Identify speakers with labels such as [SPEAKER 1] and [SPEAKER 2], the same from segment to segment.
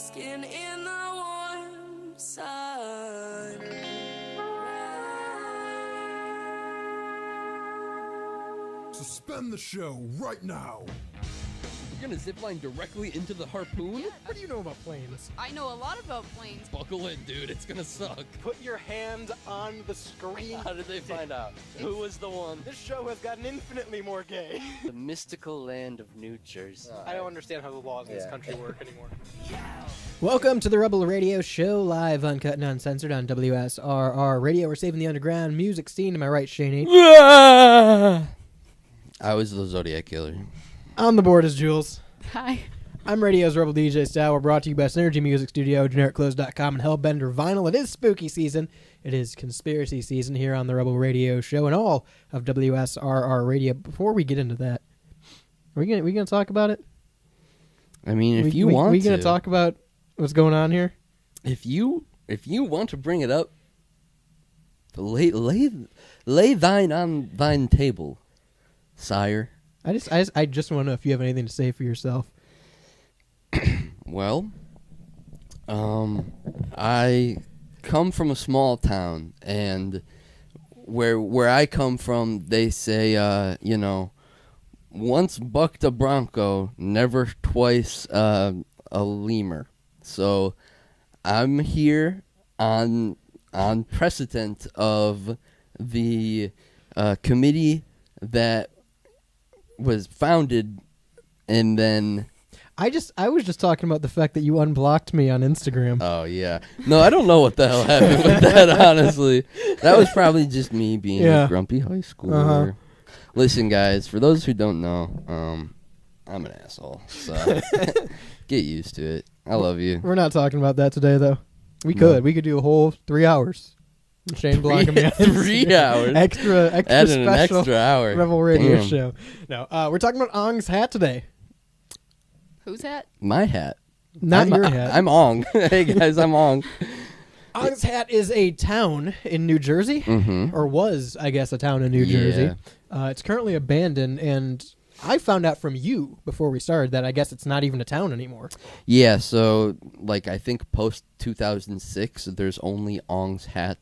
[SPEAKER 1] basking in the warm sun.
[SPEAKER 2] Suspend the show right now.
[SPEAKER 3] You're gonna zipline directly into the harpoon?
[SPEAKER 4] What do you know about planes?
[SPEAKER 5] I know a lot about planes.
[SPEAKER 3] Buckle in, dude. It's gonna suck.
[SPEAKER 4] Put your hand on the screen.
[SPEAKER 6] How did they find out? Who was the one?
[SPEAKER 4] This show has gotten infinitely more gay.
[SPEAKER 6] The mystical land of New Jersey.
[SPEAKER 4] I don't understand how the laws in this country work anymore.
[SPEAKER 7] Welcome to the Rebel Radio Show, live, uncut, and uncensored on WSRR Radio. We're saving the underground music scene. Am I right, Shaney?
[SPEAKER 3] I was the Zodiac Killer.
[SPEAKER 7] On the board is Jules.
[SPEAKER 5] Hi.
[SPEAKER 7] I'm Radio's Rebel DJ Style. We're brought to you by Synergy Music Studio, GenericClothes.com, and Hellbender Vinyl. It is spooky season. It is conspiracy season here on the Rebel Radio Show and all of WSRR Radio. Before we get into that, are we gonna talk about it?
[SPEAKER 3] I mean, if you want to.
[SPEAKER 7] Are we gonna talk about what's going on here?
[SPEAKER 3] If you want to bring it up, lay thine on thine table, sire.
[SPEAKER 7] I just want to know if you have anything to say for yourself.
[SPEAKER 3] Well, I come from a small town, and where I come from, they say, once bucked a bronco, never twice a lemur. So I'm here on precedent of the committee that was founded, and then
[SPEAKER 7] I was just talking about the fact that you unblocked me on Instagram.
[SPEAKER 3] Oh yeah, no, I don't know what the hell happened with that. Honestly, that was probably just me being a grumpy high schooler.
[SPEAKER 7] Uh-huh.
[SPEAKER 3] Listen, guys, for those who don't know, I'm an asshole, so get used to it. I love you.
[SPEAKER 7] We're not talking about that today, though. We could do a whole 3 hours. Shane blocking me on
[SPEAKER 3] 3 hours.
[SPEAKER 7] Extra
[SPEAKER 3] Add
[SPEAKER 7] special
[SPEAKER 3] an extra hour.
[SPEAKER 7] Rebel Radio
[SPEAKER 3] Damn.
[SPEAKER 7] Show. No, we're talking about Ong's hat today.
[SPEAKER 5] Whose hat?
[SPEAKER 3] My hat.
[SPEAKER 7] Not your hat.
[SPEAKER 3] I'm Ong. Hey guys, I'm Ong.
[SPEAKER 7] Ong's Hat is a town in New Jersey,
[SPEAKER 3] Mm-hmm.
[SPEAKER 7] or was, I guess, a town in New Jersey. It's currently abandoned, and I found out from you before we started that I guess it's not even a town anymore.
[SPEAKER 3] Yeah, so I think post 2006, there's only Ong's Hat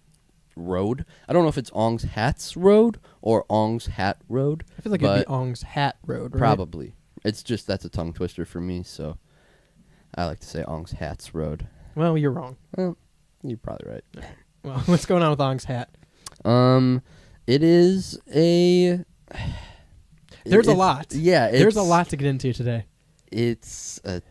[SPEAKER 3] Road. I don't know if it's Ong's Hats Road or Ong's Hat Road.
[SPEAKER 7] I feel like it'd be Ong's Hat Road, right?
[SPEAKER 3] Probably. It's just that's a tongue twister for me, so I like to say Ong's Hats Road.
[SPEAKER 7] Well, you're wrong.
[SPEAKER 3] Well, you're probably right.
[SPEAKER 7] Well, what's going on with Ong's Hat?
[SPEAKER 3] It is a...
[SPEAKER 7] There's a lot.
[SPEAKER 3] Yeah.
[SPEAKER 7] There's a lot to get into today.
[SPEAKER 3] It's a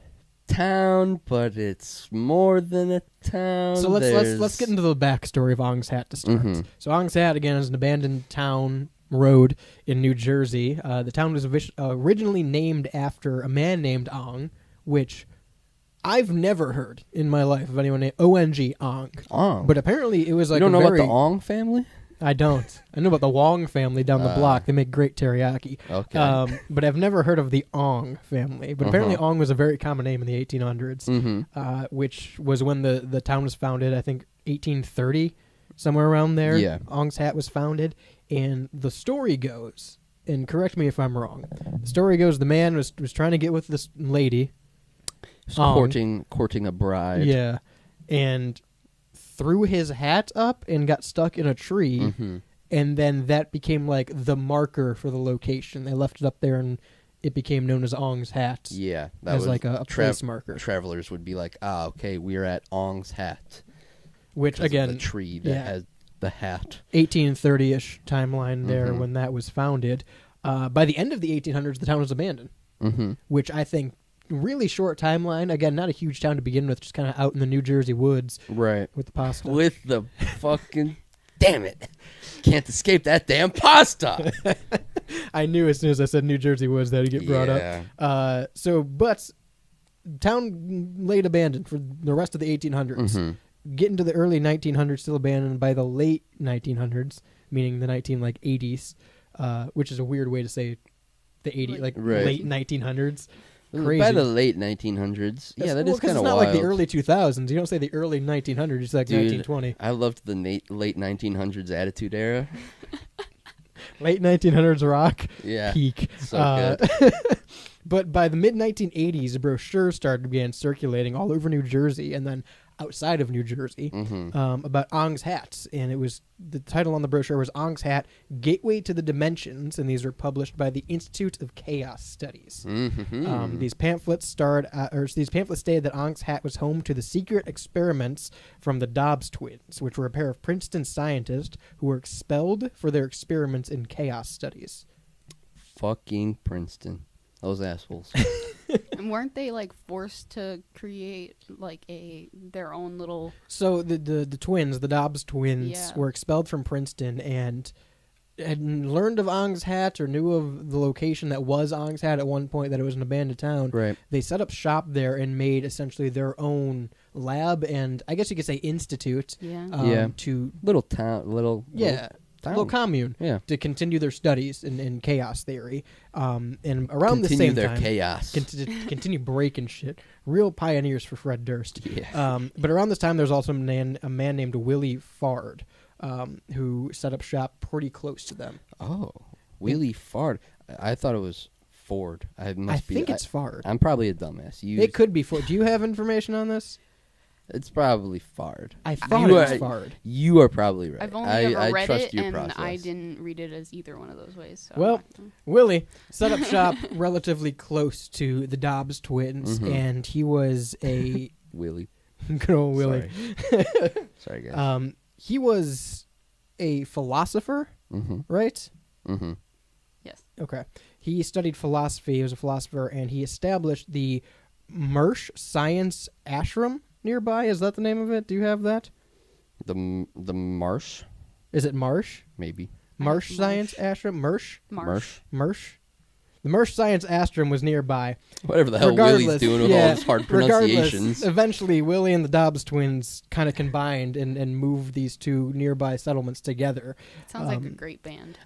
[SPEAKER 3] town, but it's more than a town.
[SPEAKER 7] So let's get into the backstory of Ong's Hat to start.
[SPEAKER 3] Mm-hmm.
[SPEAKER 7] So Ong's Hat, again, is an abandoned town road in New Jersey. The town was originally named after a man named Ong, which I've never heard in my life of anyone named O-N-G, Ong.
[SPEAKER 3] Ong.
[SPEAKER 7] But apparently it was like
[SPEAKER 3] you don't know
[SPEAKER 7] about
[SPEAKER 3] the Ong family?
[SPEAKER 7] I don't. I know about the Wong family down the block. They make great teriyaki.
[SPEAKER 3] Okay.
[SPEAKER 7] But I've never heard of the Ong family. But apparently Ong was a very common name in the 1800s, which was when the town was founded, I think 1830, somewhere around there.
[SPEAKER 3] Yeah.
[SPEAKER 7] Ong's Hat was founded. And the story goes, and correct me if I'm wrong, the story goes the man was trying to get with this lady.
[SPEAKER 3] Courting a bride.
[SPEAKER 7] Yeah. And threw his hat up and got stuck in a tree, and then that became like the marker for the location. They left it up there, and it became known as Ong's Hat.
[SPEAKER 3] Yeah, that
[SPEAKER 7] as
[SPEAKER 3] was
[SPEAKER 7] like a place marker.
[SPEAKER 3] Travelers would be like, okay, we're at Ong's Hat,
[SPEAKER 7] which again,
[SPEAKER 3] the tree that has the hat.
[SPEAKER 7] 1830-ish timeline there when that was founded. By the end of the 1800s, the town was abandoned, which I think. Really short timeline. Again, not a huge town to begin with, just kind of out in the New Jersey woods.
[SPEAKER 3] Right.
[SPEAKER 7] With the pasta.
[SPEAKER 3] With the fucking... Damn it. Can't escape that damn pasta.
[SPEAKER 7] I knew as soon as I said New Jersey woods that would get brought up. But town laid abandoned for the rest of the 1800s. Getting to the early 1900s, still abandoned. By the late 1900s, meaning the 80s, which is a weird way to say the 80s, late 1900s. Crazy.
[SPEAKER 3] By the late 1900s. Yeah, that is kind of wild. It's
[SPEAKER 7] not like the early 2000s. You don't say the early 1900s. It's like 1920.
[SPEAKER 3] I loved the late 1900s Attitude Era.
[SPEAKER 7] Late 1900s rock.
[SPEAKER 3] Yeah.
[SPEAKER 7] Peak.
[SPEAKER 3] So good.
[SPEAKER 7] But by the mid-1980s, a brochure began circulating all over New Jersey and then outside of New Jersey about Ong's hats. And it was the title on the brochure was Ong's Hat, Gateway to the Dimensions, and these were published by the Institute of Chaos Studies. These pamphlets stated that Ong's Hat was home to the secret experiments from the Dobbs twins, which were a pair of Princeton scientists who were expelled for their experiments in chaos studies.
[SPEAKER 3] Fucking Princeton. Those assholes.
[SPEAKER 5] And weren't they like forced to create like their own little?
[SPEAKER 7] So the twins, the Dobbs twins, were expelled from Princeton and had learned of Ong's Hat or knew of the location that was Ong's Hat at one point, that it was an abandoned town.
[SPEAKER 3] Right.
[SPEAKER 7] They set up shop there and made essentially their own lab and I guess you could say institute.
[SPEAKER 5] Yeah.
[SPEAKER 7] To
[SPEAKER 3] Little town, little
[SPEAKER 7] little commune.
[SPEAKER 3] Yeah.
[SPEAKER 7] To continue their studies in chaos theory. And around the
[SPEAKER 3] Continue
[SPEAKER 7] same
[SPEAKER 3] their
[SPEAKER 7] time,
[SPEAKER 3] chaos.
[SPEAKER 7] continue breaking shit. Real pioneers for Fred Durst.
[SPEAKER 3] Yeah.
[SPEAKER 7] But around this time, there's also a man named Willie Fard, who set up shop pretty close to them.
[SPEAKER 3] Oh, Willie Fard. I thought it was Ford. I
[SPEAKER 7] think it's Fard.
[SPEAKER 3] I'm probably a dumbass.
[SPEAKER 7] It could be Ford. Do you have information on this?
[SPEAKER 3] It's probably Fard.
[SPEAKER 7] I thought it was Fard.
[SPEAKER 3] You are probably right.
[SPEAKER 5] I've only ever read
[SPEAKER 3] trust
[SPEAKER 5] it,
[SPEAKER 3] your
[SPEAKER 5] and
[SPEAKER 3] process.
[SPEAKER 5] I didn't read it as either one of those ways. So
[SPEAKER 7] Well, Willie set up shop relatively close to the Dobbs twins, and he was a
[SPEAKER 3] Willie.
[SPEAKER 7] good old Willie.
[SPEAKER 3] Sorry, guys.
[SPEAKER 7] He was a philosopher, right?
[SPEAKER 3] Mm-hmm.
[SPEAKER 5] yes.
[SPEAKER 7] Okay. He studied philosophy. He was a philosopher, and he established the Mersh Science Ashram nearby. Is that the name of it? Do you have that?
[SPEAKER 3] The Marsh?
[SPEAKER 7] Is it Marsh?
[SPEAKER 3] Maybe.
[SPEAKER 7] Marsh Science Ashram? Mersh?
[SPEAKER 5] Marsh.
[SPEAKER 7] The Mersh Science Ashram was nearby.
[SPEAKER 3] Whatever the hell Willie's doing with all his hard pronunciations.
[SPEAKER 7] Eventually, Willie and the Dobbs twins kind of combined and moved these two nearby settlements together.
[SPEAKER 5] Sounds like a great band.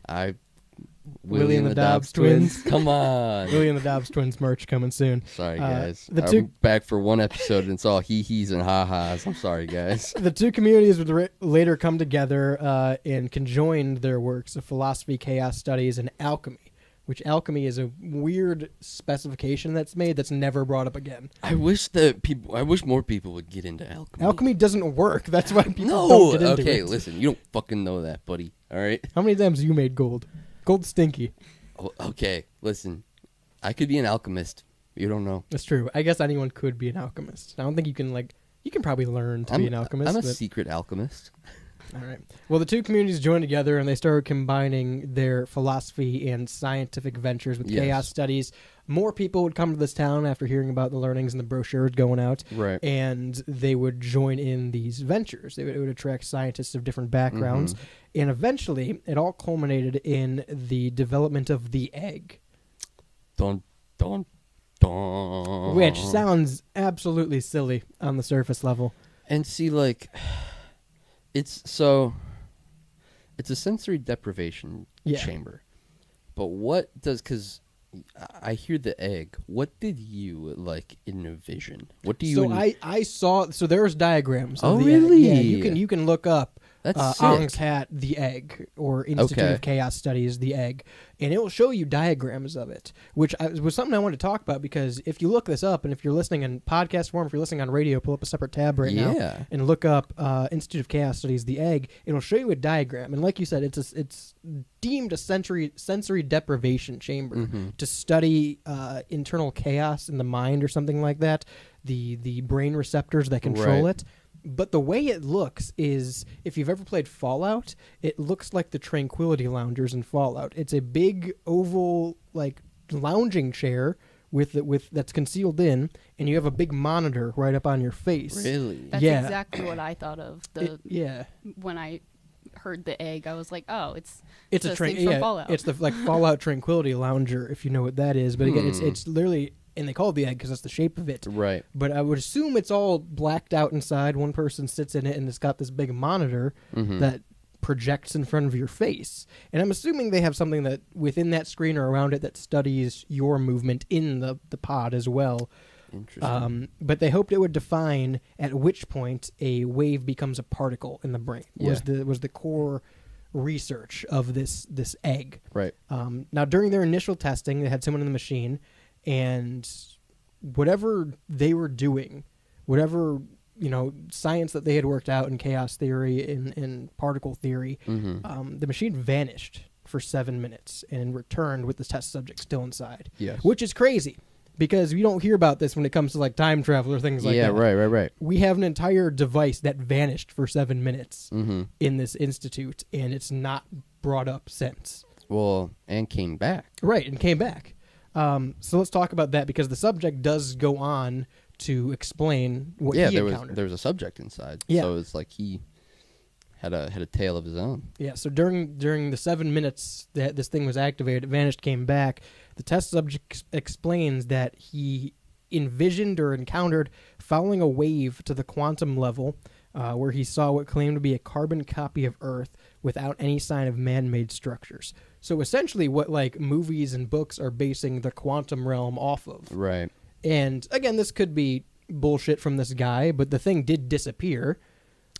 [SPEAKER 7] Willie and the Dobbs twins.
[SPEAKER 3] Come on.
[SPEAKER 7] Willie and the Dobbs twins merch coming soon.
[SPEAKER 3] Sorry, guys.
[SPEAKER 7] I'm
[SPEAKER 3] back for one episode, and it's all hee-hees and ha-has. I'm sorry, guys.
[SPEAKER 7] The two communities would later come together and conjoin their works of philosophy, chaos studies, and alchemy, which alchemy is a weird specification that's made that's never brought up again.
[SPEAKER 3] I wish more people would get into alchemy.
[SPEAKER 7] Alchemy doesn't work. That's why people don't get into it.
[SPEAKER 3] Okay, listen. You don't fucking know that, buddy. All right?
[SPEAKER 7] How many times have you made gold? Gold's stinky.
[SPEAKER 3] Oh, okay, listen. I could be an alchemist. You don't know.
[SPEAKER 7] That's true. I guess anyone could be an alchemist. I don't think you can probably learn to be an alchemist.
[SPEAKER 3] I'm a secret alchemist.
[SPEAKER 7] All right. Well, the two communities joined together and they started combining their philosophy and scientific ventures with chaos studies. More people would come to this town after hearing about the learnings and the brochures going out.
[SPEAKER 3] Right.
[SPEAKER 7] And they would join in these ventures. It would attract scientists of different backgrounds. And eventually, it all culminated in the development of the egg.
[SPEAKER 3] Dun, dun, dun.
[SPEAKER 7] Which sounds absolutely silly on the surface level.
[SPEAKER 3] And see, it's a sensory deprivation chamber. But what does, because I hear the egg, what did you, envision? What do you...
[SPEAKER 7] So I saw, so there's diagrams of
[SPEAKER 3] Oh,
[SPEAKER 7] the
[SPEAKER 3] really?
[SPEAKER 7] egg. Yeah, you can look up
[SPEAKER 3] That's sick.
[SPEAKER 7] Ong's Hat, the egg, or Institute of Chaos Studies, the egg, and it will show you diagrams of it, which was something I wanted to talk about, because if you look this up, and if you're listening in podcast form, if you're listening on radio, pull up a separate tab right now and look up Institute of Chaos Studies, the egg, it'll show you a diagram, and like you said, it's deemed a sensory deprivation chamber to study internal chaos in the mind or something like that, the brain receptors that control it. But the way it looks is, if you've ever played Fallout, it looks like the Tranquility Loungers in Fallout. It's a big oval lounging chair with that's concealed in, and you have a big monitor right up on your face.
[SPEAKER 3] Really?
[SPEAKER 5] That's exactly what I thought of. When I heard the egg, I was like, oh, it's the thing from Fallout.
[SPEAKER 7] It's the Fallout Tranquility Lounger, if you know what that is. But again, it's literally, and they call it the egg because that's the shape of it.
[SPEAKER 3] Right.
[SPEAKER 7] But I would assume it's all blacked out inside. One person sits in it, and it's got this big monitor that projects in front of your face. And I'm assuming they have something that within that screen or around it that studies your movement in the pod as well.
[SPEAKER 3] Interesting.
[SPEAKER 7] But they hoped it would define at which point a wave becomes a particle in the brain. Was the core research of this egg.
[SPEAKER 3] Right.
[SPEAKER 7] Now, during their initial testing, they had someone in the machine, and whatever they were doing, whatever science that they had worked out in chaos theory and particle theory, the machine vanished for 7 minutes and returned with the test subject still inside.
[SPEAKER 3] Yes.
[SPEAKER 7] Which is crazy because we don't hear about this when it comes to like time travel or things like that.
[SPEAKER 3] Yeah, right.
[SPEAKER 7] We have an entire device that vanished for 7 minutes in this institute, and it's not brought up since.
[SPEAKER 3] Well, and came back.
[SPEAKER 7] Right, and came back. So let's talk about that because the subject does go on to explain what he encountered.
[SPEAKER 3] There was a subject inside.
[SPEAKER 7] Yeah.
[SPEAKER 3] So it's like he had a tale of his own.
[SPEAKER 7] Yeah, so during the 7 minutes that this thing was activated, it vanished, came back. The test subject explains that he envisioned or encountered following a wave to the quantum level where he saw what claimed to be a carbon copy of Earth without any sign of man-made structures. So essentially what like movies and books are basing the quantum realm off of.
[SPEAKER 3] Right.
[SPEAKER 7] And again, this could be bullshit from this guy, but the thing did disappear.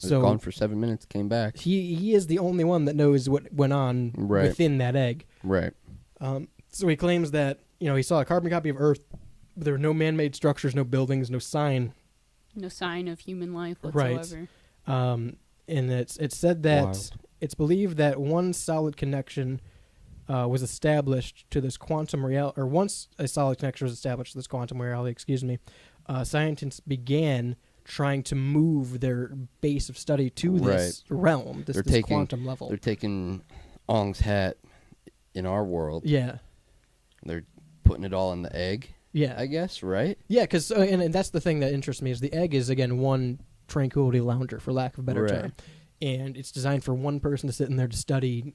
[SPEAKER 3] It was gone for 7 minutes, came back.
[SPEAKER 7] He is the only one that knows what went on within that egg.
[SPEAKER 3] Right.
[SPEAKER 7] So he claims that, he saw a carbon copy of Earth, but there were no man-made structures, no buildings, no sign.
[SPEAKER 5] No sign of human life whatsoever.
[SPEAKER 7] Right. And it's said that
[SPEAKER 3] Wild.
[SPEAKER 7] It's believed that one solid connection was established to this quantum reality, or once a solid connection was established to this quantum reality, scientists began trying to move their base of study to this realm, this quantum level.
[SPEAKER 3] They're taking Ong's hat in our world.
[SPEAKER 7] Yeah.
[SPEAKER 3] They're putting it all in the egg.
[SPEAKER 7] Yeah.
[SPEAKER 3] I guess, right?
[SPEAKER 7] Yeah, because and that's the thing that interests me is the egg is, again, one tranquility lounger, for lack of a better term. And it's designed for one person to sit in there to study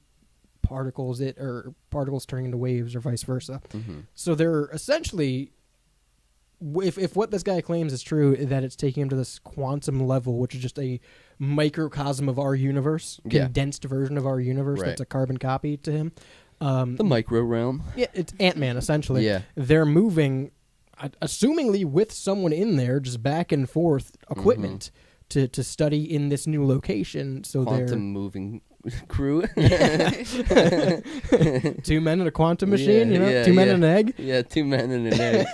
[SPEAKER 7] particles turning into waves or vice versa. So they're essentially, if what this guy claims is true, that it's taking him to this quantum level, which is just a microcosm of our universe, condensed version of our universe that's a carbon copy to him.
[SPEAKER 3] The micro realm.
[SPEAKER 7] Yeah, it's Ant-Man, essentially.
[SPEAKER 3] Yeah.
[SPEAKER 7] They're moving, assumingly with someone in there, just back and forth equipment to study in this new location. So
[SPEAKER 3] Quantum moving crew.
[SPEAKER 7] 2 men in a quantum machine, 2 men in an egg.
[SPEAKER 3] Yeah, 2 men in an egg.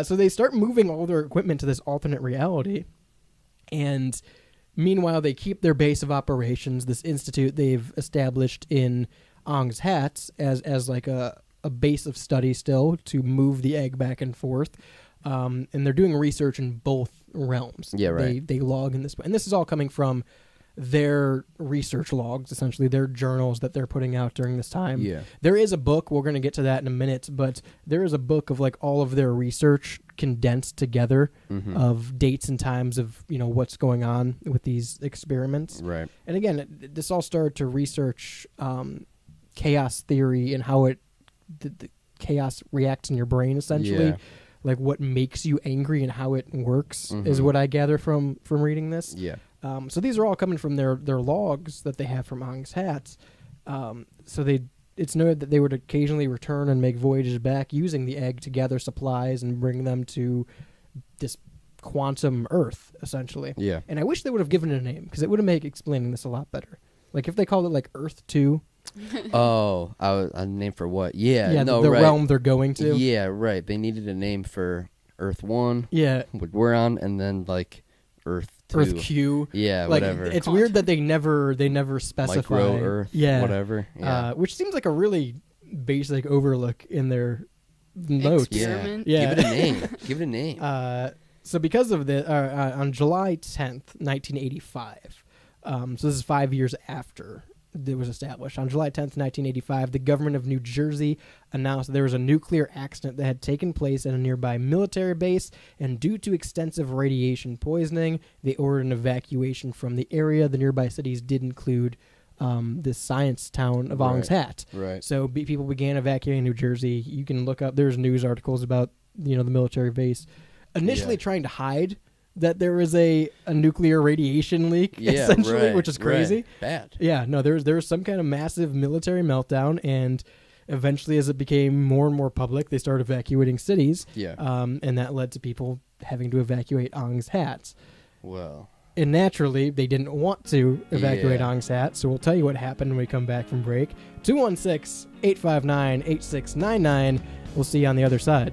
[SPEAKER 7] So they start moving all their equipment to this alternate reality. And meanwhile, they keep their base of operations, this institute they've established in Ong's Hats as like a base of study still to move the egg back and forth. And they're doing research in both realms.
[SPEAKER 3] Yeah, right.
[SPEAKER 7] They log in this. And this is all coming from their research logs, essentially, their journals that they're putting out during this time.
[SPEAKER 3] Yeah.
[SPEAKER 7] There is a book, we're going to get to that in a minute, but there is a book of like all of their research condensed together of dates and times of, what's going on with these experiments.
[SPEAKER 3] Right.
[SPEAKER 7] And again, this all started to research chaos theory and how the chaos reacts in your brain, essentially.
[SPEAKER 3] Yeah.
[SPEAKER 7] Like what makes you angry and how it works is what I gather from reading this.
[SPEAKER 3] Yeah.
[SPEAKER 7] So these are all coming from their logs that they have from Ong's Hats. So it's noted that they would occasionally return and make voyages back using the egg to gather supplies and bring them to this quantum Earth, essentially.
[SPEAKER 3] Yeah.
[SPEAKER 7] And I wish they would have given it a name because it would have made explaining this a lot better. Like if they called it like Earth 2.
[SPEAKER 3] Oh, a name for what? Yeah,
[SPEAKER 7] yeah,
[SPEAKER 3] no,
[SPEAKER 7] the
[SPEAKER 3] right.
[SPEAKER 7] realm they're going to.
[SPEAKER 3] Yeah, right. They needed a name for Earth 1.
[SPEAKER 7] Yeah.
[SPEAKER 3] What we're on, and then like Earth 2.
[SPEAKER 7] Earth Q.
[SPEAKER 3] Yeah,
[SPEAKER 7] like,
[SPEAKER 3] whatever.
[SPEAKER 7] It's weird that they never specify.
[SPEAKER 3] Micro Earth.
[SPEAKER 7] Yeah.
[SPEAKER 3] Whatever. Yeah.
[SPEAKER 7] Which seems like a really basic overlook in their notes.
[SPEAKER 5] Experiment.
[SPEAKER 7] Yeah.
[SPEAKER 3] Give it a name. Give it a name.
[SPEAKER 7] So because of this, on July 10th, 1985, so this is 5 years after it was established. On July 10th, 1985, the government of New Jersey announced that there was a nuclear accident that had taken place at a nearby military base, and due to extensive radiation poisoning, they ordered an evacuation from the area. The nearby cities did include this science town of Ong's Hat.
[SPEAKER 3] Right.
[SPEAKER 7] So people began evacuating New Jersey. You can look up, there's news articles about, the military base. Initially trying to hide that there was a nuclear radiation leak, essentially, which is crazy.
[SPEAKER 3] Right. Bad.
[SPEAKER 7] Yeah, no, there was some kind of massive military meltdown, and eventually, as it became more and more public, they started evacuating cities.
[SPEAKER 3] Yeah.
[SPEAKER 7] And that led to people having to evacuate Ong's Hats.
[SPEAKER 3] Well.
[SPEAKER 7] And naturally, they didn't want to evacuate Ong's Hat, so we'll tell you what happened when we come back from break. 216-859-8699. We'll see you on the other side.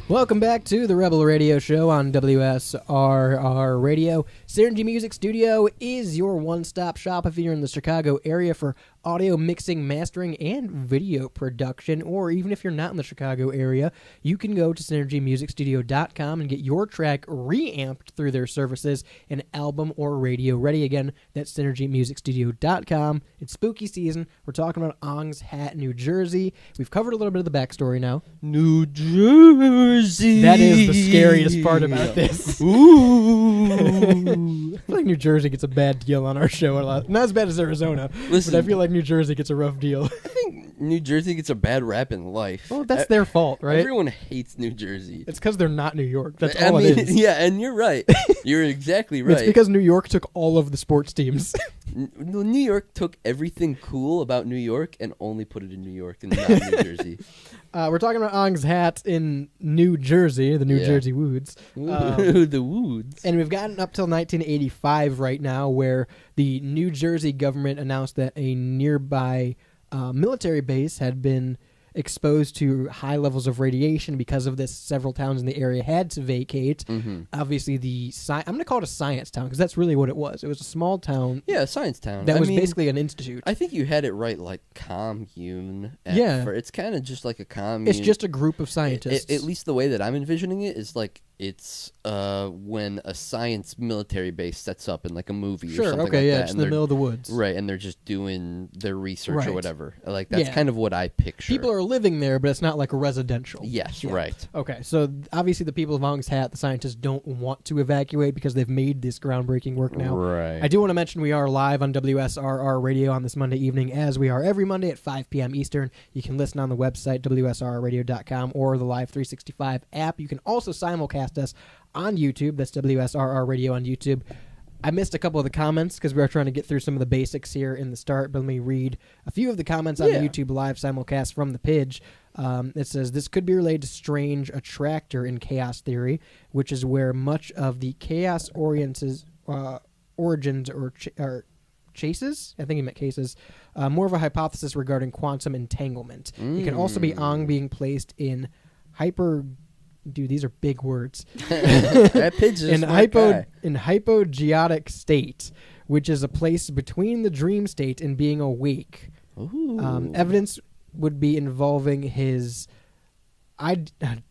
[SPEAKER 7] Welcome back to the Rebel Radio Show on WSRR Radio. Synergy Music Studio is your one-stop shop if you're in the Chicago area for audio mixing, mastering, and video production. Or even if you're not in the Chicago area, you can go to synergymusicstudio.com and get your track reamped through their services and album or radio ready. Again, that's synergymusicstudio.com. It's spooky season. We're talking about Ong's Hat, New Jersey. We've covered a little bit of the backstory now.
[SPEAKER 3] New Jersey.
[SPEAKER 7] That is the scariest part about this.
[SPEAKER 3] Ooh.
[SPEAKER 7] I feel like New Jersey gets a bad deal on our show a lot. Not as bad as Arizona,
[SPEAKER 3] Listen,
[SPEAKER 7] but I feel like New Jersey gets a rough deal.
[SPEAKER 3] I think New Jersey gets a bad rap in life.
[SPEAKER 7] Well, that's their fault, right?
[SPEAKER 3] Everyone hates New Jersey.
[SPEAKER 7] It's because they're not New York. That's all it is.
[SPEAKER 3] Yeah, and you're right. You're exactly right.
[SPEAKER 7] It's because New York took all of the sports teams.
[SPEAKER 3] New York took everything cool about New York and only put it in New York and not New Jersey.
[SPEAKER 7] We're talking about Ong's Hat in New Jersey, the New Jersey Woods.
[SPEAKER 3] The Woods.
[SPEAKER 7] And we've gotten up till 1985 right now, where the New Jersey government announced that a nearby military base had been exposed to high levels of radiation. Because of this, several towns in the area had to vacate. Obviously, I'm going to call it a science town because that's really what it was. It was a small town.
[SPEAKER 3] Yeah, a science town.
[SPEAKER 7] That was basically an institute.
[SPEAKER 3] I think you had it right, like commune. It's kind of just like a commune.
[SPEAKER 7] It's just a group of scientists.
[SPEAKER 3] At least the way that I'm envisioning it is like it's when a science military base sets up in like a movie or something like that.
[SPEAKER 7] It's in the middle of the woods.
[SPEAKER 3] Right, and they're just doing their research or whatever. Like, that's kind of what I picture.
[SPEAKER 7] People are living there, but it's not like a residential.
[SPEAKER 3] Yes, right.
[SPEAKER 7] Okay, so obviously the people of Ong's Hat, the scientists, don't want to evacuate because they've made this groundbreaking work now.
[SPEAKER 3] Right.
[SPEAKER 7] I do want to mention we are live on WSRR Radio on this Monday evening, as we are every Monday at 5 p.m. Eastern. You can listen on the website, WSRRradio.com, or the Live 365 app. You can also simulcast us on YouTube. That's WSRR Radio on YouTube. I missed a couple of the comments because we were trying to get through some of the basics here in the start, but let me read a few of the comments on the YouTube Live simulcast from the Pidge. It says, this could be related to Strange Attractor in chaos theory, which is where much of the chaos origins or chases, I think he meant cases, more of a hypothesis regarding quantum entanglement. It can also be Ong being placed in Dude, these are big words.
[SPEAKER 3] That Pidge is
[SPEAKER 7] in hypogeotic state, which is a place between the dream state and being awake. Evidence would be involving his...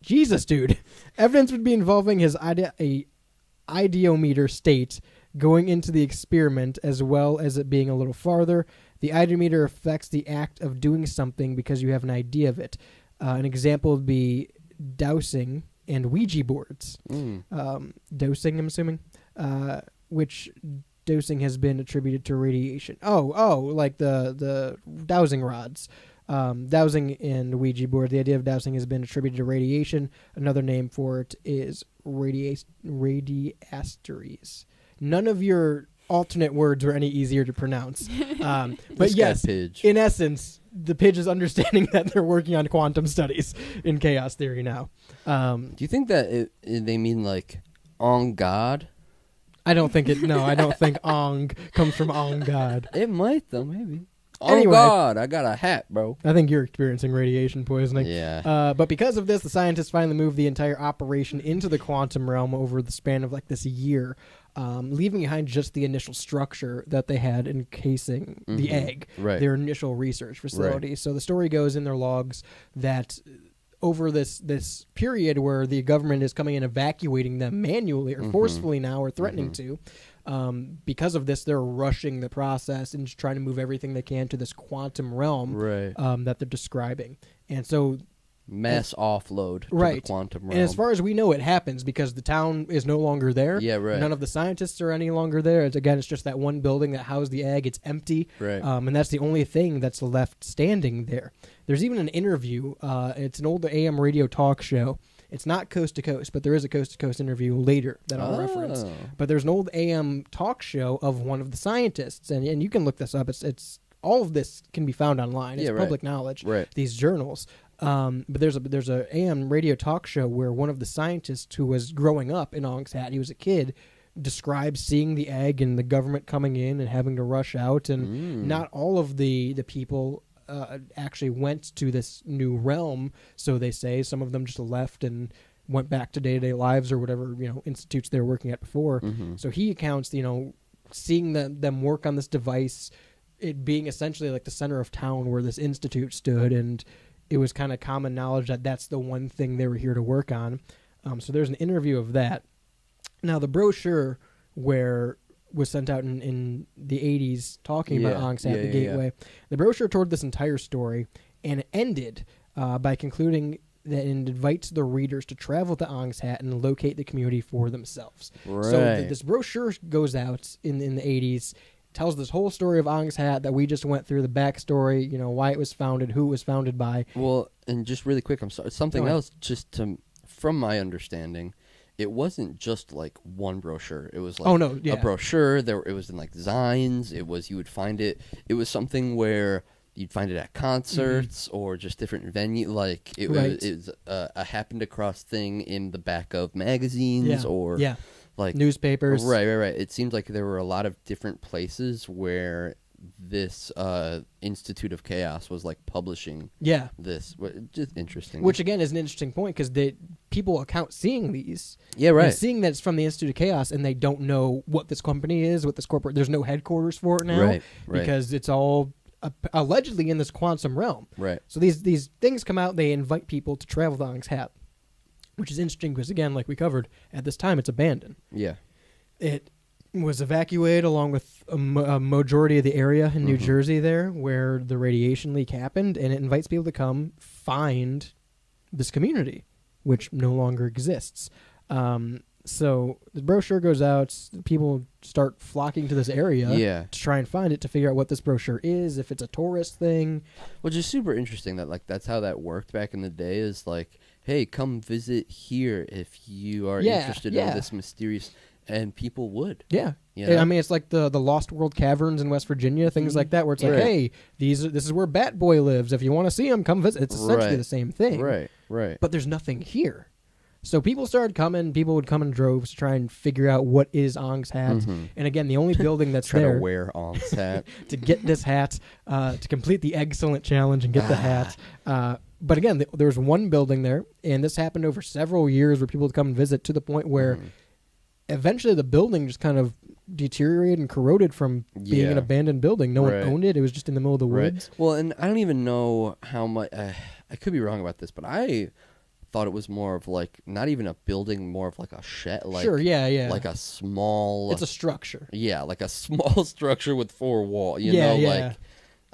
[SPEAKER 7] Jesus, dude. Evidence would be involving his ideometer state going into the experiment, as well as it being a little farther. The ideometer affects the act of doing something because you have an idea of it. An example would be dowsing and Ouija boards. Dosing, I'm assuming, which dosing has been attributed to radiation. Like the dowsing rods. Dowsing and Ouija board. The idea of dowsing has been attributed to radiation. Another name for it is radiasteries. None of your alternate words were any easier to pronounce. But yes, in essence, the Pidge is understanding that they're working on quantum studies in chaos theory now.
[SPEAKER 3] Do you think that they mean like on God?
[SPEAKER 7] I don't think it. No, I don't think Ong comes from on God.
[SPEAKER 3] It might though, maybe.
[SPEAKER 7] Anyway,
[SPEAKER 3] oh God, I got a hat, bro.
[SPEAKER 7] I think you're experiencing radiation poisoning.
[SPEAKER 3] Yeah.
[SPEAKER 7] But because of this, the scientists finally moved the entire operation into the quantum realm over the span of like this year, leaving behind just the initial structure that they had encasing the egg, their initial research facility. So the story goes in their logs that over this period where the government is coming and evacuating them manually or forcefully now or threatening to, because of this, they're rushing the process and just trying to move everything they can to this quantum realm that they're describing. And so
[SPEAKER 3] mass offload to the quantum realm.
[SPEAKER 7] And as far as we know, it happens because the town is no longer there.
[SPEAKER 3] Yeah, right.
[SPEAKER 7] None of the scientists are any longer there. It's just that one building that housed the egg. It's empty.
[SPEAKER 3] Right.
[SPEAKER 7] And that's the only thing that's left standing there. There's even an interview. It's an old AM radio talk show. It's not Coast to Coast, but there is a Coast to Coast interview later that I'll reference. But there's an old AM talk show of one of the scientists, and you can look this up. It's all of this can be found online. It's public knowledge.
[SPEAKER 3] Right.
[SPEAKER 7] These journals. But there's a AM radio talk show where one of the scientists who was growing up in Ong's Hat, he was a kid, describes seeing the egg and the government coming in and having to rush out, and not all of the people actually went to this new realm, so they say. Some of them just left and went back to day-to-day lives or whatever institutes they were working at before. So he accounts, seeing them work on this device, it being essentially like the center of town where this institute stood, and it was kind of common knowledge that that's the one thing they were here to work on. So there's an interview of that. Now, the brochure was sent out in the 80s talking about Ong's Hat, the Gateway. The brochure told this entire story, and it ended by concluding that it invites the readers to travel to Ong's Hat and locate the community for themselves.
[SPEAKER 3] Right.
[SPEAKER 7] So this brochure goes out in the 80s, tells this whole story of Ong's Hat that we just went through, the backstory, why it was founded, who it was founded by.
[SPEAKER 3] Well, and just really quick, I'm sorry, something else, from my understanding, it wasn't just like one brochure. It was like a brochure. It was in like zines. You would find it. It was something where you'd find it at concerts or just different venue. Like it was a happened across thing in the back of magazines or like
[SPEAKER 7] newspapers.
[SPEAKER 3] Right. It seems like there were a lot of different places where this Institute of Chaos was like publishing this. Just interesting.
[SPEAKER 7] Which again is an interesting point because people account seeing these.
[SPEAKER 3] Yeah, right.
[SPEAKER 7] And seeing that it's from the Institute of Chaos and they don't know what this company is, what this corporate. There's no headquarters for it now,
[SPEAKER 3] right.
[SPEAKER 7] Because it's all allegedly in this quantum realm.
[SPEAKER 3] Right.
[SPEAKER 7] So these things come out. They invite people to travel to Ong's Hat, which is interesting because again, like we covered, at this time it's abandoned.
[SPEAKER 3] Yeah.
[SPEAKER 7] It was evacuated along with a majority of the area in New Jersey there where the radiation leak happened, and it invites people to come find this community, which no longer exists. So the brochure goes out, people start flocking to this area to try and find it, to figure out what this brochure is, if it's a tourist thing.
[SPEAKER 3] Which is super interesting that like that's how that worked back in the day, is like, hey, come visit here if you are interested in this mysterious, and people would. Yeah. You know?
[SPEAKER 7] I mean, it's like the Lost World Caverns in West Virginia, things like that, where it's like, hey, this is where Bat Boy lives. If you want to see him, come visit. It's essentially the same thing.
[SPEAKER 3] Right.
[SPEAKER 7] But there's nothing here. So people started coming. People would come in droves to try and figure out what is Ong's Hat. And again, the only building that's
[SPEAKER 3] try
[SPEAKER 7] there
[SPEAKER 3] to wear Ong's hat
[SPEAKER 7] to get this hat, to complete the excellent challenge and get the hat. But again, there was one building there, and this happened over several years where people would come and visit, to the point where eventually the building just kind of deteriorated and corroded from being an abandoned building. No one owned it. It was just in the middle of the woods.
[SPEAKER 3] Well, and I don't even know how much. I could be wrong about this, but I thought it was more of like not even a building, more of like a shed. Like, like a small.
[SPEAKER 7] It's a structure.
[SPEAKER 3] Yeah, like a small structure with 4 walls. You know, like.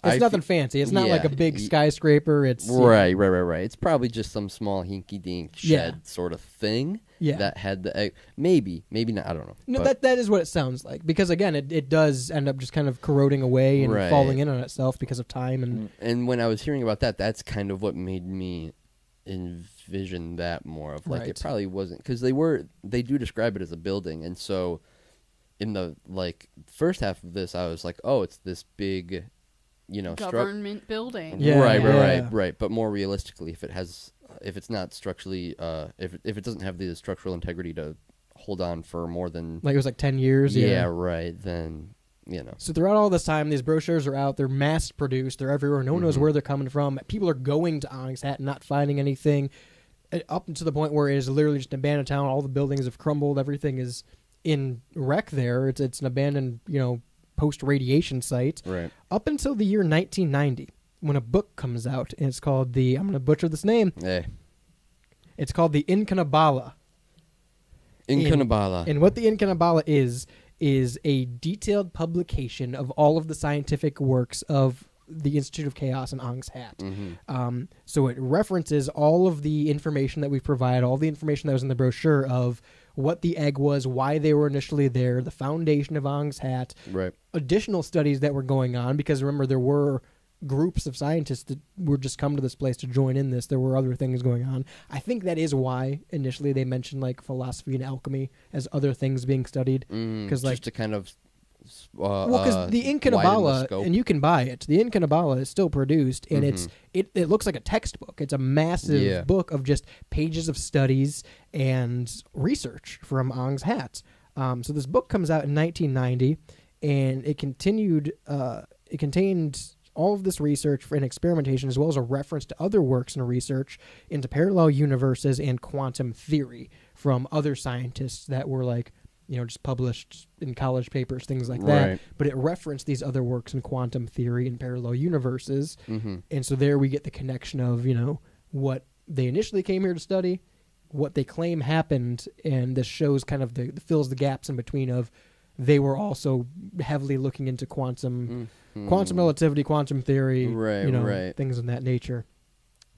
[SPEAKER 7] It's nothing fancy. It's not like a big skyscraper. It's
[SPEAKER 3] right. It's probably just some small hinky-dink shed sort of thing that had the egg. Maybe not. I don't know.
[SPEAKER 7] No, that is what it sounds like. Because again, it does end up just kind of corroding away and falling in on itself because of time.
[SPEAKER 3] And when I was hearing about that, that's kind of what made me envision that more of like it probably wasn't, because they do describe it as a building, and so in the like first half of this, I was like, oh, it's this big.
[SPEAKER 5] Government building.
[SPEAKER 3] Right. But more realistically, if it's not structurally, if it doesn't have the structural integrity to hold on for more than
[SPEAKER 7] like it was like 10 years.
[SPEAKER 3] Yeah, right. Then
[SPEAKER 7] So throughout all this time, these brochures are out. They're mass produced. They're everywhere. No one knows where they're coming from. People are going to Ong's Hat and not finding anything, up to the point where it is literally just an abandoned town. All the buildings have crumbled. Everything is in wreck there. It's an abandoned post-radiation site, up until the year 1990, when a book comes out, and it's called I'm going to butcher this name. It's called the Incanabala. And what the Incanabala is a detailed publication of all of the scientific works of the Institute of Chaos and Ong's Hat. So it references all of the information that we provide, all the information that was in the brochure of what the egg was, why they were initially there, the foundation of Ong's Hat, additional studies that were going on, because remember, there were groups of scientists that were just come to this place to join in this. There were other things going on. I think that is why initially they mentioned like philosophy and alchemy as other things being studied, because
[SPEAKER 3] just to kind of
[SPEAKER 7] because the Incanabala, and you can buy it, the Incanabala is still produced, and it looks like a textbook. It's a massive book of just pages of studies and research from Ong's Hat. So this book comes out in 1990, and it contained all of this research and experimentation, as well as a reference to other works and research into parallel universes and quantum theory from other scientists that were like, just published in college papers, things like that. But it referenced these other works in quantum theory and parallel universes. And so there we get the connection of, what they initially came here to study, what they claim happened, and this shows kind of fills the gaps in between of they were also heavily looking into quantum relativity, quantum theory, things of that nature.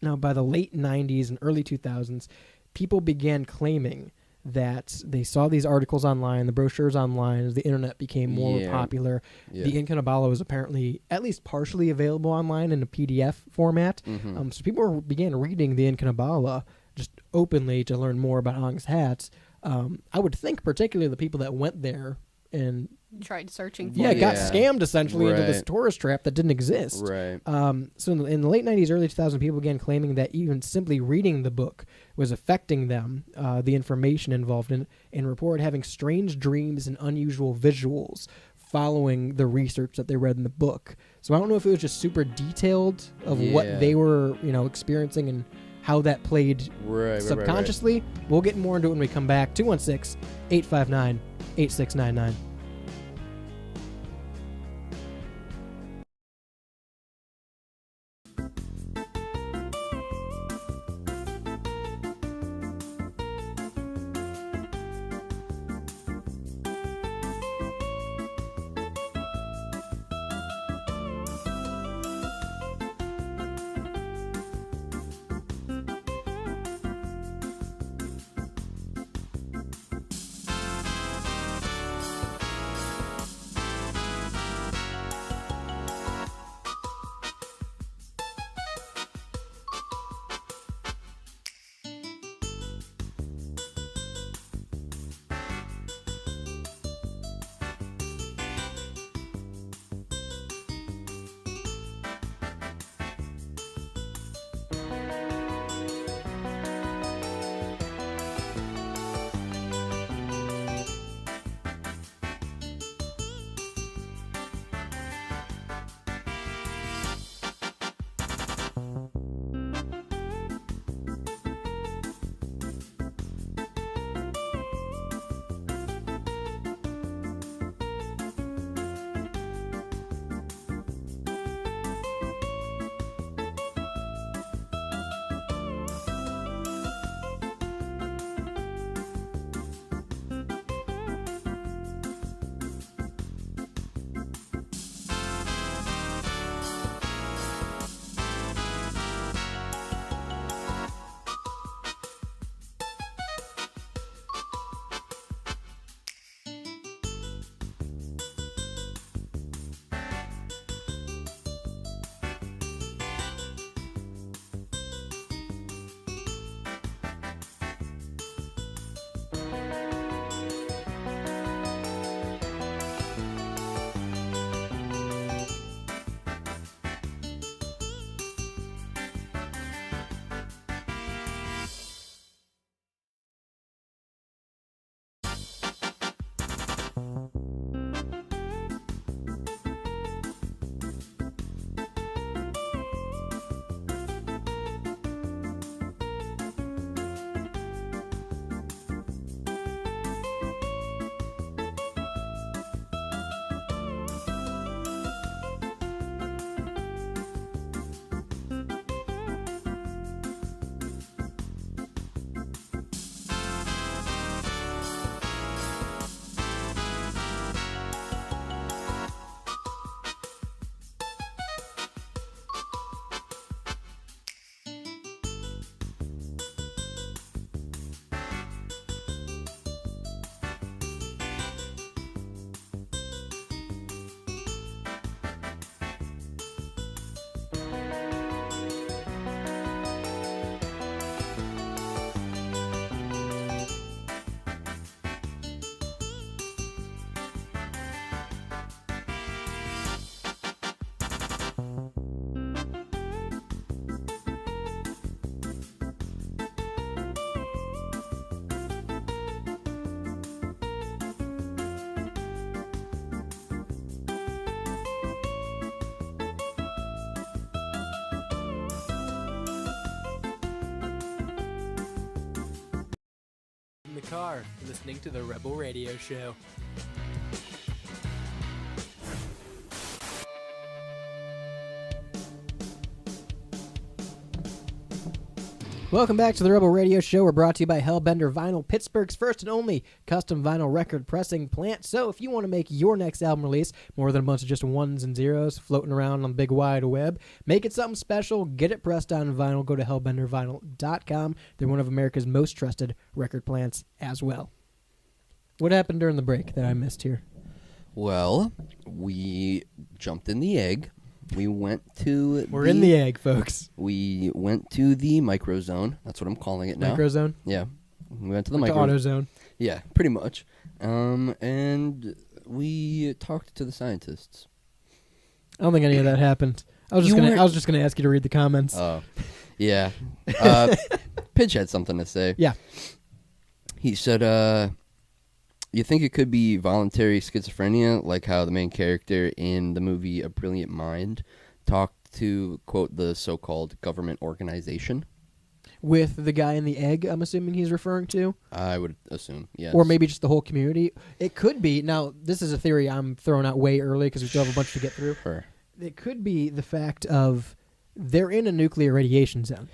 [SPEAKER 7] Now, by the late 90s and early 2000s, people began claiming that they saw these articles online, the brochures online, as the internet became more popular. The Incanabala was apparently at least partially available online in a PDF format. So people began reading the Incanabala just openly to learn more about Ong's Hat. I would think particularly the people that went there and
[SPEAKER 5] tried searching for
[SPEAKER 7] got scammed essentially into this tourist trap that didn't exist. So in the late 90s, early 2000s, people began claiming that even simply reading the book was affecting them, the information involved in it, and reported having strange dreams and unusual visuals following the research that they read in the book. So I don't know if it was just super detailed of what they were, experiencing and how that played subconsciously. Right. We'll get more into it when we come back. 216-859-8699.
[SPEAKER 8] the car, listening to the Rebel Radio Show.
[SPEAKER 7] Welcome back to the Rebel Radio Show. We're brought to you by Hellbender Vinyl, Pittsburgh's first and only custom vinyl record pressing plant. So if you want to make your next album release more than a bunch of just ones and zeros floating around on the big wide web, make it something special, get it pressed on vinyl, go to hellbendervinyl.com. They're one of America's most trusted record plants as well. What happened during the break that I missed here?
[SPEAKER 3] Well, we jumped in the egg. We went to
[SPEAKER 7] We're in the egg, folks.
[SPEAKER 3] We went to the microzone. That's what I'm calling it now.
[SPEAKER 7] Microzone?
[SPEAKER 3] Yeah. We went to the
[SPEAKER 7] AutoZone.
[SPEAKER 3] Yeah, pretty much. And we talked to the scientists.
[SPEAKER 7] I don't think any of that happened. I was just gonna ask you to read the comments.
[SPEAKER 3] Oh. Yeah. Pidge had something to say.
[SPEAKER 7] Yeah.
[SPEAKER 3] He said You think it could be voluntary schizophrenia, like how the main character in the movie A Brilliant Mind talked to, quote, the so-called government organization?
[SPEAKER 7] With the guy in the egg, I'm assuming he's referring to?
[SPEAKER 3] I would assume, yes.
[SPEAKER 7] Or maybe just the whole community. It could be. Now, this is a theory I'm throwing out way early because we still have a bunch to get through.
[SPEAKER 3] Sure.
[SPEAKER 7] It could be the fact of they're in a nuclear radiation zone.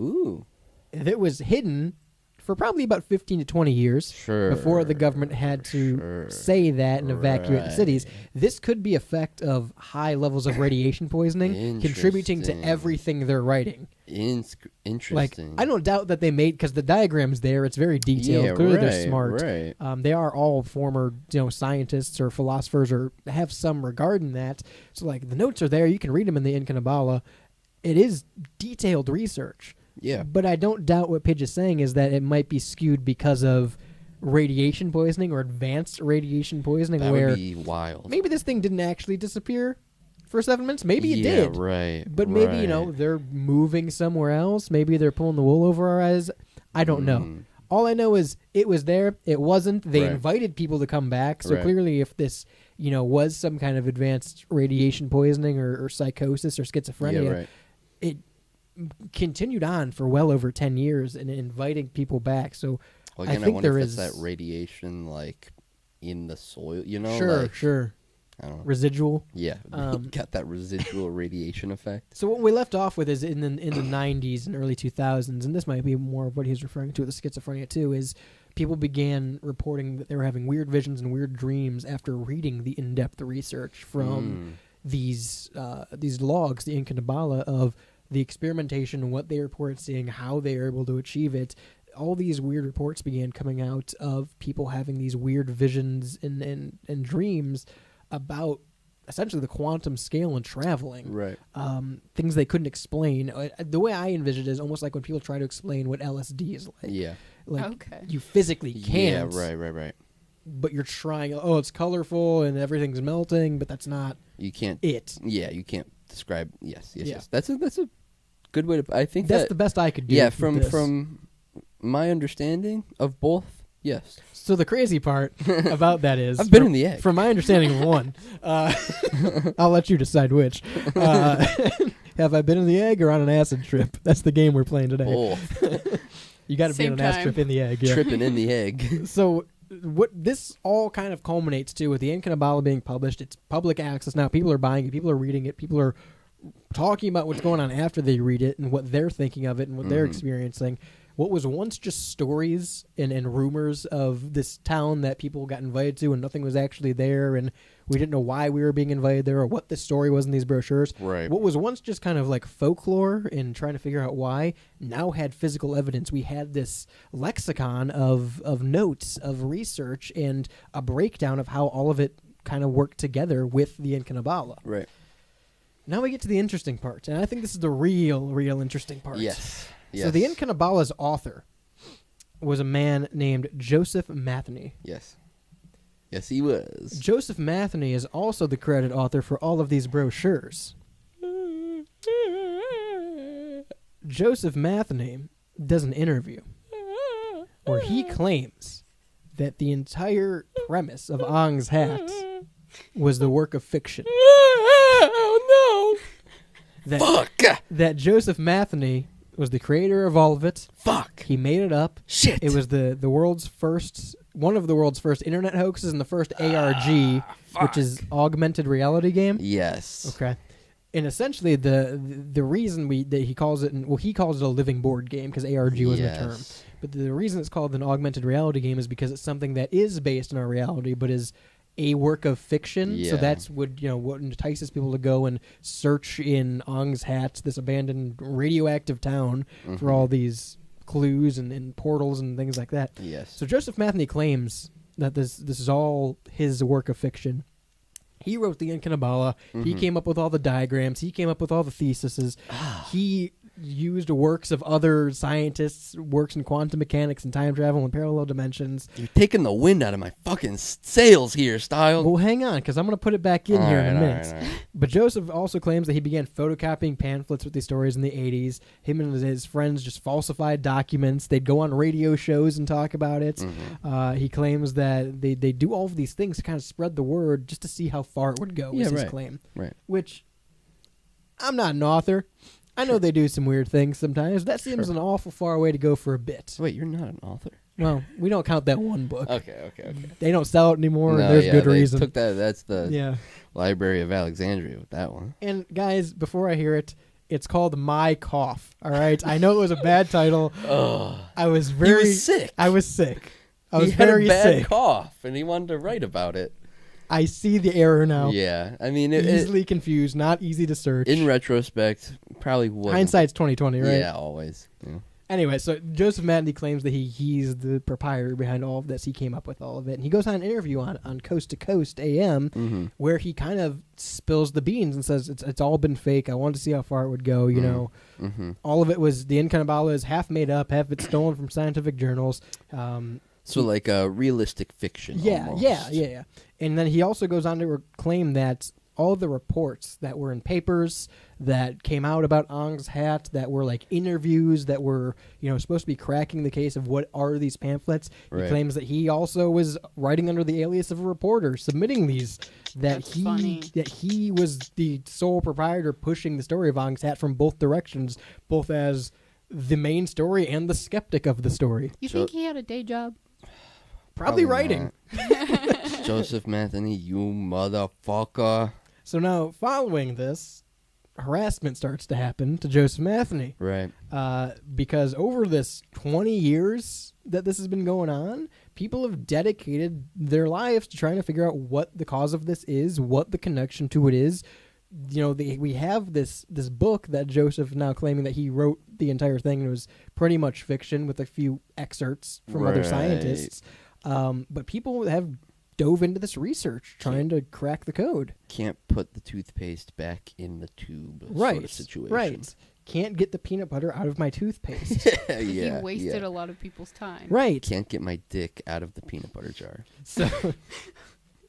[SPEAKER 3] Ooh.
[SPEAKER 7] That was hidden for probably about 15 to 20 years before the government had to say that and evacuate the cities. This could be effect of high levels of radiation poisoning contributing to everything they're writing.
[SPEAKER 3] Interesting.
[SPEAKER 7] Like, I don't doubt that they made, because the diagram's there, it's very detailed.
[SPEAKER 3] Yeah,
[SPEAKER 7] clearly
[SPEAKER 3] right,
[SPEAKER 7] they're smart.
[SPEAKER 3] Right.
[SPEAKER 7] They are all former scientists or philosophers or have some regard in that. So like the notes are there, you can read them in the Inca Nabala. It is detailed research.
[SPEAKER 3] Yeah.
[SPEAKER 7] But I don't doubt what Pidge is saying is that it might be skewed because of radiation poisoning or advanced radiation poisoning.
[SPEAKER 3] That
[SPEAKER 7] where
[SPEAKER 3] would be wild.
[SPEAKER 7] Maybe this thing didn't actually disappear for 7 minutes. Maybe it did.
[SPEAKER 3] Right.
[SPEAKER 7] But maybe, they're moving somewhere else. Maybe they're pulling the wool over our eyes. I don't know. All I know is it was there. It wasn't. They invited people to come back. So clearly if this, was some kind of advanced radiation poisoning or psychosis or schizophrenia, it continued on for well over 10 years and inviting people back. So
[SPEAKER 3] again,
[SPEAKER 7] I think
[SPEAKER 3] wonder
[SPEAKER 7] there
[SPEAKER 3] if
[SPEAKER 7] is
[SPEAKER 3] that radiation like in the soil,
[SPEAKER 7] Sure.
[SPEAKER 3] I don't know.
[SPEAKER 7] Residual.
[SPEAKER 3] Yeah, got that residual radiation effect.
[SPEAKER 7] So what we left off with is in the 90s and early 2000s, and this might be more of what he's referring to with the schizophrenia too, is people began reporting that they were having weird visions and weird dreams after reading the in-depth research from these logs, the Inca Nabala, of the experimentation and what they reported seeing, how they were able to achieve it. All these weird reports began coming out of people having these weird visions and dreams about essentially the quantum scale and traveling.
[SPEAKER 3] Right.
[SPEAKER 7] Things they couldn't explain. The way I envision it is almost like when people try to explain what LSD is like.
[SPEAKER 3] Yeah.
[SPEAKER 7] Like, you physically can't.
[SPEAKER 3] Yeah, right.
[SPEAKER 7] But you're trying, it's colorful and everything's melting, but that's not
[SPEAKER 3] You can't.
[SPEAKER 7] it.
[SPEAKER 3] Yeah, you can't describe. Yes. That's a good way to. I think
[SPEAKER 7] that's the best I could do.
[SPEAKER 3] Yeah,
[SPEAKER 7] with
[SPEAKER 3] from
[SPEAKER 7] this.
[SPEAKER 3] my understanding of both. Yes.
[SPEAKER 7] So the crazy part about that is
[SPEAKER 3] I've been in the egg.
[SPEAKER 7] From my understanding of one, I'll let you decide which. Have I been in the egg or on an acid trip? That's the game we're playing today.
[SPEAKER 3] Oh.
[SPEAKER 7] You got to be on an acid trip in the egg. Yeah.
[SPEAKER 3] Tripping in the egg.
[SPEAKER 7] So what this all kind of culminates to with the Inca Nabala being published, it's public access now. People are buying it. People are reading it. People are talking about what's going on after they read it and what they're thinking of it and what they're experiencing. What was once just stories and rumors of this town that people got invited to and nothing was actually there and we didn't know why we were being invited there or what the story was in these brochures.
[SPEAKER 3] Right.
[SPEAKER 7] What was once just kind of like folklore and trying to figure out why now had physical evidence. We had this lexicon of notes, of research, and a breakdown of how all of it kind of worked together with the Inca Nabala.
[SPEAKER 3] Right.
[SPEAKER 7] Now we get to the interesting part, and I think this is the real interesting part.
[SPEAKER 3] Yes.
[SPEAKER 7] So the Inca Nabala's author was a man named Joseph Matheny.
[SPEAKER 3] Yes. Yes, he was.
[SPEAKER 7] Joseph Matheny is also the credited author for all of these brochures. Joseph Matheny does an interview where he claims that the entire premise of Ong's Hat was the work of fiction.
[SPEAKER 3] Oh, no. Fuck!
[SPEAKER 7] That Joseph Matheny was the creator of all of it.
[SPEAKER 3] Fuck.
[SPEAKER 7] He made it up.
[SPEAKER 3] Shit.
[SPEAKER 7] It was the world's first, one of the world's first internet hoaxes and the first ARG, which is augmented reality game.
[SPEAKER 3] Yes.
[SPEAKER 7] Okay. And essentially the reason that he calls it, he calls it a living board game because ARG wasn't a term. But the reason it's called an augmented reality game is because it's something that is based in our reality but is a work of fiction.
[SPEAKER 3] Yeah.
[SPEAKER 7] So that's what entices people to go and search in Ong's Hat, this abandoned radioactive town, for all these clues and portals and things like that.
[SPEAKER 3] Yes.
[SPEAKER 7] So Joseph Matheny claims that this is all his work of fiction. He wrote the Inca Nabala. He came up with all the diagrams. He came up with all the theses. He used works of other scientists, works in quantum mechanics and time travel and parallel dimensions.
[SPEAKER 3] You're taking the wind out of my fucking sails here, Style.
[SPEAKER 7] Well, hang on, because I'm going to put it back in here in a minute.
[SPEAKER 3] All right.
[SPEAKER 7] But Joseph also claims that he began photocopying pamphlets with these stories in the 80s. Him and his friends just falsified documents. They'd go on radio shows and talk about it. Mm-hmm. He claims that they do all of these things to kind of spread the word just to see how far it would go, is his claim.
[SPEAKER 3] Right.
[SPEAKER 7] Which, I'm not an author. I know they do some weird things sometimes. That seems an awful far way to go for a bit.
[SPEAKER 3] Wait, you're not an author?
[SPEAKER 7] Well, we don't count that one book.
[SPEAKER 3] Okay.
[SPEAKER 7] They don't sell it anymore, and there's good reason.
[SPEAKER 3] Took that. That's the Library of Alexandria with that one.
[SPEAKER 7] And guys, before I hear it, it's called My Cough. All right, I know it was a bad title. I was
[SPEAKER 3] He was sick.
[SPEAKER 7] I was sick. I was
[SPEAKER 3] he had
[SPEAKER 7] very
[SPEAKER 3] a bad
[SPEAKER 7] sick.
[SPEAKER 3] cough, and he wanted to write about it.
[SPEAKER 7] I see the error now.
[SPEAKER 3] Yeah, I mean,
[SPEAKER 7] easily confused, not easy to search.
[SPEAKER 3] In retrospect, probably wasn't.
[SPEAKER 7] Hindsight's 20/20, right?
[SPEAKER 3] Yeah, always. Yeah.
[SPEAKER 7] Anyway, so Joseph Matney claims that he's the proprietor behind all of this. He came up with all of it. And he goes on an interview on Coast to Coast AM where he kind of spills the beans and says it's all been fake. I wanted to see how far it would go, you know. All of it was, the Incunabala is half made up, half it's stolen from scientific journals.
[SPEAKER 3] So like a realistic fiction.
[SPEAKER 7] Yeah,
[SPEAKER 3] almost.
[SPEAKER 7] yeah. And then he also goes on to claim that all of the reports that were in papers that came out about Ong's hat, that were like interviews that were, supposed to be cracking the case of what are these pamphlets. He claims that he also was writing under the alias of a reporter, submitting these, that he was the sole proprietor pushing the story of Ong's hat from both directions, both as the main story and the skeptic of the story.
[SPEAKER 5] You think he had a day job?
[SPEAKER 7] Probably writing.
[SPEAKER 3] Joseph Matney, you motherfucker.
[SPEAKER 7] So now, following this, harassment starts to happen to Joseph Matney.
[SPEAKER 3] Right.
[SPEAKER 7] Because over this 20 years that this has been going on, people have dedicated their lives to trying to figure out what the cause of this is, what the connection to it is. We have this book that Joseph now claiming that he wrote the entire thing, and it was pretty much fiction with a few excerpts from other scientists. But people have dove into this research trying to crack the code.
[SPEAKER 3] Can't put the toothpaste back in the tube sort of situation.
[SPEAKER 7] Right. Can't get the peanut butter out of my toothpaste.
[SPEAKER 5] He wasted a lot of people's time.
[SPEAKER 7] Right.
[SPEAKER 3] Can't get my dick out of the peanut butter jar.
[SPEAKER 7] So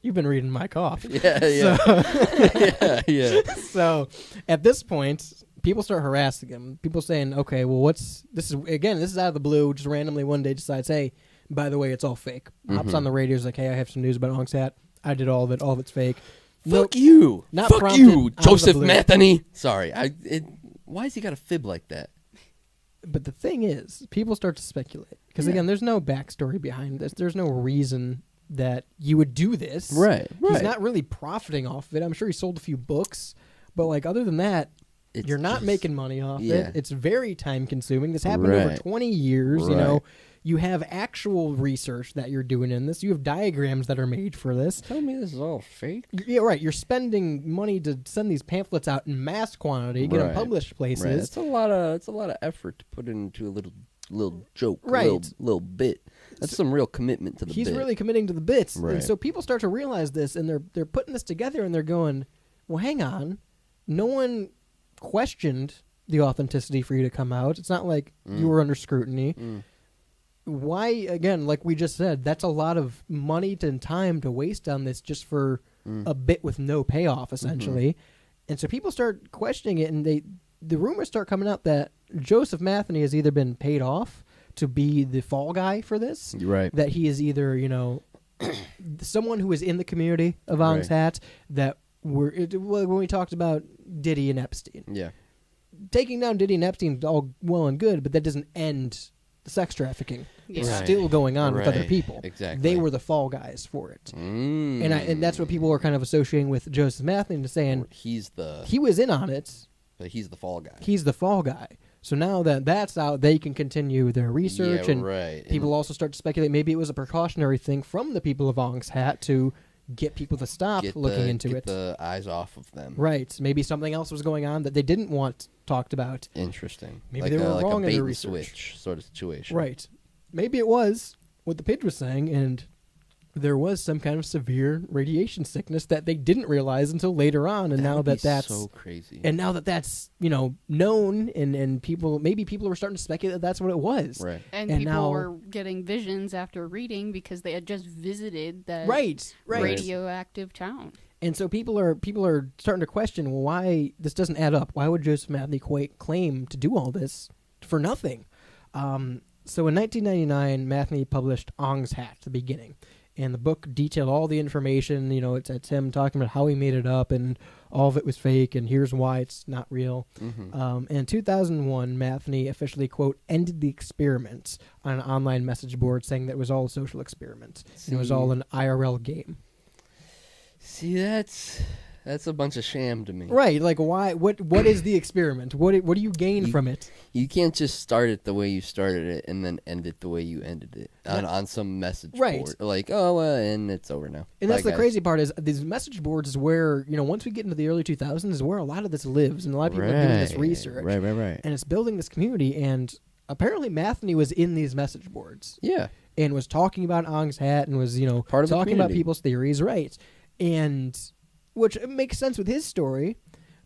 [SPEAKER 7] you've been reading My Cough.
[SPEAKER 3] Yeah. Yeah.
[SPEAKER 7] So at this point, people start harassing him. People saying, okay, well, this is out of the blue, just randomly one day decides, hey, by the way, it's all fake. Hops on the radio, is like, hey, I have some news about Ong's hat. I did all of it. All of it's fake.
[SPEAKER 3] Fuck you.
[SPEAKER 7] Not
[SPEAKER 3] Fuck
[SPEAKER 7] prompted,
[SPEAKER 3] you,
[SPEAKER 7] out
[SPEAKER 3] Joseph
[SPEAKER 7] of the blue.
[SPEAKER 3] Matney. Sorry. Why has he got a fib like that?
[SPEAKER 7] But the thing is, people start to speculate. Because, again, there's no backstory behind this. There's no reason that you would do this.
[SPEAKER 3] Right.
[SPEAKER 7] He's not really profiting off of it. I'm sure he sold a few books. But, other than that, you're not making money off it. It's very time-consuming. This happened over 20 years, You have actual research that you're doing in this. You have diagrams that are made for this.
[SPEAKER 3] Tell me this is all fake?
[SPEAKER 7] Yeah, right. You're spending money to send these pamphlets out in mass quantity, get them published places.
[SPEAKER 3] Right. It's a lot of effort to put into a little joke, little bit. That's some real commitment to the bit.
[SPEAKER 7] He's really committing to the bits.
[SPEAKER 3] Right.
[SPEAKER 7] And so people start to realize this, and they're putting this together, and they're going, well, hang on. No one questioned the authenticity for you to come out. It's not like you were under scrutiny. Why, again, like we just said, that's a lot of money and time to waste on this just for a bit with no payoff, essentially. And so people start questioning it, and the rumors start coming out that Joseph Matney has either been paid off to be the fall guy for this, that he is either, someone who is in the community of Ong's hat, that when we talked about Diddy and Epstein.
[SPEAKER 3] Yeah.
[SPEAKER 7] Taking down Diddy and Epstein is all well and good, but that doesn't end the sex trafficking. It's
[SPEAKER 5] Right.
[SPEAKER 7] still going on with other people.
[SPEAKER 3] Exactly.
[SPEAKER 7] They were the fall guys for it. And that's what people were kind of associating with Joseph Matney, and saying he was in on it,
[SPEAKER 3] but he's the fall guy.
[SPEAKER 7] He's the fall guy. So now that that's out, they can continue their research, and people also start to speculate maybe it was a precautionary thing from the people of Ong's hat to get people to stop looking into it.
[SPEAKER 3] Get the eyes off of them.
[SPEAKER 7] Right. Maybe something else was going on that they didn't want talked about.
[SPEAKER 3] Interesting.
[SPEAKER 7] Maybe they were wrong
[SPEAKER 3] like a
[SPEAKER 7] in their
[SPEAKER 3] bait
[SPEAKER 7] research.
[SPEAKER 3] and switch sort of situation.
[SPEAKER 7] Right. Maybe it was what the page was saying, and there was some kind of severe radiation sickness that they didn't realize until later on, and now that's
[SPEAKER 3] so crazy.
[SPEAKER 7] And now that's known, and people were starting to speculate that that's what it was.
[SPEAKER 3] Right.
[SPEAKER 5] And people
[SPEAKER 7] now,
[SPEAKER 5] were getting visions after reading because they had just visited that
[SPEAKER 7] right.
[SPEAKER 5] radioactive town.
[SPEAKER 7] And so people are starting to question, well, why this doesn't add up? Why would Joseph Matheny claim to do all this for nothing? So in 1999, Matheny published Ong's Hat at the beginning. And the book detailed all the information. It's him talking about how he made it up, and all of it was fake, and here's why it's not real.
[SPEAKER 3] Mm-hmm.
[SPEAKER 7] And in 2001, Matheny officially, quote, ended the experiment on an online message board, saying that it was all a social experiment. And it was all an IRL game.
[SPEAKER 3] See, that's a bunch of sham to me.
[SPEAKER 7] Right. Like, why? What is the experiment? What do you gain from it?
[SPEAKER 3] You can't just start it the way you started it and then end it the way you ended it on some message board. Like, and it's over now.
[SPEAKER 7] And that's the crazy part is these message boards is where, once we get into the early 2000s is where a lot of this lives, and a lot of people are doing this research.
[SPEAKER 3] Right.
[SPEAKER 7] And it's building this community, and apparently Matheny was in these message boards.
[SPEAKER 3] Yeah.
[SPEAKER 7] And was talking about Ong's Hat and was,
[SPEAKER 3] part of
[SPEAKER 7] talking about people's theories, right. And which makes sense with his story,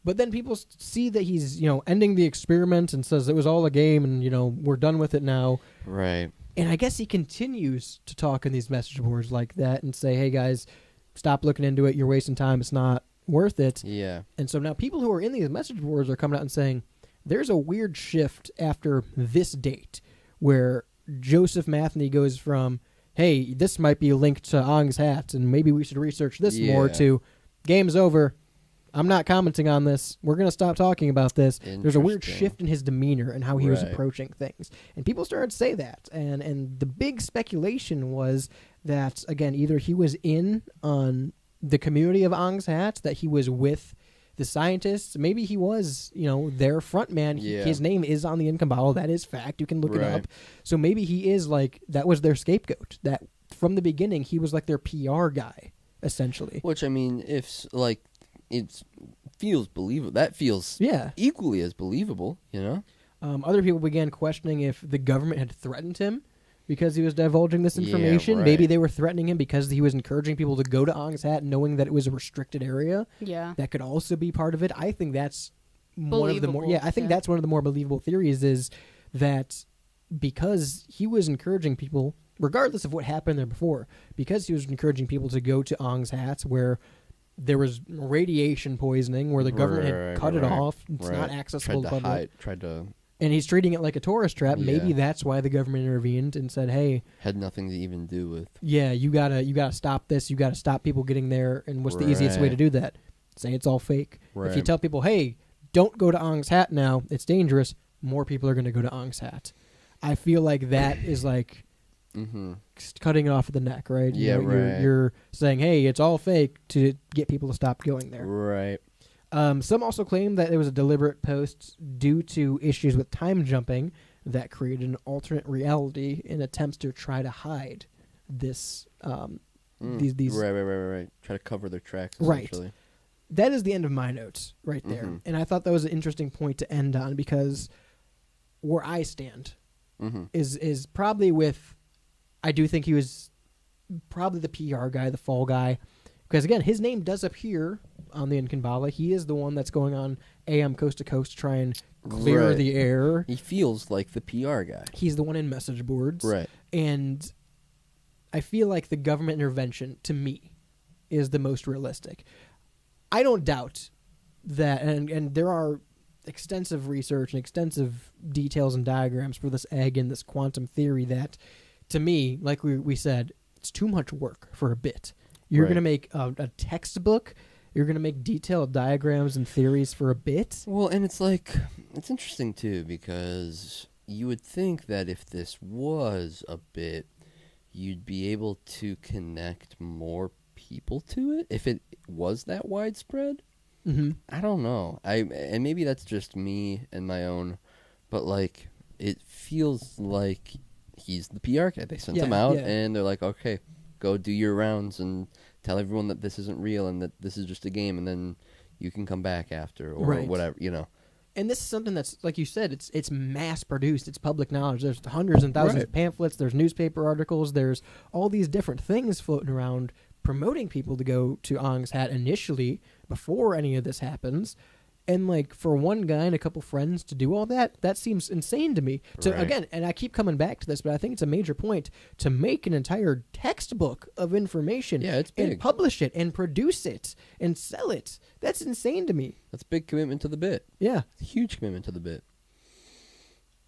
[SPEAKER 7] but then people see that he's, ending the experiment and says it was all a game and, we're done with it now.
[SPEAKER 3] Right.
[SPEAKER 7] And I guess he continues to talk in these message boards like that and say, hey, guys, stop looking into it. You're wasting time. It's not worth it.
[SPEAKER 3] Yeah.
[SPEAKER 7] And so now people who are in these message boards are coming out and saying there's a weird shift after this date where Joseph Matheny goes from, hey, this might be linked to Ong's Hat and maybe we should research this more, to game's over. I'm not commenting on this. We're going to stop talking about this. There's a weird shift in his demeanor and how he was approaching things. And people started to say that. And the big speculation was that, again, either he was in on the community of Ong's Hat, that he was with the scientists. Maybe he was, their front man. His name is on the Incompatible. That is fact. You can look it up. So maybe he is that was their scapegoat. That from the beginning, he was their PR guy, essentially.
[SPEAKER 3] Which, I mean, if, it feels believable. That feels equally as believable,
[SPEAKER 7] Other people began questioning if the government had threatened him because he was divulging this information.
[SPEAKER 3] Right.
[SPEAKER 7] Maybe they were threatening him because he was encouraging people to go to Ong's Hat knowing that it was a restricted area.
[SPEAKER 5] Yeah.
[SPEAKER 7] That could also be part of it. I think that's one of the more... I think
[SPEAKER 5] yeah.
[SPEAKER 7] that's one of the more believable theories is that because he was encouraging people, regardless of what happened there before, because he was encouraging people to go to Ong's Hats where there was radiation poisoning, where the government had cut it off. It's not accessible to the public. And he's treating it like a tourist trap.
[SPEAKER 3] Yeah.
[SPEAKER 7] Maybe that's why the government intervened and said, "Hey,
[SPEAKER 3] had nothing to even do with."
[SPEAKER 7] Yeah, you gotta stop this. You gotta stop people getting there. And what's the easiest way to do that? Say it's all fake. If you tell people, "Hey, don't go to Ong's Hat now. It's dangerous," more people are going to go to Ong's Hat. I feel like that is cutting it off at the neck, right?
[SPEAKER 3] Yeah,
[SPEAKER 7] You're saying, "Hey, it's all fake," to get people to stop going there.
[SPEAKER 3] Right.
[SPEAKER 7] Some also claim that it was a deliberate post due to issues with time jumping that created an alternate reality in attempts to try to hide this. These
[SPEAKER 3] right. Try to cover their tracks. Essentially.
[SPEAKER 7] Right. That is the end of my notes right there, and I thought that was an interesting point to end on because where I stand is probably with. I do think he was probably the PR guy, the fall guy. Because, again, his name does appear on the Incompatible. He is the one that's going on AM Coast to Coast to try and clear the air.
[SPEAKER 3] He feels like the PR guy.
[SPEAKER 7] He's the one in message boards.
[SPEAKER 3] Right.
[SPEAKER 7] And I feel like the government intervention, to me, is the most realistic. I don't doubt that, and there are extensive research and extensive details and diagrams for this egg and this quantum theory that, to me, like we said, it's too much work for a bit. You're going to make a textbook. You're going to make detailed diagrams and theories for a bit.
[SPEAKER 3] Well, and it's interesting, too, because you would think that if this was a bit, you'd be able to connect more people to it if it was that widespread.
[SPEAKER 7] Mm-hmm.
[SPEAKER 3] I don't know. And maybe that's just me and my own, but, it feels like he's the PR guy. They sent him out, and they're like, okay, go do your rounds and tell everyone that this isn't real and that this is just a game, and then you can come back after or whatever,
[SPEAKER 7] And this is something that's, like you said, it's mass produced. It's public knowledge. There's hundreds and thousands of pamphlets. There's newspaper articles. There's all these different things floating around promoting people to go to Ong's Hat initially before any of this happens. And, like, for one guy and a couple friends to do all that seems insane to me. Again, and I keep coming back to this, but I think it's a major point to make an entire textbook of information
[SPEAKER 3] it's big.
[SPEAKER 7] and publish it and produce it and sell it. That's insane to me.
[SPEAKER 3] That's a big commitment to the bit.
[SPEAKER 7] Yeah.
[SPEAKER 3] It's a huge commitment to the bit.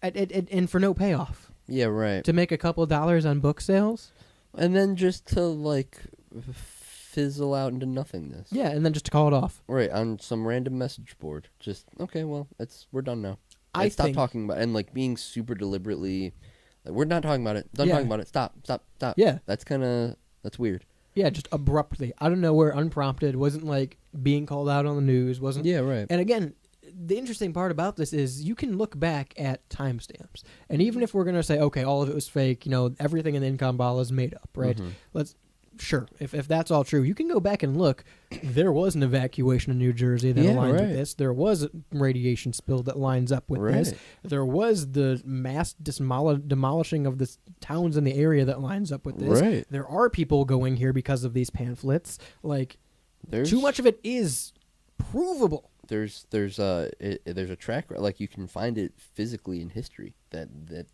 [SPEAKER 7] And for no payoff.
[SPEAKER 3] Yeah, right.
[SPEAKER 7] To make a couple dollars on book sales.
[SPEAKER 3] And then just to, like, fizzle out into nothingness.
[SPEAKER 7] Yeah, and then just to call it off.
[SPEAKER 3] Right, on some random message board. Just, okay, well, we're done now.
[SPEAKER 7] I
[SPEAKER 3] stop
[SPEAKER 7] think,
[SPEAKER 3] talking about it. And, like, being super deliberately, like, we're not talking about it. Done talking about it. Stop.
[SPEAKER 7] Yeah.
[SPEAKER 3] That's weird.
[SPEAKER 7] Yeah, just abruptly. Out of nowhere, unprompted. Wasn't, like, being called out on the news. Wasn't.
[SPEAKER 3] Yeah, right.
[SPEAKER 7] And again, the interesting part about this is you can look back at timestamps. And even if we're going to say, okay, all of it was fake, everything in the Incambala is made up, right? Sure, if that's all true, you can go back and look. There was an evacuation in New Jersey that aligns with this. There was a radiation spill that lines up with this. There was the mass demolishing of the towns in the area that lines up with this.
[SPEAKER 3] Right.
[SPEAKER 7] There are people going here because of these pamphlets. Like, too much of it is provable.
[SPEAKER 3] There's a track, like, you can find it physically in history that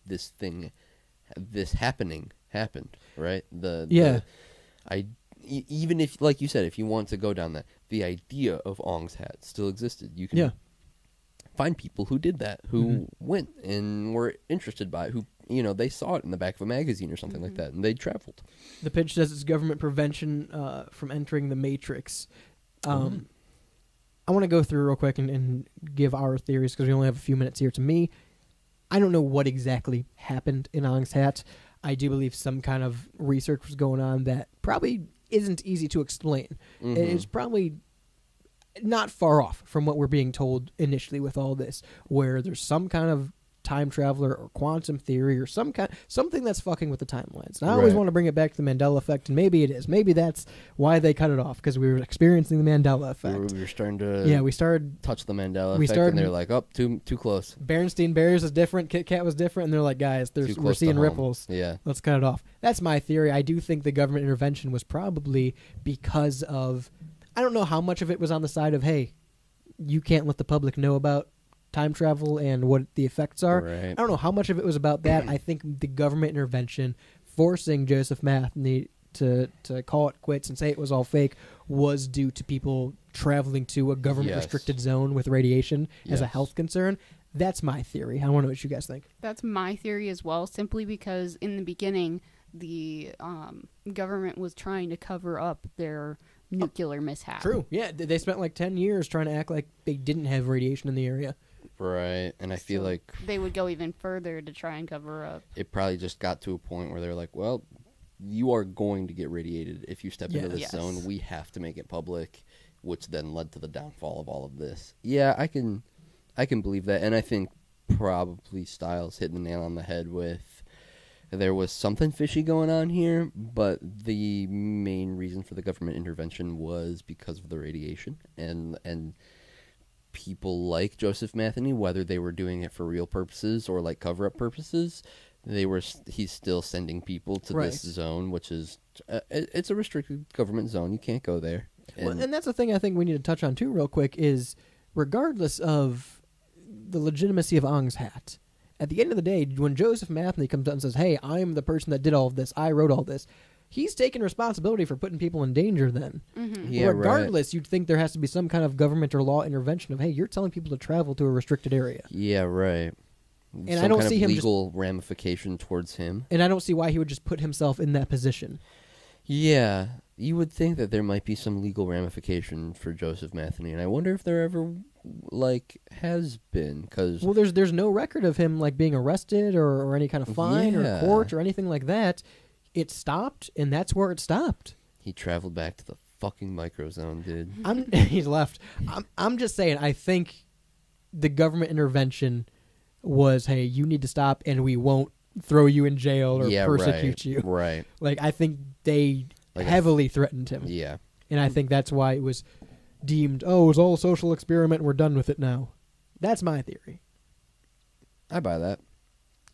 [SPEAKER 3] this happening happened, right? Even if, like you said, if you want to go down that, the idea of Ong's Hat still existed. You can find people who did that, who went and were interested by it, who, they saw it in the back of a magazine or something like that, and they traveled.
[SPEAKER 7] The pitch says it's government prevention from entering the matrix. I want to go through real quick and give our theories because we only have a few minutes here. To me, I don't know what exactly happened in Ong's Hat. I do believe some kind of research was going on that probably isn't easy to explain. It's probably not far off from what we're being told initially with all this, where there's some kind of time traveler or quantum theory or something that's fucking with the timelines. And I always want to bring it back to the Mandela effect, and maybe it is. Maybe that's why they cut it off, because we were experiencing the Mandela effect.
[SPEAKER 3] We were starting to
[SPEAKER 7] we started
[SPEAKER 3] touch the Mandela effect, and they're like, oh, too close.
[SPEAKER 7] Berenstain Bears is different, Kit Kat was different, and they're like, guys, we're seeing ripples.
[SPEAKER 3] Yeah.
[SPEAKER 7] Let's cut it off. That's my theory. I do think the government intervention was probably because of, I don't know how much of it was on the side of, hey, you can't let the public know about time travel and what the effects are.
[SPEAKER 3] Right.
[SPEAKER 7] I don't know how much of it was about that. I think the government intervention forcing Joseph Matheny to call it quits and say it was all fake was due to people traveling to a government restricted zone with radiation as a health concern. That's my theory. I want to know what you guys think.
[SPEAKER 5] That's my theory as well, simply because in the beginning the government was trying to cover up their nuclear mishap.
[SPEAKER 7] True. Yeah, they spent like 10 years trying to act like they didn't have radiation in the area.
[SPEAKER 3] Right, and I feel like
[SPEAKER 5] they would go even further to try and cover up.
[SPEAKER 3] It probably just got to a point where they're like, well, you are going to get radiated if you step into this zone. We have to make it public, which then led to the downfall of all of this. Yeah, I can believe that, and I think probably Styles hit the nail on the head with there was something fishy going on here, but the main reason for the government intervention was because of the radiation, and people like Joseph Matheny, whether they were doing it for real purposes or like cover-up purposes, he's still sending people to this zone, which is it's a restricted government zone. You can't go there.
[SPEAKER 7] And that's the thing I think we need to touch on too real quick is, regardless of the legitimacy of Ong's Hat, at the end of the day, when Joseph Matheny comes out and says, hey, I'm the person that did all of this, I wrote all this, he's taking responsibility for putting people in danger then.
[SPEAKER 3] Yeah,
[SPEAKER 7] regardless, you'd think there has to be some kind of government or law intervention of, hey, you're telling people to travel to a restricted area.
[SPEAKER 3] Yeah, right.
[SPEAKER 7] And
[SPEAKER 3] some
[SPEAKER 7] I don't
[SPEAKER 3] kind
[SPEAKER 7] see
[SPEAKER 3] of
[SPEAKER 7] him
[SPEAKER 3] legal ramification towards him.
[SPEAKER 7] And I don't see why he would just put himself in that position.
[SPEAKER 3] Yeah, you would think that there might be some legal ramification for Joseph Matheny, and I wonder if there ever has been, because
[SPEAKER 7] there's no record of him being arrested or any kind of fine or court or anything like that. It stopped, and that's where it stopped.
[SPEAKER 3] He traveled back to the fucking microzone, dude.
[SPEAKER 7] He's left. I'm just saying, I think the government intervention was, hey, you need to stop, and we won't throw you in jail or persecute you.
[SPEAKER 3] Right.
[SPEAKER 7] I think they heavily threatened him.
[SPEAKER 3] Yeah.
[SPEAKER 7] And I think that's why it was deemed, it was all a social experiment, and we're done with it now. That's my theory.
[SPEAKER 3] I buy that.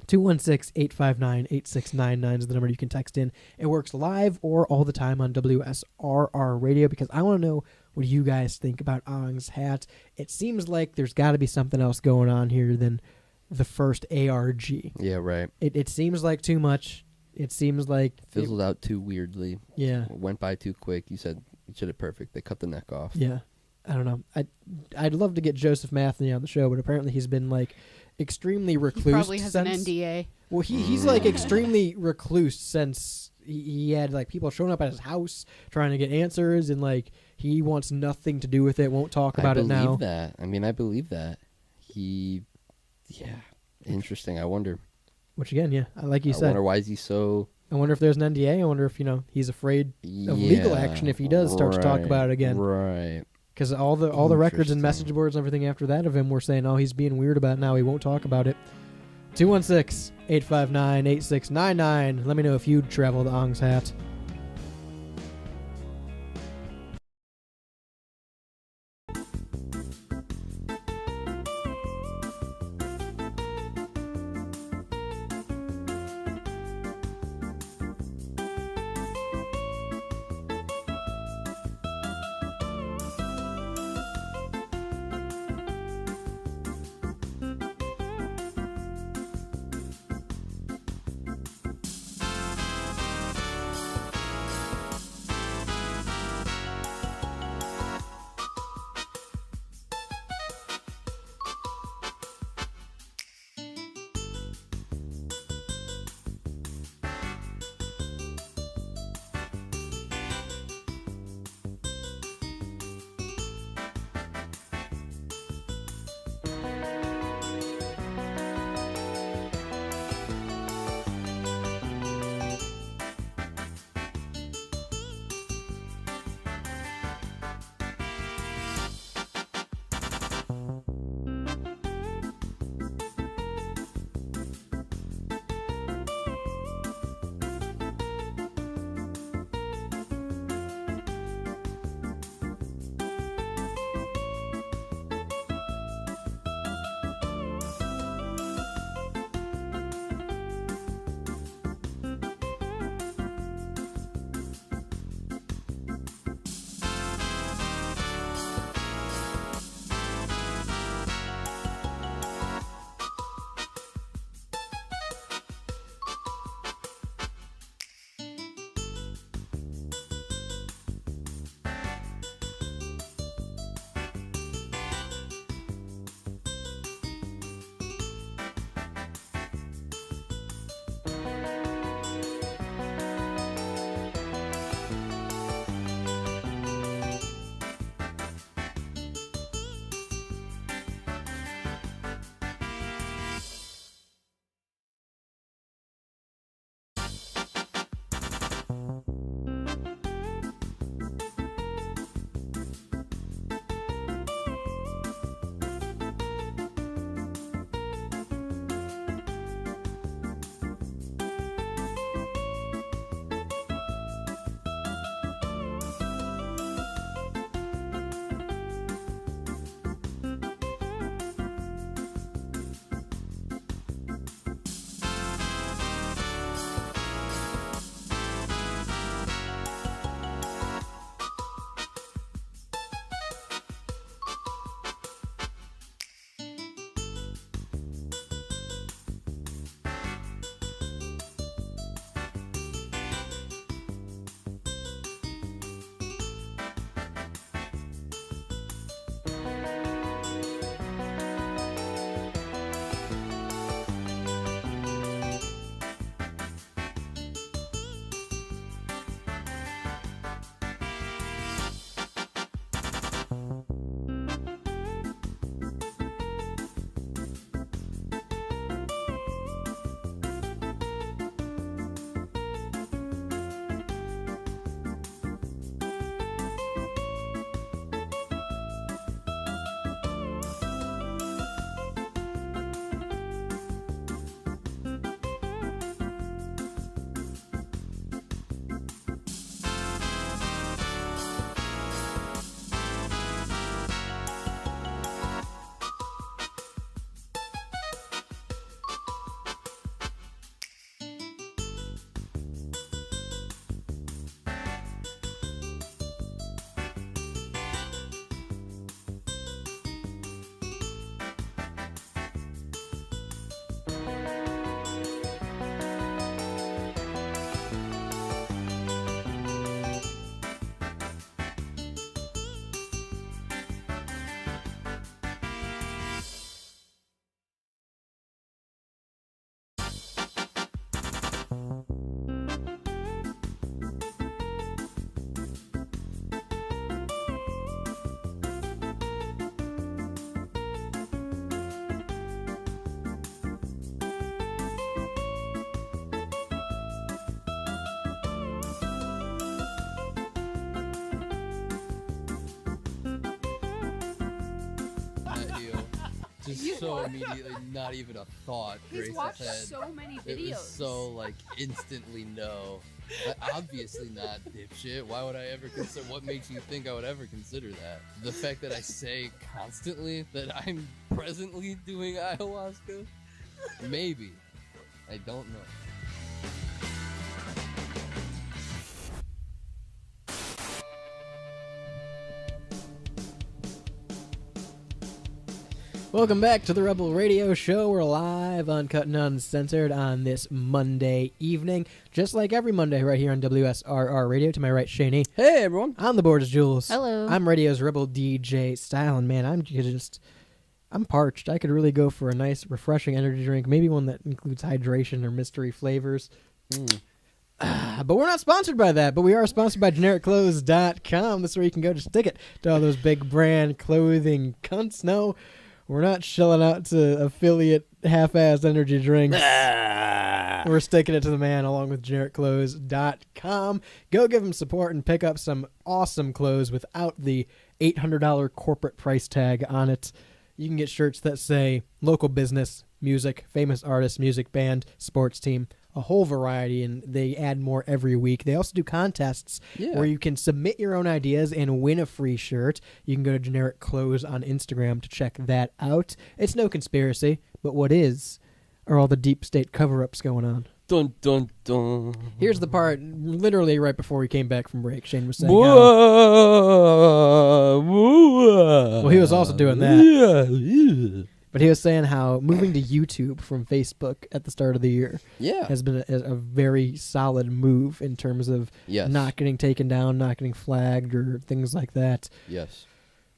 [SPEAKER 7] 216-859-8699 is the number you can text in. It works live or all the time on WSRR radio because I want to know what you guys think about Ong's hat. It seems like there's got to be something else going on here than the first ARG.
[SPEAKER 3] Yeah, right.
[SPEAKER 7] It seems like too much. It seems like...
[SPEAKER 3] Fizzled out too weirdly.
[SPEAKER 7] Yeah.
[SPEAKER 3] Went by too quick. You said you did it perfect. They cut the neck off.
[SPEAKER 7] Yeah. I don't know. I'd love to get Joseph Matheny on the show, but apparently he's been like extremely recluse.
[SPEAKER 5] He probably has
[SPEAKER 7] since,
[SPEAKER 5] an NDA.
[SPEAKER 7] Well, he's like extremely recluse since he had like people showing up at his house trying to get answers, and like he wants nothing to do with it. Won't talk about it now.
[SPEAKER 3] I believe that. I mean, I believe that. Interesting. I wonder.
[SPEAKER 7] Which again, yeah, like you said.
[SPEAKER 3] I wonder why is he so.
[SPEAKER 7] I wonder if there's an NDA. I wonder if he's afraid of legal action if he does start to talk about it again.
[SPEAKER 3] Right.
[SPEAKER 7] Because all the records and message boards and everything after that of him were saying, oh, he's being weird about it now. He won't talk about it. 216-859-8699. Let me know if you'd travel to Ong's hat.
[SPEAKER 3] Just so immediately, not even a thought.
[SPEAKER 5] He's
[SPEAKER 3] Grace
[SPEAKER 5] watched
[SPEAKER 3] had.
[SPEAKER 5] so many
[SPEAKER 3] It
[SPEAKER 5] videos.
[SPEAKER 3] was so like instantly no. Obviously not, dipshit. Why would I ever consider? What makes you think I would ever consider that? The fact that I say constantly that I'm presently doing ayahuasca? Maybe. I don't know.
[SPEAKER 7] Welcome back to the Rebel Radio Show. We're live, uncut and uncensored on this Monday evening, just like every Monday right here on WSRR Radio. To my right, Shaney.
[SPEAKER 3] Hey, everyone.
[SPEAKER 7] On the board is Jules.
[SPEAKER 5] Hello.
[SPEAKER 7] I'm radio's Rebel DJ style, and man, I'm parched. I could really go for a nice, refreshing energy drink, maybe one that includes hydration or mystery flavors. But we're not sponsored by that, but we are sponsored by GenericClothes.com. That's where you can go to stick it to all those big brand clothing cunts. No, we're not shelling out to affiliate half-ass energy drinks. We're sticking it to the man along with GenericClothes.com. Go give them support and pick up some awesome clothes without the $800 corporate price tag on it. You can get shirts that say local business, music, famous artist, music band, sports team, a whole variety, and they add more every week. They also do contests where you can submit your own ideas and win a free shirt. You can go to Generic Clothes on Instagram to check that out. It's no conspiracy, but what is are all the deep state cover-ups going on.
[SPEAKER 3] Dun, dun, dun.
[SPEAKER 7] Here's the part, literally right before we came back from break, Shane was saying well, he was also doing that. But he was saying how moving to YouTube from Facebook at the start of the year has been a very solid move in terms of not getting taken down, not getting flagged, or things like that.
[SPEAKER 3] Yes.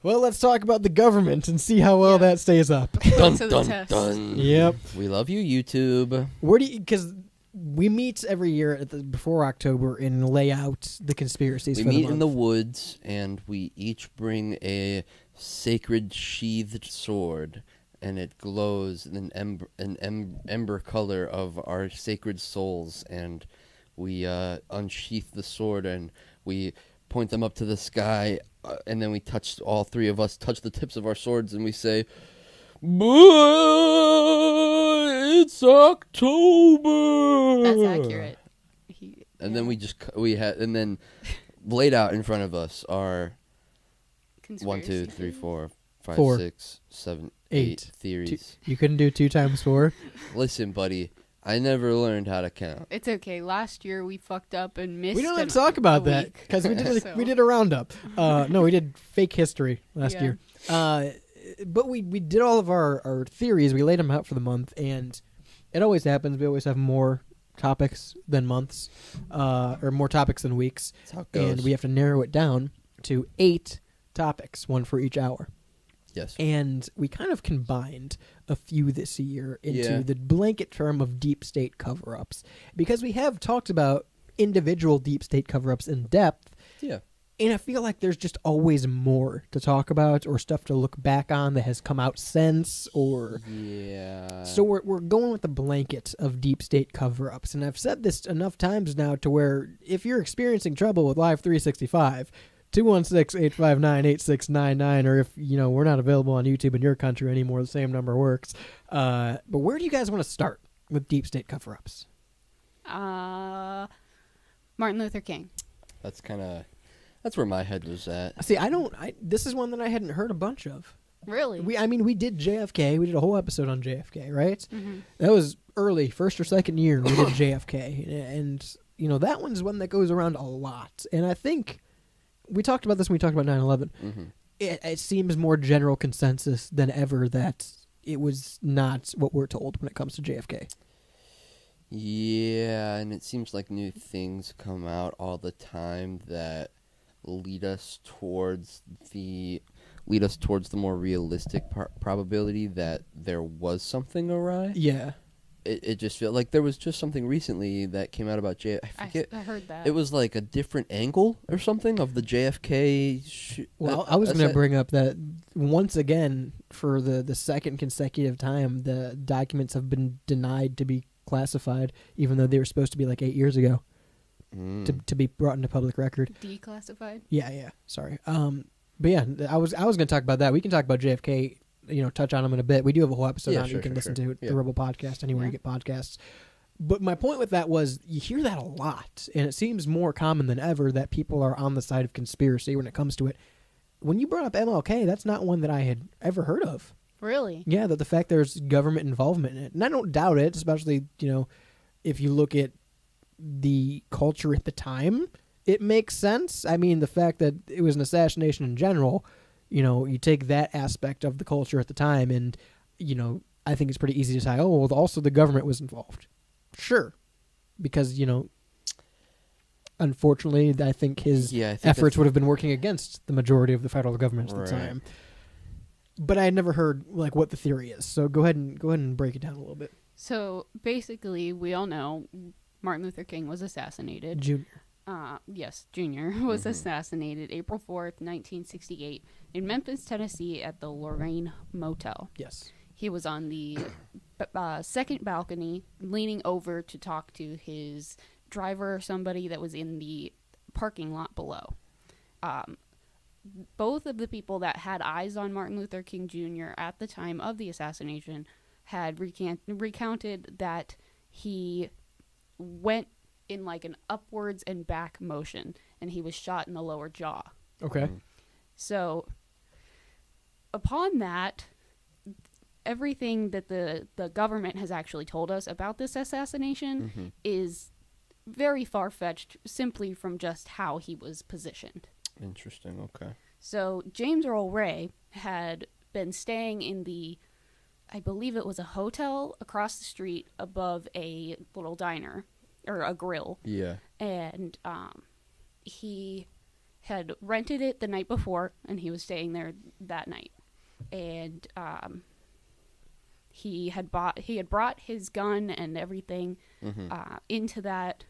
[SPEAKER 7] Well, let's talk about the government and see how well that stays up.
[SPEAKER 3] Dun, dun, dun.
[SPEAKER 7] Yep.
[SPEAKER 3] We love you, YouTube.
[SPEAKER 7] Where do you... Because we meet every year before October and lay out the conspiracies for the month. We meet
[SPEAKER 3] in the woods, and we each bring a sacred sheathed sword, and it glows in an ember color of our sacred souls, and we unsheath the sword, and we point them up to the sky, and then all three of us touch the tips of our swords, and we say, "It's October."
[SPEAKER 5] That's accurate.
[SPEAKER 3] And then and then laid out in front of us are 1, 2, 3, 4, 5, 6, 7, 8 theories.
[SPEAKER 7] You couldn't do 2 times 4?
[SPEAKER 3] Listen, buddy, I never learned how to count.
[SPEAKER 5] It's okay. Last year we fucked up and missed.
[SPEAKER 7] We don't have to talk about that because we did a roundup. No, we did fake history last year. But we did all of our theories. We laid them out for the month, and it always happens. We always have more topics than months, or more topics than weeks.
[SPEAKER 3] That's how it goes.
[SPEAKER 7] And we have to narrow it down to 8 topics, 1 for each hour.
[SPEAKER 3] Yes.
[SPEAKER 7] And we kind of combined a few this year into the blanket term of deep state cover-ups. Because we have talked about individual deep state cover-ups in depth.
[SPEAKER 3] Yeah.
[SPEAKER 7] And I feel like there's just always more to talk about or stuff to look back on that has come out since. So we're going with the blanket of deep state cover-ups. And I've said this enough times now to where if you're experiencing trouble with Live 365... 216-859-8699, or if, we're not available on YouTube in your country anymore, the same number works. But where do you guys want to start with deep state cover-ups?
[SPEAKER 5] Martin Luther King.
[SPEAKER 3] That's where my head was at.
[SPEAKER 7] See, this is one that I hadn't heard a bunch of.
[SPEAKER 5] Really?
[SPEAKER 7] We did JFK. We did a whole episode on JFK, right?
[SPEAKER 5] Mm-hmm.
[SPEAKER 7] That was early, first or second year, we did JFK. And, that one's one that goes around a lot. And I think... We talked about this when we talked about 9/11.
[SPEAKER 3] Mm-hmm.
[SPEAKER 7] It seems more general consensus than ever that it was not what we're told when it comes to JFK.
[SPEAKER 3] Yeah, and it seems like new things come out all the time that lead us towards the more realistic probability that there was something awry.
[SPEAKER 7] Yeah.
[SPEAKER 3] It just feels like there was just something recently that came out about JFK. I forget.
[SPEAKER 5] I heard that.
[SPEAKER 3] It was like a different angle or something of the JFK.
[SPEAKER 7] Well, I was going to bring up that once again, for the second consecutive time, the documents have been denied to be classified, even though they were supposed to be like 8 years ago to be brought into public record.
[SPEAKER 5] Declassified?
[SPEAKER 7] Yeah. Sorry. But yeah, I was going to talk about that. We can talk about JFK touch on them in a bit. We do have a whole episode
[SPEAKER 3] Yeah,
[SPEAKER 7] on it.
[SPEAKER 3] sure,
[SPEAKER 7] You can
[SPEAKER 3] sure,
[SPEAKER 7] listen
[SPEAKER 3] sure.
[SPEAKER 7] to
[SPEAKER 3] Yeah.
[SPEAKER 7] the Rebel Podcast anywhere you get podcasts. But my point with that was you hear that a lot, and it seems more common than ever that people are on the side of conspiracy when it comes to it. When you brought up MLK, that's not one that I had ever heard of.
[SPEAKER 5] Really?
[SPEAKER 7] Yeah, that the fact there's government involvement in it. And I don't doubt it, especially, if you look at the culture at the time, it makes sense. I mean, the fact that it was an assassination in general, you take that aspect of the culture at the time and, I think it's pretty easy to say, well, also the government was involved. Sure. Because, unfortunately, I think his efforts would have been working against the majority of the federal government at the time. But I had never heard what the theory is. So go ahead and break it down a little bit.
[SPEAKER 5] So basically, we all know Martin Luther King was assassinated.
[SPEAKER 7] Junior.
[SPEAKER 5] Yes, Junior was assassinated April 4th, 1968, in Memphis, Tennessee, at the Lorraine Motel.
[SPEAKER 7] Yes.
[SPEAKER 5] He was on the second balcony, leaning over to talk to his driver or somebody that was in the parking lot below. Both of the people that had eyes on Martin Luther King Jr. at the time of the assassination had recounted that he went in an upwards and back motion, and he was shot in the lower jaw.
[SPEAKER 7] Okay.
[SPEAKER 5] So, upon that, everything that the government has actually told us about this assassination is very far-fetched, simply from just how he was positioned.
[SPEAKER 3] Interesting, okay.
[SPEAKER 5] So, James Earl Ray had been staying in I believe it was a hotel across the street above a little diner, or a grill.
[SPEAKER 3] Yeah.
[SPEAKER 5] And he had rented it the night before, and he was staying there that night. And he had brought his gun and everything into that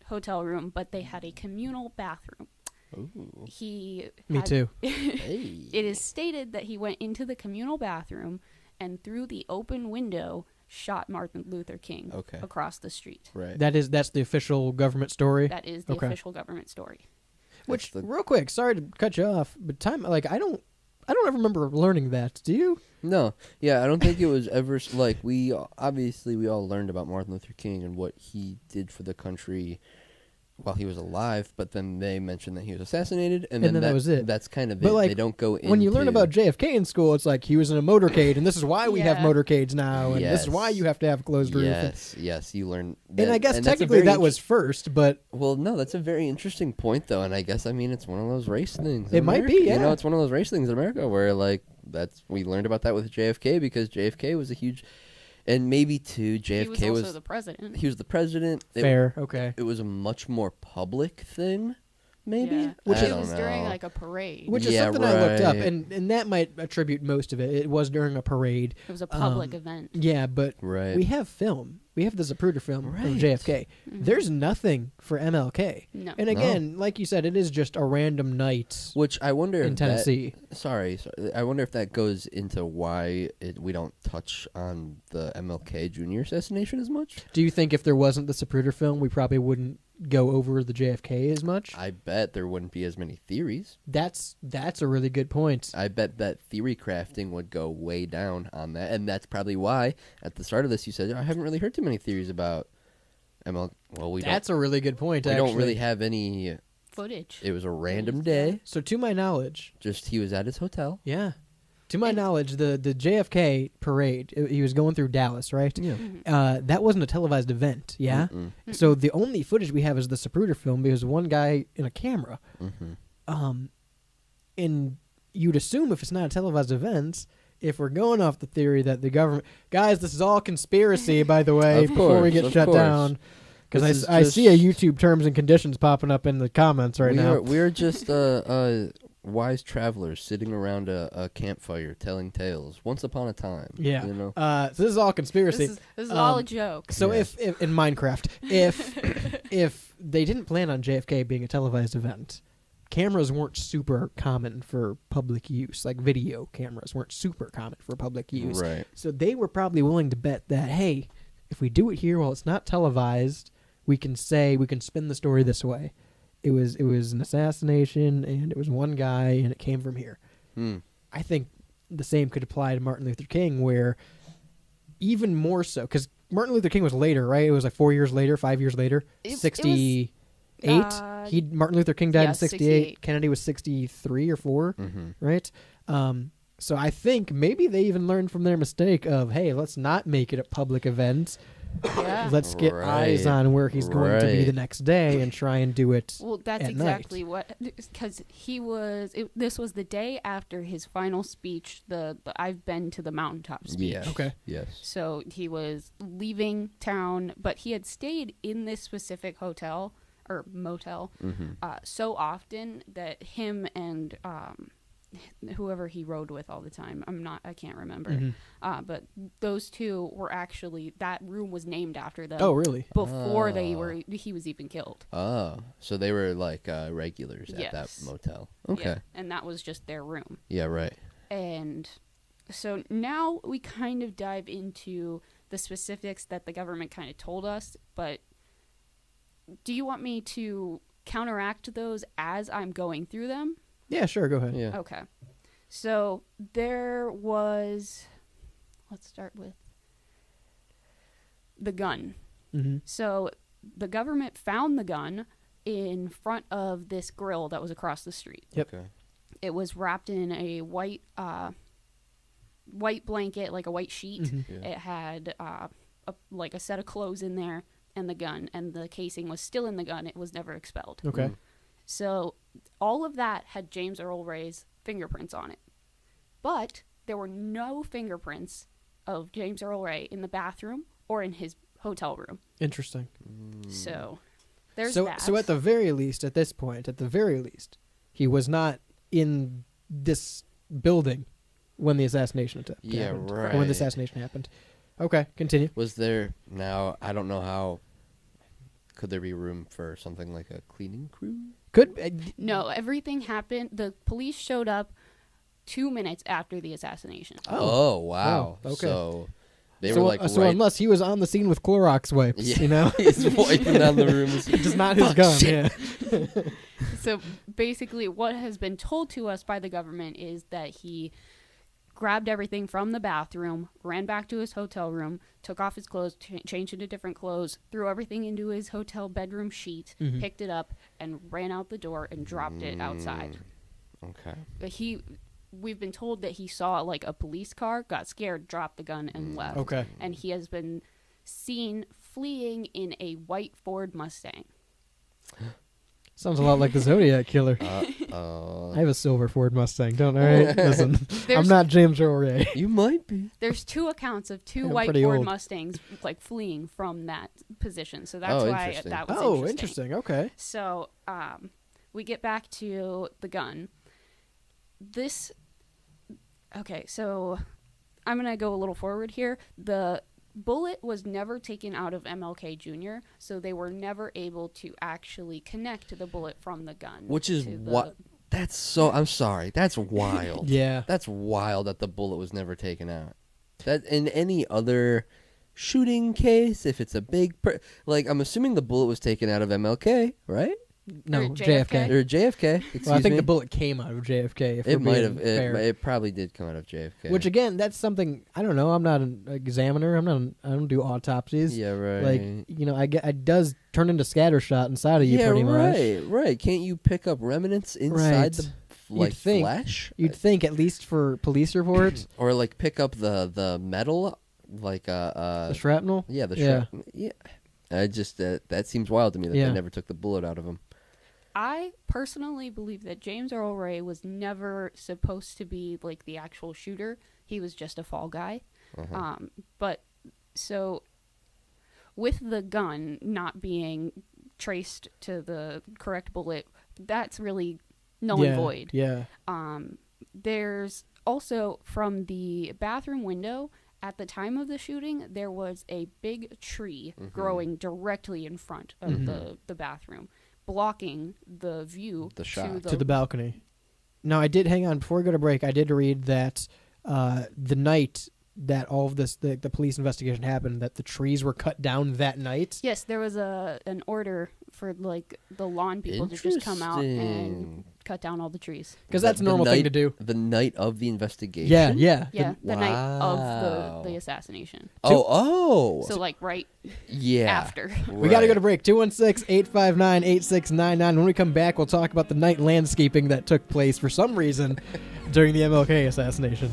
[SPEAKER 5] hotel room, but they had a communal bathroom.
[SPEAKER 3] Ooh.
[SPEAKER 7] Me too.
[SPEAKER 3] Hey.
[SPEAKER 5] It is stated that he went into the communal bathroom and through the open window shot Martin Luther King across the street.
[SPEAKER 3] Right.
[SPEAKER 7] That's the official government story.
[SPEAKER 5] That is the official government story.
[SPEAKER 7] Which, real quick, sorry to cut you off, but I don't ever remember learning that. Do you?
[SPEAKER 3] No. Yeah, I don't think it was ever we all learned about Martin Luther King and what he did for the country while he was alive, but then they mentioned that he was assassinated, and then that was it. That's kind of
[SPEAKER 7] but
[SPEAKER 3] it. They don't go into...
[SPEAKER 7] When you learn about JFK in school, it's like he was in a motorcade, and this is why we have motorcades now, and this is why you have to have a closed roof.
[SPEAKER 3] Yes, you learn...
[SPEAKER 7] and I guess technically that was first, but...
[SPEAKER 3] Well, no, that's a very interesting point, though, and I guess, it's one of those race things.
[SPEAKER 7] It might be, yeah.
[SPEAKER 3] It's one of those race things in America where, we learned about that with JFK because JFK was a huge... And maybe, too, JFK
[SPEAKER 5] he was also the president.
[SPEAKER 3] He was the president.
[SPEAKER 7] Fair, okay.
[SPEAKER 3] It was a much more public thing, maybe?
[SPEAKER 5] Yeah.
[SPEAKER 3] Which
[SPEAKER 5] it was during, a parade.
[SPEAKER 7] Which is something I looked up, and that might attribute most of it. It was during a parade.
[SPEAKER 5] It was a public event.
[SPEAKER 7] Yeah, but we have film. We have the Zapruder film of JFK.
[SPEAKER 5] Mm-hmm.
[SPEAKER 7] There's nothing for MLK.
[SPEAKER 5] No.
[SPEAKER 7] And again, like you said, it is just a random night.
[SPEAKER 3] Which I wonder
[SPEAKER 7] in Tennessee.
[SPEAKER 3] I wonder if that goes into why we don't touch on the MLK Jr. assassination as much.
[SPEAKER 7] Do you think if there wasn't the Zapruder film, we probably wouldn't go over the JFK as much?
[SPEAKER 3] I bet there wouldn't be as many theories.
[SPEAKER 7] That's a really good point.
[SPEAKER 3] I bet that theory crafting would go way down on that, and that's probably why at the start of this you said I haven't really heard too many theories about MLK. Well,
[SPEAKER 7] that's a really good point.
[SPEAKER 3] We don't really have any
[SPEAKER 5] footage.
[SPEAKER 3] It was a random day.
[SPEAKER 7] So to my knowledge,
[SPEAKER 3] he was at his hotel.
[SPEAKER 7] Yeah. To my knowledge, the JFK parade, he was going through Dallas, right?
[SPEAKER 3] Yeah.
[SPEAKER 7] That wasn't a televised event, yeah?
[SPEAKER 3] Mm-mm.
[SPEAKER 7] So the only footage we have is the Zapruder film because one guy in a camera.
[SPEAKER 3] Mm-hmm.
[SPEAKER 7] And you'd assume if it's not a televised event, if we're going off the theory that the government... Guys, this is all conspiracy, by the way, before we get shut down. Because I see a YouTube terms and conditions popping up in the comments now.
[SPEAKER 3] We're just... wise travelers sitting around a campfire telling tales once upon a time.
[SPEAKER 7] Yeah. So this is all conspiracy.
[SPEAKER 5] This is all a joke.
[SPEAKER 7] So if in Minecraft, if they didn't plan on JFK being a televised event, cameras weren't super common for public use. Like video cameras weren't super common for public use.
[SPEAKER 3] Right.
[SPEAKER 7] So they were probably willing to bet that, hey, if we do it here while it's not televised, we can spin the story this way. It was an assassination, and it was one guy, and it came from here. I think the same could apply to Martin Luther King, where even more so, because Martin Luther King was later, right? It was like 4 years later, 5 years later, 68. Martin Luther King died in 68. Kennedy was 63 or 4, right? So I think maybe they even learned from their mistake of, hey, let's not make it a public event.
[SPEAKER 5] Yeah.
[SPEAKER 7] Let's get eyes on where he's going to be the next day and try and do it.
[SPEAKER 5] Well, that's exactly what, because this was the day after his final speech. The I've been to the mountaintop speech.
[SPEAKER 3] Yeah.
[SPEAKER 7] Okay.
[SPEAKER 3] Yes.
[SPEAKER 5] So he was leaving town, but he had stayed in this specific hotel or motel so often that him and whoever he rode with all the time, I can't remember, but those two were actually, that room was named after them.
[SPEAKER 7] Oh, really?
[SPEAKER 5] Before he was even killed.
[SPEAKER 3] Oh, so they were like regulars at that motel. Okay.
[SPEAKER 5] Yeah, and that was just their room.
[SPEAKER 3] Yeah, right.
[SPEAKER 5] And so now we kind of dive into the specifics that the government kind of told us, but do you want me to counteract those as I'm going through them?
[SPEAKER 7] Yeah, sure. Go ahead.
[SPEAKER 3] Yeah.
[SPEAKER 5] Okay. So there was, let's start with the gun. So the government found the gun in front of this grill that was across the street.
[SPEAKER 7] Yep.
[SPEAKER 3] Okay.
[SPEAKER 5] It was wrapped in a white blanket, like a white sheet.
[SPEAKER 3] Yeah.
[SPEAKER 5] It had like a set of clothes in there and the gun, and the casing was still in the gun. It was never expelled.
[SPEAKER 7] Okay.
[SPEAKER 5] So all of that had James Earl Ray's fingerprints on it. But there were no fingerprints of James Earl Ray in the bathroom or in his hotel room.
[SPEAKER 7] Interesting.
[SPEAKER 5] So there's
[SPEAKER 7] So
[SPEAKER 5] that.
[SPEAKER 7] so at the very least, at this point, he was not in this building when the assassination happened.
[SPEAKER 3] Yeah, right.
[SPEAKER 7] When the assassination happened. Okay, continue.
[SPEAKER 3] Was there, now, I don't know how, could there be room for something like a cleaning crew?
[SPEAKER 5] No, everything happened. The police showed up 2 minutes after the assassination.
[SPEAKER 3] Oh, wow.
[SPEAKER 7] Okay.
[SPEAKER 3] So they were like,
[SPEAKER 7] so unless he was on the scene with Clorox wipes,
[SPEAKER 3] yeah,
[SPEAKER 7] you know,
[SPEAKER 3] he's wiping down the room.
[SPEAKER 7] just not his gun.
[SPEAKER 3] Shit.
[SPEAKER 7] Yeah.
[SPEAKER 5] So basically what has been told to us by the government is that he grabbed everything from the bathroom, ran back to his hotel room, took off his clothes, changed into different clothes, threw everything into his hotel bedroom sheet, picked it up, and ran out the door and dropped it outside.
[SPEAKER 3] Okay.
[SPEAKER 5] We've been told that he saw like a police car, got scared, dropped the gun, and left.
[SPEAKER 7] Okay.
[SPEAKER 5] And he has been seen fleeing in a white Ford Mustang.
[SPEAKER 7] Sounds a lot like the Zodiac Killer. I have a silver Ford Mustang, don't I? Right? Listen, I'm not James Earl Ray.
[SPEAKER 3] You might be.
[SPEAKER 5] There's two accounts of two
[SPEAKER 7] I'm
[SPEAKER 5] white
[SPEAKER 7] pretty
[SPEAKER 5] Ford
[SPEAKER 7] old.
[SPEAKER 5] Mustangs like fleeing from that position. So that's why
[SPEAKER 3] interesting.
[SPEAKER 5] that was
[SPEAKER 7] Oh,
[SPEAKER 5] interesting.
[SPEAKER 7] Okay.
[SPEAKER 5] So we get back to the gun. Okay, so I'm going to go a little forward here. The bullet was never taken out of MLK Jr., so they were never able to actually connect the bullet from the gun.
[SPEAKER 3] Which is
[SPEAKER 5] to
[SPEAKER 3] what? That's so. I'm sorry. That's wild.
[SPEAKER 7] Yeah.
[SPEAKER 3] That's wild that the bullet was never taken out. That in any other shooting case, if it's a big, like I'm assuming the bullet was taken out of MLK, right?
[SPEAKER 7] No,
[SPEAKER 5] Or
[SPEAKER 7] JFK.
[SPEAKER 3] Or JFK. Excuse
[SPEAKER 7] Well, I think
[SPEAKER 3] me.
[SPEAKER 7] the bullet came out of JFK. If
[SPEAKER 3] It
[SPEAKER 7] we're
[SPEAKER 3] might
[SPEAKER 7] being
[SPEAKER 3] have.
[SPEAKER 7] fair.
[SPEAKER 3] It probably did come out of JFK.
[SPEAKER 7] Which again, that's something I don't know. I'm not an examiner. I don't do autopsies.
[SPEAKER 3] Yeah, right.
[SPEAKER 7] Like it does turn into scattershot inside of you,
[SPEAKER 3] yeah,
[SPEAKER 7] pretty much.
[SPEAKER 3] right. Can't you pick up remnants inside the
[SPEAKER 7] You'd think,
[SPEAKER 3] flesh?
[SPEAKER 7] You'd think at least for police reports.
[SPEAKER 3] Or like pick up the metal, like
[SPEAKER 7] The shrapnel.
[SPEAKER 3] Yeah, the shrapnel. Yeah. I just that seems wild to me that
[SPEAKER 7] Yeah.
[SPEAKER 3] they never took the bullet out of him.
[SPEAKER 5] I personally believe that James Earl Ray was never supposed to be like the actual shooter. He was just a fall guy. But so with the gun not being traced to the correct bullet, that's really null and void.
[SPEAKER 7] Yeah.
[SPEAKER 5] There's also from the bathroom window at the time of the shooting, there was a big tree growing directly in front of the bathroom, blocking the view
[SPEAKER 3] The shot.
[SPEAKER 7] To the balcony. Now, I did hang on before we go to break. I did read that the night that all of this, the police investigation happened, that the trees were cut down that night.
[SPEAKER 5] Yes, there was an order for like the lawn people to just come out and cut down all the trees.
[SPEAKER 7] Because that's a normal thing to do.
[SPEAKER 3] The night of the investigation.
[SPEAKER 7] Yeah, yeah.
[SPEAKER 5] Yeah, the night
[SPEAKER 3] Wow.
[SPEAKER 5] of the assassination.
[SPEAKER 3] Oh.
[SPEAKER 5] So like right
[SPEAKER 3] Yeah.
[SPEAKER 5] after.
[SPEAKER 7] We got to go to break. 216-859-8699. When we come back, we'll talk about the night landscaping that took place for some reason during the MLK assassination.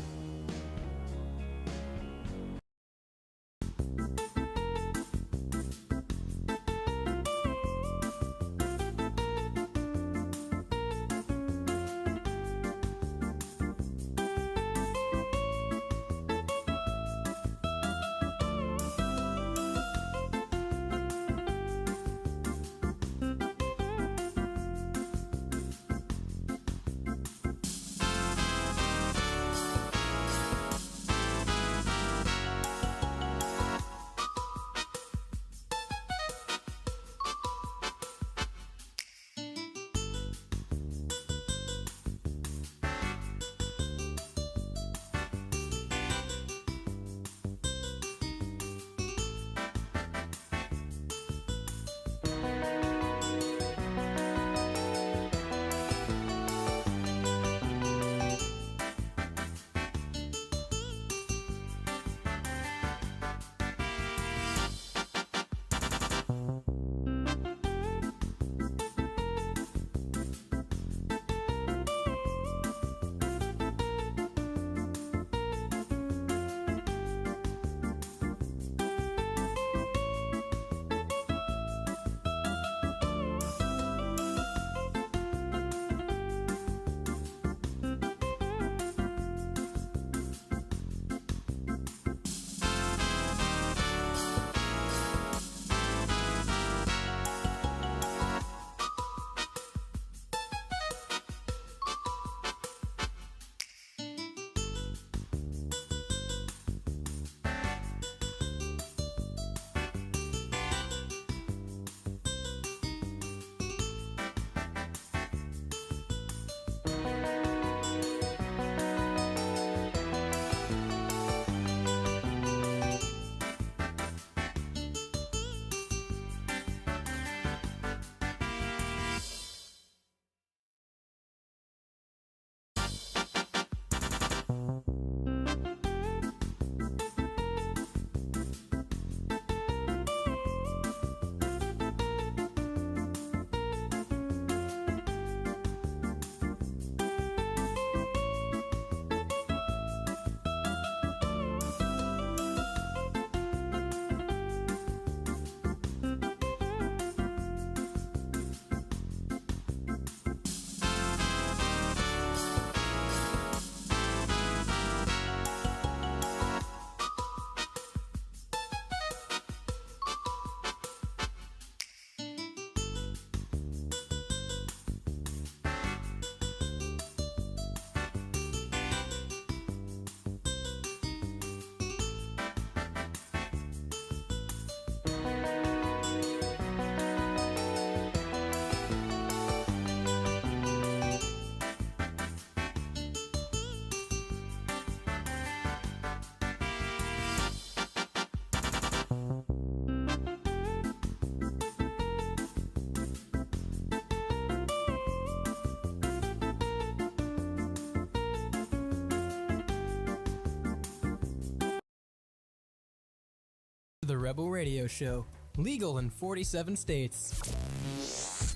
[SPEAKER 8] The Rebel Radio Show, legal in 47 states.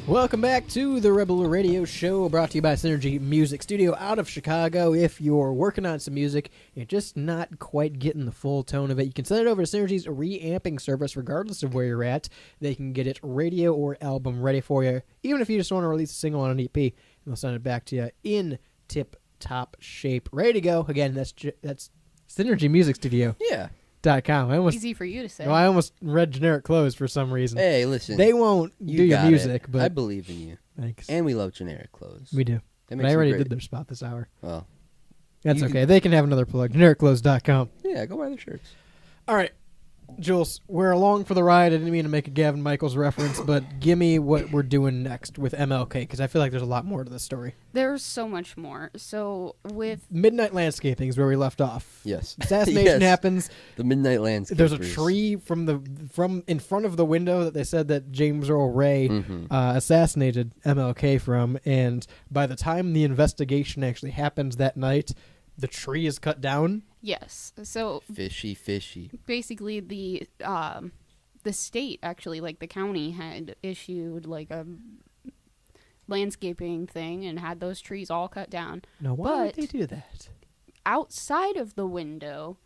[SPEAKER 7] Welcome back to the Rebel Radio Show, brought to you by Synergy Music Studio out of Chicago. If you're working on some music, you're just not quite getting the full tone of it, you can send it over to Synergy's reamping service, regardless of where you're at. They can get it radio or album ready for you, even if you just want to release a single on an EP, and they'll send it back to you in tip-top shape. Ready to go. Again, that's Synergy Music Studio.
[SPEAKER 3] Yeah.
[SPEAKER 7] .com.
[SPEAKER 5] Easy for you to say.
[SPEAKER 7] No, I almost read generic clothes for some reason.
[SPEAKER 3] Hey, listen.
[SPEAKER 7] They won't do your
[SPEAKER 3] got
[SPEAKER 7] music,
[SPEAKER 3] it.
[SPEAKER 7] but
[SPEAKER 3] I believe in you.
[SPEAKER 7] Thanks.
[SPEAKER 3] And we love generic clothes.
[SPEAKER 7] We do.
[SPEAKER 3] That
[SPEAKER 7] But
[SPEAKER 3] makes
[SPEAKER 7] I
[SPEAKER 3] them
[SPEAKER 7] already
[SPEAKER 3] great.
[SPEAKER 7] did their spot this hour.
[SPEAKER 3] Well,
[SPEAKER 7] That's
[SPEAKER 3] you
[SPEAKER 7] okay. They can have another plug. GenericClothes.com.
[SPEAKER 3] Yeah, go buy their shirts.
[SPEAKER 7] All right. Jules, we're along for the ride. I didn't mean to make a Gavin Michaels reference, but give me what we're doing next with MLK, because I feel like there's a lot more to this story.
[SPEAKER 5] There's so much more. So with
[SPEAKER 7] Midnight Landscaping is where we left off.
[SPEAKER 3] Yes.
[SPEAKER 7] Assassination
[SPEAKER 3] Yes.
[SPEAKER 7] happens.
[SPEAKER 3] The Midnight Landscape.
[SPEAKER 7] There's a tree from in front of the window that they said that James Earl Ray assassinated MLK from, and by the time the investigation actually happens that night, the tree is cut down.
[SPEAKER 5] yes, so
[SPEAKER 3] Fishy.
[SPEAKER 5] basically the state actually, like the county, had issued like a landscaping thing and had those trees all cut down.
[SPEAKER 7] Now, why would
[SPEAKER 5] But-
[SPEAKER 7] they do that?
[SPEAKER 5] Outside of the window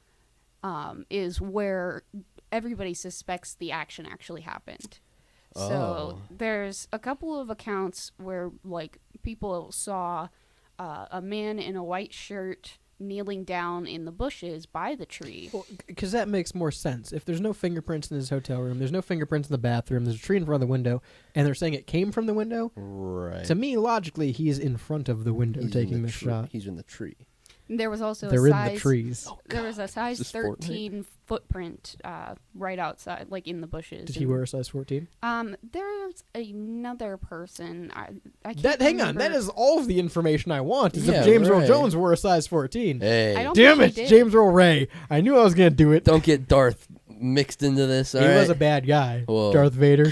[SPEAKER 5] is where everybody suspects the action actually happened. So
[SPEAKER 3] Oh.
[SPEAKER 5] there's a couple of accounts where like people saw a man in a white shirt kneeling down in the bushes by the tree.
[SPEAKER 7] Well, because that makes more sense. If there's no fingerprints in his hotel room, there's no fingerprints in the bathroom, there's a tree in front of the window, and they're saying it came from the window,
[SPEAKER 3] Right.
[SPEAKER 7] to me, logically, he's in front of the window
[SPEAKER 3] He's in
[SPEAKER 7] taking
[SPEAKER 3] the
[SPEAKER 7] the shot.
[SPEAKER 3] He's in the tree.
[SPEAKER 5] There was also
[SPEAKER 7] They're
[SPEAKER 5] a
[SPEAKER 7] in
[SPEAKER 5] size,
[SPEAKER 7] the trees.
[SPEAKER 5] There was a size
[SPEAKER 3] Is this Fortnite?
[SPEAKER 5] 13 footprint right outside, like in the bushes.
[SPEAKER 7] Did he
[SPEAKER 5] And,
[SPEAKER 7] wear a size 14?
[SPEAKER 5] There's another person. I can't
[SPEAKER 7] That hang on,
[SPEAKER 5] remember.
[SPEAKER 7] that is all of the information I want. Is
[SPEAKER 3] Yeah,
[SPEAKER 7] if James Earl
[SPEAKER 3] right.
[SPEAKER 7] Jones wore a size 14.
[SPEAKER 3] Hey,
[SPEAKER 5] I don't
[SPEAKER 7] Damn
[SPEAKER 5] think
[SPEAKER 7] it,
[SPEAKER 5] he did.
[SPEAKER 7] James Earl Ray. I knew I was gonna do it.
[SPEAKER 3] don't get Darth mixed into this.
[SPEAKER 7] He
[SPEAKER 3] All right?
[SPEAKER 7] was a bad guy,
[SPEAKER 3] Whoa.
[SPEAKER 7] Darth Vader.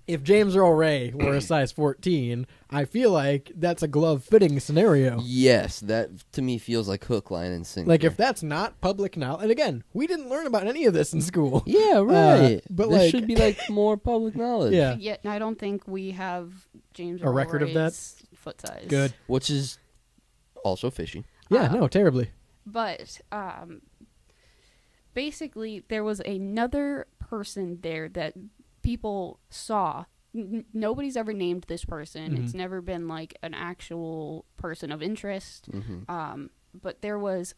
[SPEAKER 7] If James Earl Ray wore a size 14, I feel like that's a glove-fitting scenario.
[SPEAKER 3] Yes, that to me feels like hook, line, and sinker.
[SPEAKER 7] Like, if that's not public knowledge, and again, we didn't learn about any of this in school.
[SPEAKER 3] yeah, right.
[SPEAKER 7] but
[SPEAKER 3] this
[SPEAKER 7] like-
[SPEAKER 3] should be like more public knowledge.
[SPEAKER 7] Yeah.
[SPEAKER 5] Yet I don't think we have James
[SPEAKER 7] A
[SPEAKER 5] Earl
[SPEAKER 7] record of that?
[SPEAKER 5] Ray's foot size.
[SPEAKER 7] Good.
[SPEAKER 3] Which is also fishy.
[SPEAKER 7] Yeah, no, terribly.
[SPEAKER 5] But basically, there was another person there that people saw. Nobody's ever named this person. It's never been like an actual person of interest. But there was.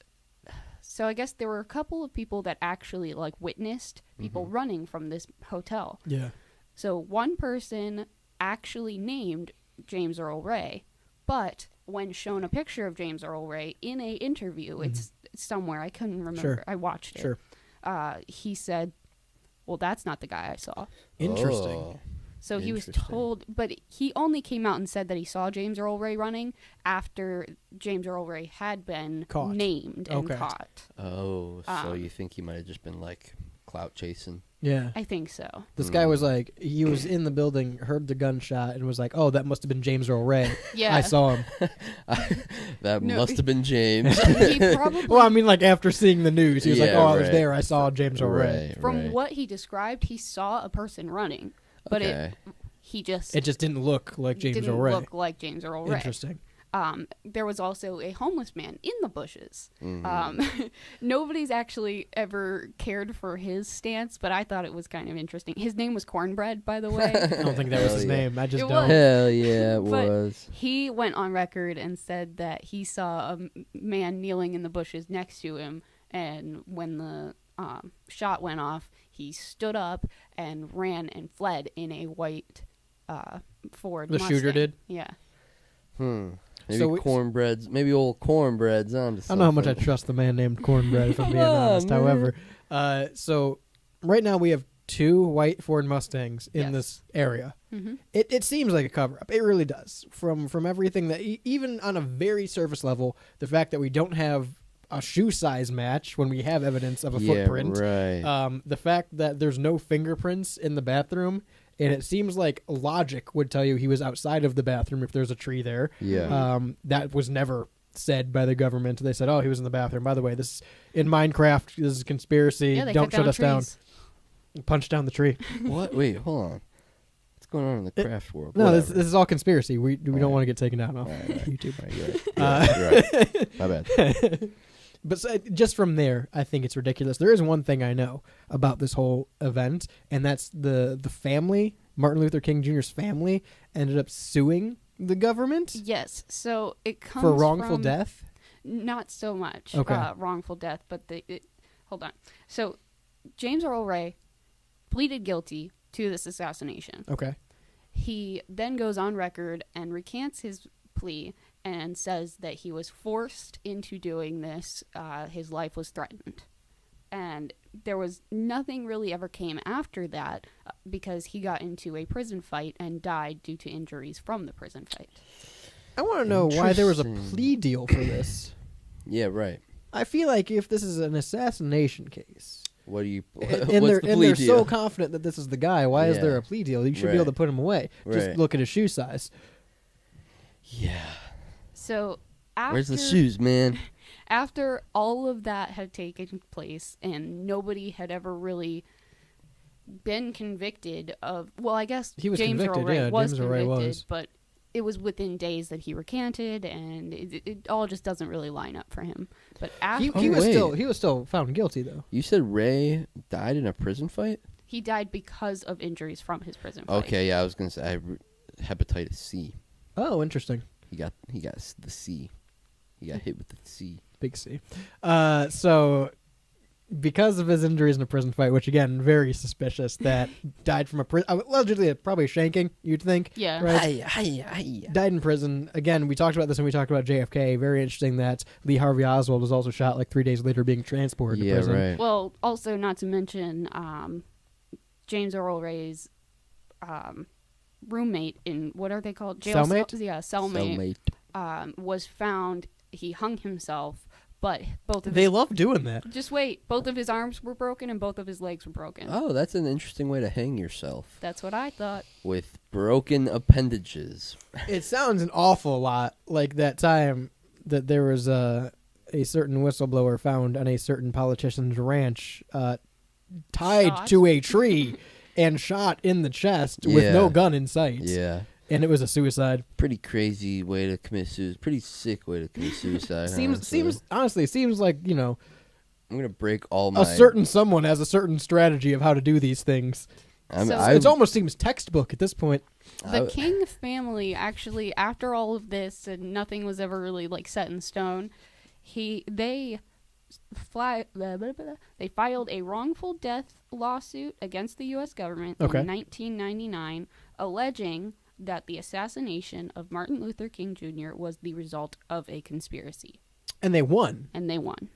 [SPEAKER 5] So I guess there were a couple of people that actually like witnessed people running from this hotel.
[SPEAKER 7] Yeah.
[SPEAKER 5] So one person actually named James Earl Ray, but when shown a picture of James Earl Ray in a interview, it's somewhere, I couldn't remember.
[SPEAKER 7] Sure.
[SPEAKER 5] I watched it.
[SPEAKER 7] Sure.
[SPEAKER 5] He said, "Well, that's not the guy I saw."
[SPEAKER 7] Interesting.
[SPEAKER 3] Oh.
[SPEAKER 5] So he was
[SPEAKER 3] Interesting.
[SPEAKER 5] told, but he only came out and said that he saw James Earl Ray running after James Earl Ray had been
[SPEAKER 7] Caught.
[SPEAKER 5] named and
[SPEAKER 7] Okay.
[SPEAKER 5] caught.
[SPEAKER 3] Oh, so you think he might have just been like clout chasing?
[SPEAKER 7] Yeah.
[SPEAKER 5] I think so.
[SPEAKER 7] This guy was like, he was in the building, heard the gunshot, and was like, oh, that must have been James Earl Ray.
[SPEAKER 5] Yeah.
[SPEAKER 7] I saw him.
[SPEAKER 3] That
[SPEAKER 5] No.
[SPEAKER 3] must have been James.
[SPEAKER 5] He probably,
[SPEAKER 7] Well, I mean, like, after seeing the news, he was like,
[SPEAKER 3] Yeah,
[SPEAKER 7] oh, I was
[SPEAKER 3] right.
[SPEAKER 7] there. I saw James Earl Ray.
[SPEAKER 3] Right,
[SPEAKER 5] from
[SPEAKER 3] right.
[SPEAKER 5] what he described, he saw a person running, but
[SPEAKER 3] Okay.
[SPEAKER 5] he just
[SPEAKER 7] It just didn't look like James
[SPEAKER 5] didn't
[SPEAKER 7] Earl Ray.
[SPEAKER 5] look like James Earl Ray.
[SPEAKER 7] Interesting.
[SPEAKER 5] There was also a homeless man in the bushes.
[SPEAKER 3] Mm-hmm.
[SPEAKER 5] Nobody's actually ever cared for his stance, but I thought it was kind of interesting. His name was Cornbread, by the way.
[SPEAKER 7] I don't think that was
[SPEAKER 3] Hell
[SPEAKER 7] his
[SPEAKER 3] yeah.
[SPEAKER 7] name. I just
[SPEAKER 5] It
[SPEAKER 7] don't.
[SPEAKER 5] was.
[SPEAKER 3] Hell yeah, it
[SPEAKER 5] But
[SPEAKER 3] was.
[SPEAKER 5] he went on record and said that he saw a man kneeling in the bushes next to him, and when the shot went off, he stood up and ran and fled in a white Ford
[SPEAKER 7] The
[SPEAKER 5] Mustang.
[SPEAKER 7] shooter did?
[SPEAKER 5] Yeah.
[SPEAKER 3] Maybe
[SPEAKER 7] So we-
[SPEAKER 3] cornbreads. Maybe old cornbreads onto
[SPEAKER 7] I don't know how much I
[SPEAKER 3] something.
[SPEAKER 7] trust the man named Cornbread, if I'm being
[SPEAKER 3] Come on,
[SPEAKER 7] honest.
[SPEAKER 3] man.
[SPEAKER 7] However, so right now we have 2 white Ford Mustangs in
[SPEAKER 5] Yes.
[SPEAKER 7] this area.
[SPEAKER 5] Mm-hmm.
[SPEAKER 7] It seems like a cover up. It really does. From everything that even on a very surface level, the fact that we don't have a shoe size match when we have evidence of a footprint.
[SPEAKER 3] Right.
[SPEAKER 7] The fact that there's no fingerprints in the bathroom, and it seems like logic would tell you he was outside of the bathroom if there's a tree there.
[SPEAKER 3] Yeah.
[SPEAKER 7] That was never said by the government. They said, "Oh, he was in the bathroom." By the way, this in Minecraft. This is a conspiracy.
[SPEAKER 5] Yeah, they
[SPEAKER 7] Don't
[SPEAKER 5] cut
[SPEAKER 7] shut us down.
[SPEAKER 5] trees.
[SPEAKER 7] Punch down the tree.
[SPEAKER 3] What? Wait, hold on. What's going on in the craft world?
[SPEAKER 7] No, this
[SPEAKER 3] Whatever.
[SPEAKER 7] is all conspiracy. We don't
[SPEAKER 3] Right.
[SPEAKER 7] want to get taken down off
[SPEAKER 3] Right, right.
[SPEAKER 7] YouTube.
[SPEAKER 3] Right, you're right. You're right. My bad.
[SPEAKER 7] But just from there, I think it's ridiculous. There is one thing I know about this whole event, and that's the family, Martin Luther King Jr.'s family, ended up suing the government
[SPEAKER 5] Yes. So it comes
[SPEAKER 7] for wrongful
[SPEAKER 5] from-
[SPEAKER 7] death.
[SPEAKER 5] Not so much
[SPEAKER 7] Okay.
[SPEAKER 5] wrongful death, but hold on. So James Earl Ray pleaded guilty to this assassination.
[SPEAKER 7] Okay.
[SPEAKER 5] He then goes on record and recants his plea and says that he was forced into doing this. His life was threatened. and there was nothing really ever came after that because he got into a prison fight and died due to injuries from the prison fight.
[SPEAKER 7] I want to know why there was a
[SPEAKER 3] Interesting.
[SPEAKER 7] plea deal for this.
[SPEAKER 3] Yeah, right.
[SPEAKER 7] I feel like if this is an assassination case,
[SPEAKER 3] What do you?
[SPEAKER 7] and
[SPEAKER 3] what's
[SPEAKER 7] they're
[SPEAKER 3] the plea
[SPEAKER 7] so
[SPEAKER 3] deal?
[SPEAKER 7] confident that this is the guy, why is there
[SPEAKER 3] Yeah.
[SPEAKER 7] a plea deal? You should be able to
[SPEAKER 3] Right.
[SPEAKER 7] put him away. Just
[SPEAKER 3] Right.
[SPEAKER 7] look at his shoe size.
[SPEAKER 3] Yeah.
[SPEAKER 5] So after,
[SPEAKER 3] Where's the shoes, man?
[SPEAKER 5] after all of that had taken place and nobody had ever really been convicted of, well, I guess
[SPEAKER 7] He was
[SPEAKER 5] James
[SPEAKER 7] convicted,
[SPEAKER 5] Earl Ray
[SPEAKER 7] yeah,
[SPEAKER 5] was
[SPEAKER 7] James Earl Ray
[SPEAKER 5] convicted,
[SPEAKER 7] was.
[SPEAKER 5] but it was within days that he recanted, and it all just doesn't really line up for him. But after
[SPEAKER 7] He was
[SPEAKER 3] wait.
[SPEAKER 7] still found guilty though.
[SPEAKER 3] You said Ray died in a prison fight?
[SPEAKER 5] he died because of injuries from his prison fight.
[SPEAKER 3] Okay, yeah, I was gonna say hepatitis C.
[SPEAKER 7] Oh, interesting.
[SPEAKER 3] He got the C. He got hit with the C.
[SPEAKER 7] Big C. So because of his injuries in a prison fight, which again, very suspicious, that died from a prison, allegedly probably shanking, you'd think.
[SPEAKER 5] Yeah.
[SPEAKER 7] Right.
[SPEAKER 3] Hi.
[SPEAKER 7] Died in prison. Again, we talked about this when we talked about JFK. Very interesting that Lee Harvey Oswald was also shot like 3 days later being transported to
[SPEAKER 3] Yeah,
[SPEAKER 7] prison.
[SPEAKER 3] right.
[SPEAKER 5] Well, also not to mention James Earl Ray's roommate in, what are they called?
[SPEAKER 7] Cellmate?
[SPEAKER 5] Cellmate. Was found, he hung himself, but both of
[SPEAKER 7] They
[SPEAKER 5] his,
[SPEAKER 7] love doing that.
[SPEAKER 5] just wait, both of his arms were broken and both of his legs were broken.
[SPEAKER 3] Oh, that's an interesting way to hang yourself,
[SPEAKER 5] That's what I thought.
[SPEAKER 3] with broken appendages.
[SPEAKER 7] It sounds an awful lot like that time that there was a certain whistleblower found on a certain politician's ranch tied
[SPEAKER 5] Shot.
[SPEAKER 7] to a tree and shot in the chest with
[SPEAKER 3] Yeah.
[SPEAKER 7] no gun in sight.
[SPEAKER 3] Yeah.
[SPEAKER 7] And it was a suicide.
[SPEAKER 3] Pretty crazy way to commit suicide. Pretty sick way to commit suicide.
[SPEAKER 7] Seems honestly seems like, you know,
[SPEAKER 3] I'm gonna break all my.
[SPEAKER 7] a certain someone has a certain strategy of how to do these things.
[SPEAKER 5] So-
[SPEAKER 7] It almost seems textbok at this point.
[SPEAKER 5] The King family actually, after all of this and nothing was ever really like set in stone, they filed a wrongful death lawsuit against the U.S. government
[SPEAKER 7] Okay.
[SPEAKER 5] in 1999, alleging that the assassination of Martin Luther King Jr. was the result of a conspiracy,
[SPEAKER 7] And they won.
[SPEAKER 5] and they won.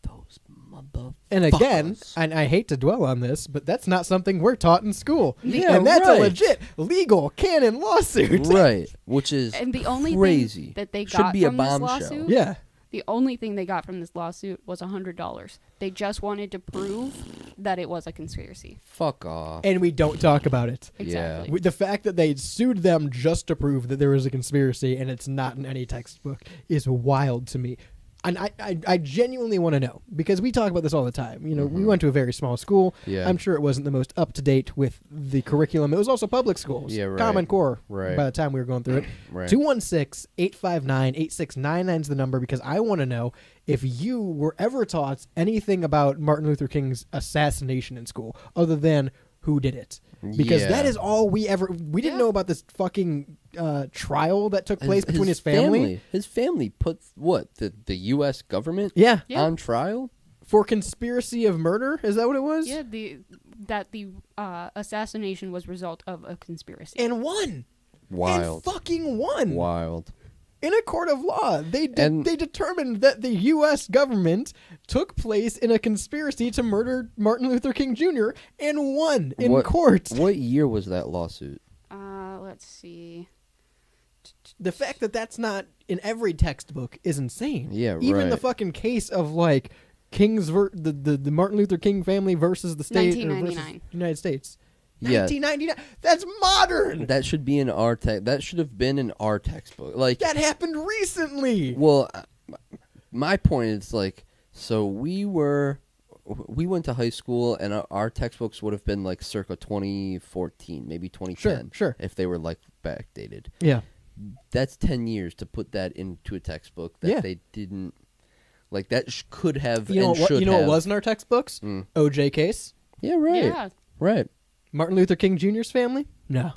[SPEAKER 3] Those motherfuckers.
[SPEAKER 7] And again, and I hate to dwell on this, but that's not something we're taught in school.
[SPEAKER 3] Yeah,
[SPEAKER 7] and that's
[SPEAKER 3] right.
[SPEAKER 7] a legit legal canon lawsuit.
[SPEAKER 3] Right, which is
[SPEAKER 5] And the only
[SPEAKER 3] crazy.
[SPEAKER 5] thing that they
[SPEAKER 3] Should
[SPEAKER 5] got
[SPEAKER 3] be a
[SPEAKER 5] from this
[SPEAKER 3] bombshell.
[SPEAKER 5] lawsuit,
[SPEAKER 7] Yeah.
[SPEAKER 5] the only thing they got from this lawsuit was $100. They just wanted to prove that it was a conspiracy.
[SPEAKER 3] Fuck off.
[SPEAKER 7] And we don't talk about it.
[SPEAKER 5] Exactly.
[SPEAKER 7] The fact that they sued them just to prove that there was a conspiracy and it's not in any textbook is wild to me. And I genuinely want to know, because we talk about this all the time. You know, we went to a very small school.
[SPEAKER 3] Yeah.
[SPEAKER 7] I'm sure it wasn't the most up-to-date with the curriculum. It was also public schools.
[SPEAKER 3] Yeah, right.
[SPEAKER 7] Common Core
[SPEAKER 3] Right.
[SPEAKER 7] by the time we were going through it.
[SPEAKER 3] Right.
[SPEAKER 7] 216-859-8699 is the number, because I want to know if you were ever taught anything about Martin Luther King's assassination in school, other than who did it. Because
[SPEAKER 3] Yeah.
[SPEAKER 7] that is all we didn't
[SPEAKER 5] Yeah.
[SPEAKER 7] know about this fucking trial that took place between his family.
[SPEAKER 3] His family put what the U.S. government
[SPEAKER 7] Yeah.
[SPEAKER 5] Yeah.
[SPEAKER 3] on trial.
[SPEAKER 7] For conspiracy of murder. Is that what it was?
[SPEAKER 5] Yeah, the assassination was result of a conspiracy.
[SPEAKER 7] And won.
[SPEAKER 3] Wild,
[SPEAKER 7] And fucking won.
[SPEAKER 3] wild.
[SPEAKER 7] In a court of law. They
[SPEAKER 3] And-
[SPEAKER 7] determined that the U.S. government took place in a conspiracy to murder Martin Luther King Jr. and won in
[SPEAKER 3] What-
[SPEAKER 7] court.
[SPEAKER 3] What year was that lawsuit?
[SPEAKER 5] Let's see.
[SPEAKER 7] The fact that that's not in every textbook is insane.
[SPEAKER 3] Yeah,
[SPEAKER 7] Even the
[SPEAKER 3] right.
[SPEAKER 7] fucking case of like the Martin Luther King family versus the state, or versus
[SPEAKER 5] 1999.
[SPEAKER 7] United States.
[SPEAKER 3] Yeah.
[SPEAKER 7] 1999. That's modern.
[SPEAKER 3] That should be in our That should have been in our textbook. Like,
[SPEAKER 7] That happened recently.
[SPEAKER 3] well, my point is like, so we went to high school, and our textbooks would have been like circa 2014, maybe 2010,
[SPEAKER 7] Sure.
[SPEAKER 3] if they were like backdated.
[SPEAKER 7] Yeah.
[SPEAKER 3] That's 10 years to put that into a textbook that
[SPEAKER 7] Yeah.
[SPEAKER 3] they didn't like. That could have
[SPEAKER 7] You know
[SPEAKER 3] and
[SPEAKER 7] what?
[SPEAKER 3] should
[SPEAKER 7] You know
[SPEAKER 3] have.
[SPEAKER 7] what was in our textbooks?
[SPEAKER 3] Mm.
[SPEAKER 7] O.J. case.
[SPEAKER 3] Yeah, right.
[SPEAKER 5] Yeah.
[SPEAKER 3] Right.
[SPEAKER 7] Martin Luther King Jr.'s family. No.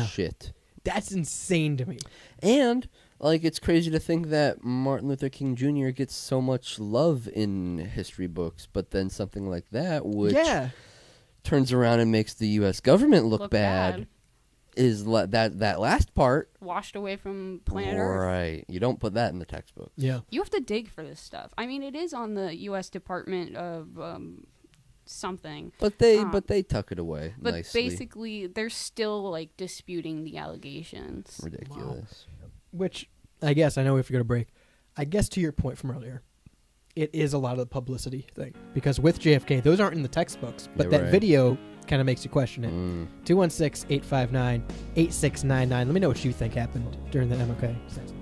[SPEAKER 3] Shit.
[SPEAKER 7] That's insane to me.
[SPEAKER 3] And like, it's crazy to think that Martin Luther King Jr. gets so much love in history books, but then something like that, which
[SPEAKER 7] Yeah.
[SPEAKER 3] turns around and makes the U.S. government look bad. is that last part.
[SPEAKER 5] Washed away from planet Earth.
[SPEAKER 3] Right. You don't put that in the textbooks.
[SPEAKER 7] Yeah.
[SPEAKER 5] You have to dig for this stuff. I mean, it is on the U.S. Department of something.
[SPEAKER 3] But they tuck it away
[SPEAKER 5] But
[SPEAKER 3] nicely.
[SPEAKER 5] basically, they're still like disputing the allegations.
[SPEAKER 3] Ridiculous.
[SPEAKER 7] Which I guess I know we have to go to break. I guess to your point from earlier, it is a lot of the publicity thing because with JFK, those aren't in the textbooks, but
[SPEAKER 3] Yeah,
[SPEAKER 7] that
[SPEAKER 3] right.
[SPEAKER 7] video kind of makes you question it.
[SPEAKER 3] Mm.
[SPEAKER 7] 216-859-8699. Let me know what you think happened during the MLK assassination.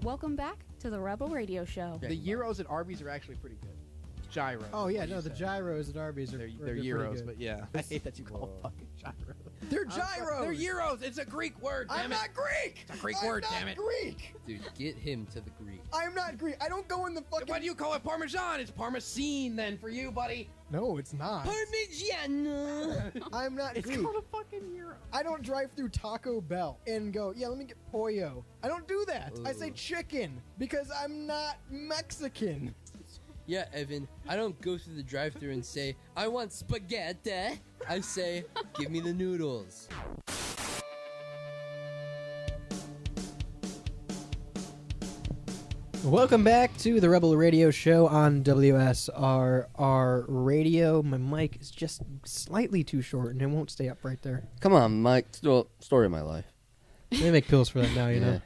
[SPEAKER 5] Welcome back to the Rebel Radio Show.
[SPEAKER 9] The gyros at Arby's are actually pretty good. Gyros.
[SPEAKER 7] Oh yeah, no, the gyros at Arby's are
[SPEAKER 9] They're
[SPEAKER 7] pretty
[SPEAKER 9] gyros,
[SPEAKER 7] good.
[SPEAKER 9] but yeah. I hate that you call them fucking gyros.
[SPEAKER 7] They're gyros.
[SPEAKER 9] They're gyros. It's a Greek word. Damn
[SPEAKER 7] I'm
[SPEAKER 9] it.
[SPEAKER 7] not Greek.
[SPEAKER 9] It's a Greek word.
[SPEAKER 7] I'm
[SPEAKER 9] Damn
[SPEAKER 7] not
[SPEAKER 9] it.
[SPEAKER 7] Greek.
[SPEAKER 3] Dude, get him to the Greek.
[SPEAKER 7] I'm not Greek. I don't go in the fucking.
[SPEAKER 9] Why do you call it Parmesan? It's Parmesan then for you, buddy.
[SPEAKER 7] No, it's not.
[SPEAKER 3] Parmigiano.
[SPEAKER 7] I'm not
[SPEAKER 9] It's
[SPEAKER 7] Greek.
[SPEAKER 9] called a fucking gyro.
[SPEAKER 7] I don't drive through Taco Bell and go, yeah, let me get pollo. I don't do that. I say chicken because I'm not Mexican.
[SPEAKER 3] Yeah, Evan, I don't go through the drive-thru and say, I want spaghetti. I say, give me the noodles.
[SPEAKER 7] Welcome back to the Rebel Radio Show on WSRR Radio. My mic is just slightly too short, and it won't stay up right there.
[SPEAKER 3] Come on, Mike. Story of my life.
[SPEAKER 7] They make pills for that now, you know.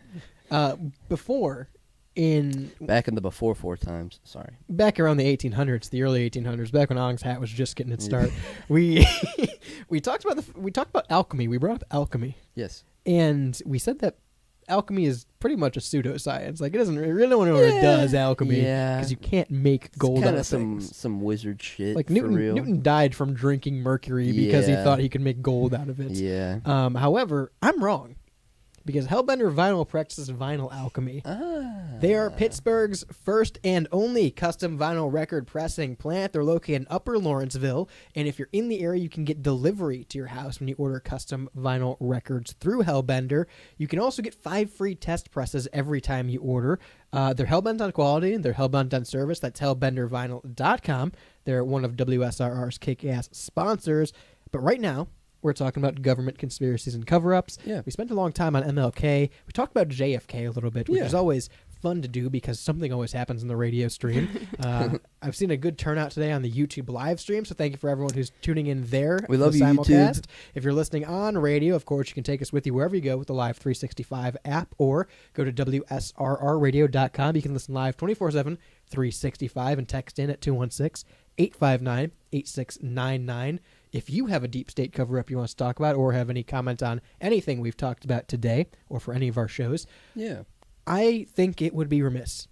[SPEAKER 3] Back in the before 4 times. Sorry.
[SPEAKER 7] Back around the 1800s, the early 1800s, back when Ong's Hat was just getting its start, we talked about alchemy. We brought up alchemy.
[SPEAKER 3] Yes.
[SPEAKER 7] And we said that alchemy is pretty much a pseudoscience. Like, it really don't know what it does, alchemy.
[SPEAKER 3] Yeah.
[SPEAKER 7] Because you can't make gold out of things.
[SPEAKER 3] Some wizard shit.
[SPEAKER 7] Like,
[SPEAKER 3] for real.
[SPEAKER 7] Newton died from drinking mercury because he thought he could make gold out of it.
[SPEAKER 3] Yeah.
[SPEAKER 7] However, I'm wrong. Because Hellbender Vinyl practices vinyl alchemy. They are Pittsburgh's first and only custom vinyl record pressing plant. They're located in Upper Lawrenceville, and if you're in the area, you can get delivery to your house when you order custom vinyl records through Hellbender. You can also get 5 free test presses every time you order. They're hellbent on quality, and they're hellbent on service. That's hellbendervinyl.com. They're one of WSRR's kick-ass sponsors. But right now, we're talking about government conspiracies and cover-ups.
[SPEAKER 3] Yeah.
[SPEAKER 7] We spent a long time on MLK. We talked about JFK a little bit, which is always fun to do because something always happens in the radio stream. I've seen a good turnout today on the YouTube live stream, so thank you for everyone who's tuning in there.
[SPEAKER 3] We love
[SPEAKER 7] the
[SPEAKER 3] you,
[SPEAKER 7] simulcast.
[SPEAKER 3] YouTube.
[SPEAKER 7] If you're listening on radio, of course, you can take us with you wherever you go with the Live 365 app, or go to WSRRradio.com. You can listen live 24/7, 365, and text in at 216-859-8699. If you have a deep state cover-up you want us to talk about, or have any comment on anything we've talked about today, or for any of our shows, I think it would be remiss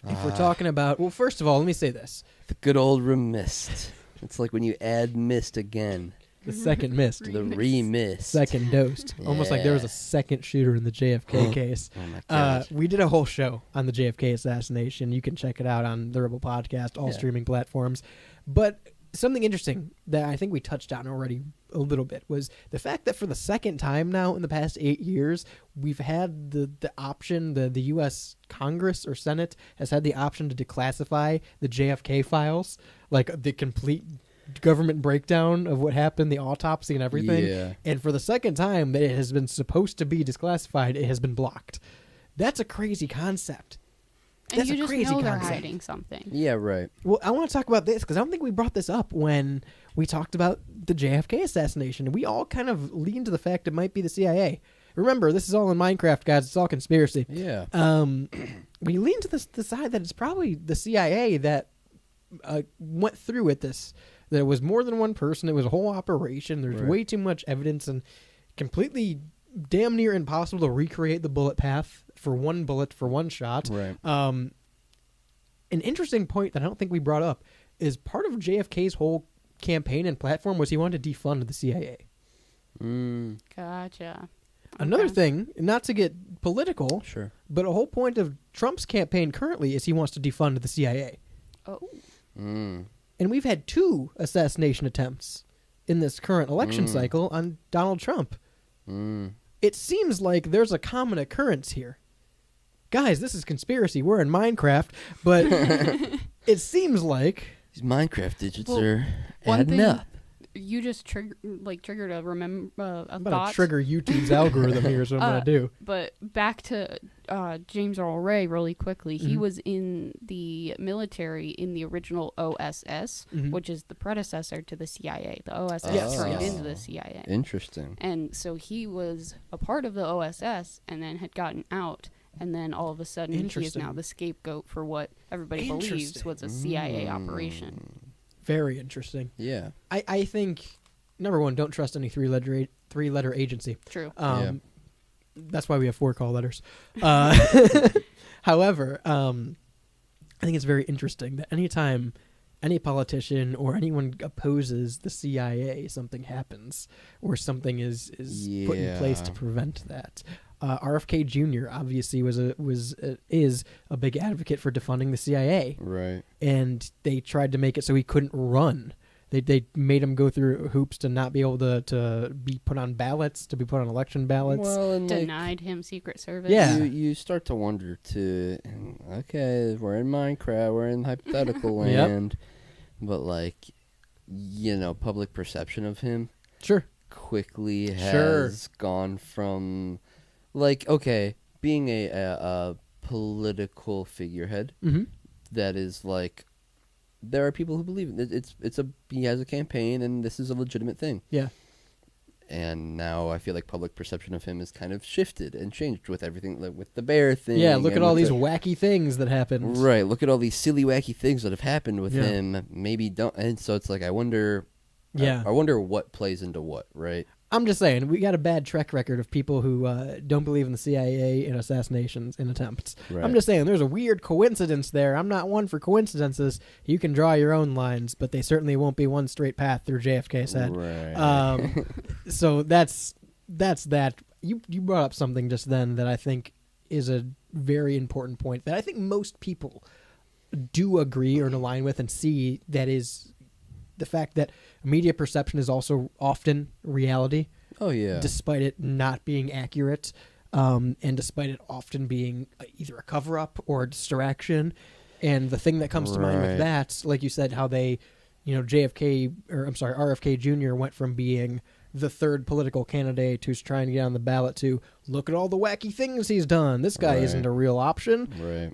[SPEAKER 7] if we're talking about... Well, first of all, let me say this.
[SPEAKER 3] The good old remist. It's like when you add mist again.
[SPEAKER 7] The second mist.
[SPEAKER 3] The remist.
[SPEAKER 7] Second dosed. Almost like there was a second shooter in the JFK case.
[SPEAKER 3] Oh, my God.
[SPEAKER 7] We did a whole show on the JFK assassination. You can check it out on the Rebel Podcast, all streaming platforms. But... something interesting that I think we touched on already a little bit was the fact that for the second time now in the past 8 years, we've had the option, the U.S. Congress or Senate has had the option to declassify the JFK files, like the complete government breakdown of what happened, the autopsy and everything.
[SPEAKER 3] Yeah.
[SPEAKER 7] And for the second time that it has been supposed to be declassified, it has been blocked. That's a crazy concept.
[SPEAKER 5] And
[SPEAKER 7] That's
[SPEAKER 5] you
[SPEAKER 7] a
[SPEAKER 5] just
[SPEAKER 7] crazy
[SPEAKER 5] know they're
[SPEAKER 7] concept.
[SPEAKER 5] hiding something.
[SPEAKER 3] Yeah, right.
[SPEAKER 7] Well, I want to talk about this because I don't think we brought this up when we talked about the JFK assassination. We all kind of leaned to the fact it might be the CIA. Remember, this is all in Minecraft, guys. It's all conspiracy.
[SPEAKER 3] Yeah.
[SPEAKER 7] We leaned to the side that it's probably the CIA that went through with this. There was more than one person. It was a whole operation. There's way too much evidence and completely damn near impossible to recreate the bullet path for one bullet for one shot.
[SPEAKER 3] Right.
[SPEAKER 7] An interesting point that I don't think we brought up is part of JFK's whole campaign and platform was he wanted to defund the CIA.
[SPEAKER 5] Gotcha.
[SPEAKER 7] Another thing, not to get political,
[SPEAKER 3] Sure.
[SPEAKER 7] but a whole point of Trump's campaign currently is he wants to defund the CIA.
[SPEAKER 5] Oh.
[SPEAKER 7] And we've had 2 assassination attempts in this current election cycle on Donald Trump. It seems like there's a common occurrence here. Guys, this is conspiracy. We're in Minecraft, but it seems like
[SPEAKER 3] These Minecraft digits
[SPEAKER 5] Well,
[SPEAKER 3] are
[SPEAKER 5] one
[SPEAKER 3] adding
[SPEAKER 5] thing
[SPEAKER 3] up.
[SPEAKER 5] You just triggered a
[SPEAKER 7] I'm about
[SPEAKER 5] thought.
[SPEAKER 7] to trigger YouTube's algorithm here, so I'm going to do.
[SPEAKER 5] But back to James Earl Ray really quickly. He was in the military in the original OSS, which is the predecessor to the CIA. The OSS turned into the CIA.
[SPEAKER 3] Interesting.
[SPEAKER 5] And so he was a part of the OSS and then had gotten out. And then all of a sudden, he is now the scapegoat for what everybody believes was a CIA operation.
[SPEAKER 7] Very interesting.
[SPEAKER 3] Yeah.
[SPEAKER 7] I think, number one, don't trust any three-letter agency.
[SPEAKER 5] True.
[SPEAKER 7] That's why we have 4 call letters. However, I think it's very interesting that anytime any politician or anyone opposes the CIA, something happens or something is put in place to prevent that. RFK Jr. obviously is a big advocate for defunding the CIA,
[SPEAKER 3] Right.
[SPEAKER 7] and they tried to make it so he couldn't run. They made him go through hoops to not be able to be put on ballots, to be put on election ballots.
[SPEAKER 3] Well, and
[SPEAKER 5] Denied him Secret Service.
[SPEAKER 7] Yeah.
[SPEAKER 3] You start to wonder too. Okay, we're in Minecraft, we're in hypothetical
[SPEAKER 7] Yep.
[SPEAKER 3] land, but public perception of him
[SPEAKER 7] Sure.
[SPEAKER 3] quickly has gone from being a political figurehead
[SPEAKER 7] Mm-hmm.
[SPEAKER 3] that is like, there are people who believe it. He has a campaign, and this is a legitimate thing.
[SPEAKER 7] Yeah.
[SPEAKER 3] And now I feel like public perception of him is kind of shifted and changed with everything, like with the bear thing.
[SPEAKER 7] Yeah, look at
[SPEAKER 3] and
[SPEAKER 7] all
[SPEAKER 3] with
[SPEAKER 7] these wacky things that happened.
[SPEAKER 3] Right, look at all these silly, wacky things that have happened with
[SPEAKER 7] Yeah.
[SPEAKER 3] him. Maybe don't, and so it's like I wonder.
[SPEAKER 7] Yeah.
[SPEAKER 3] I wonder what plays into what, right?
[SPEAKER 7] I'm just saying, we got a bad track record of people who don't believe in the CIA and assassinations and attempts.
[SPEAKER 3] Right.
[SPEAKER 7] I'm just saying, there's a weird coincidence there. I'm not one for coincidences. You can draw your own lines, but they certainly won't be one straight path through JFK's head.
[SPEAKER 3] Right.
[SPEAKER 7] So that's that. You brought up something just then that I think is a very important point that I think most people do agree or align with and see, that is the fact that media perception is also often reality.
[SPEAKER 3] Oh yeah.
[SPEAKER 7] Despite it not being accurate, and despite it often being either a cover-up or a distraction. And the thing that comes to mind with
[SPEAKER 3] Right.
[SPEAKER 7] that, like you said, how they, RFK Jr. went from being the third political candidate who's trying to get on the ballot to look at all the wacky things he's done. This guy
[SPEAKER 3] Right.
[SPEAKER 7] isn't a real option.
[SPEAKER 3] Right.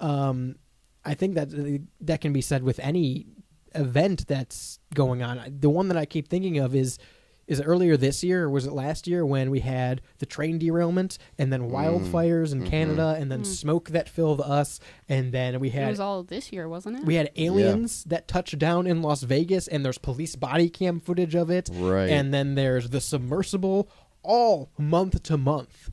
[SPEAKER 7] I think that can be said with any event that's going on. The one that I keep thinking of is it earlier this year or was it last year when we had the train derailment and then wildfires in Canada and then smoke that filled us, and then we
[SPEAKER 5] It
[SPEAKER 7] had
[SPEAKER 5] was all this year, wasn't it?
[SPEAKER 7] we had aliens that touched down in Las Vegas, and there's police body cam footage of it.
[SPEAKER 3] Right.
[SPEAKER 7] And then there's the submersible, all month to month.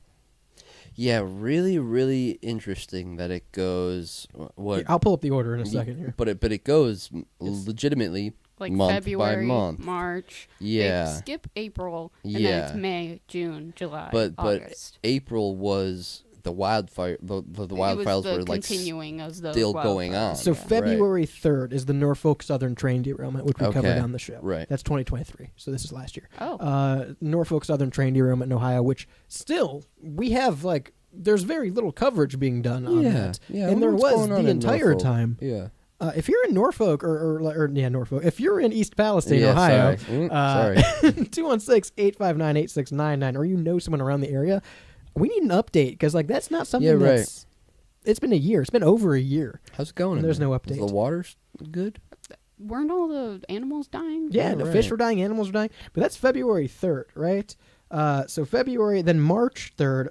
[SPEAKER 3] Yeah, really, really interesting that it goes. What?
[SPEAKER 7] I'll pull up the order in a second here.
[SPEAKER 3] But it goes legitimately
[SPEAKER 5] like
[SPEAKER 3] month
[SPEAKER 5] February,
[SPEAKER 3] by month.
[SPEAKER 5] March.
[SPEAKER 3] Yeah.
[SPEAKER 5] They skip April, and
[SPEAKER 3] Yeah.
[SPEAKER 5] then it's May, June, July,
[SPEAKER 3] But
[SPEAKER 5] August.
[SPEAKER 3] April was the wildfire. The
[SPEAKER 5] It was
[SPEAKER 3] wildfires
[SPEAKER 5] the
[SPEAKER 3] were like
[SPEAKER 5] continuing of those
[SPEAKER 3] still going on.
[SPEAKER 7] So
[SPEAKER 3] Yeah.
[SPEAKER 7] February 3rd is the Norfolk Southern train derailment, which we covered
[SPEAKER 3] Okay.
[SPEAKER 7] on the show.
[SPEAKER 3] Right.
[SPEAKER 7] That's 2023. So this is last year.
[SPEAKER 5] Oh.
[SPEAKER 7] Norfolk Southern train derailment in Ohio, which still we have there's very little coverage being done on that.
[SPEAKER 3] Yeah,
[SPEAKER 7] and there
[SPEAKER 3] what's
[SPEAKER 7] was
[SPEAKER 3] going on
[SPEAKER 7] the
[SPEAKER 3] in
[SPEAKER 7] entire
[SPEAKER 3] Norfolk?
[SPEAKER 7] time.
[SPEAKER 3] Yeah.
[SPEAKER 7] If you're in Norfolk or Norfolk, if you're in East Palestine,
[SPEAKER 3] Yeah,
[SPEAKER 7] Ohio,
[SPEAKER 3] sorry.
[SPEAKER 7] 216-859-8699, or you know someone around the area, we need an update because that's not something
[SPEAKER 3] Yeah, right.
[SPEAKER 7] that's. It's been a year. It's been over a year.
[SPEAKER 3] How's it going?
[SPEAKER 7] And
[SPEAKER 3] in
[SPEAKER 7] there's
[SPEAKER 3] there?
[SPEAKER 7] no
[SPEAKER 3] Is
[SPEAKER 7] update.
[SPEAKER 3] the water's good?
[SPEAKER 5] Weren't all the animals dying?
[SPEAKER 7] Yeah,
[SPEAKER 3] Oh,
[SPEAKER 7] the
[SPEAKER 3] right.
[SPEAKER 7] fish were dying, animals were dying, but that's February 3rd, right? So February, then March 3rd,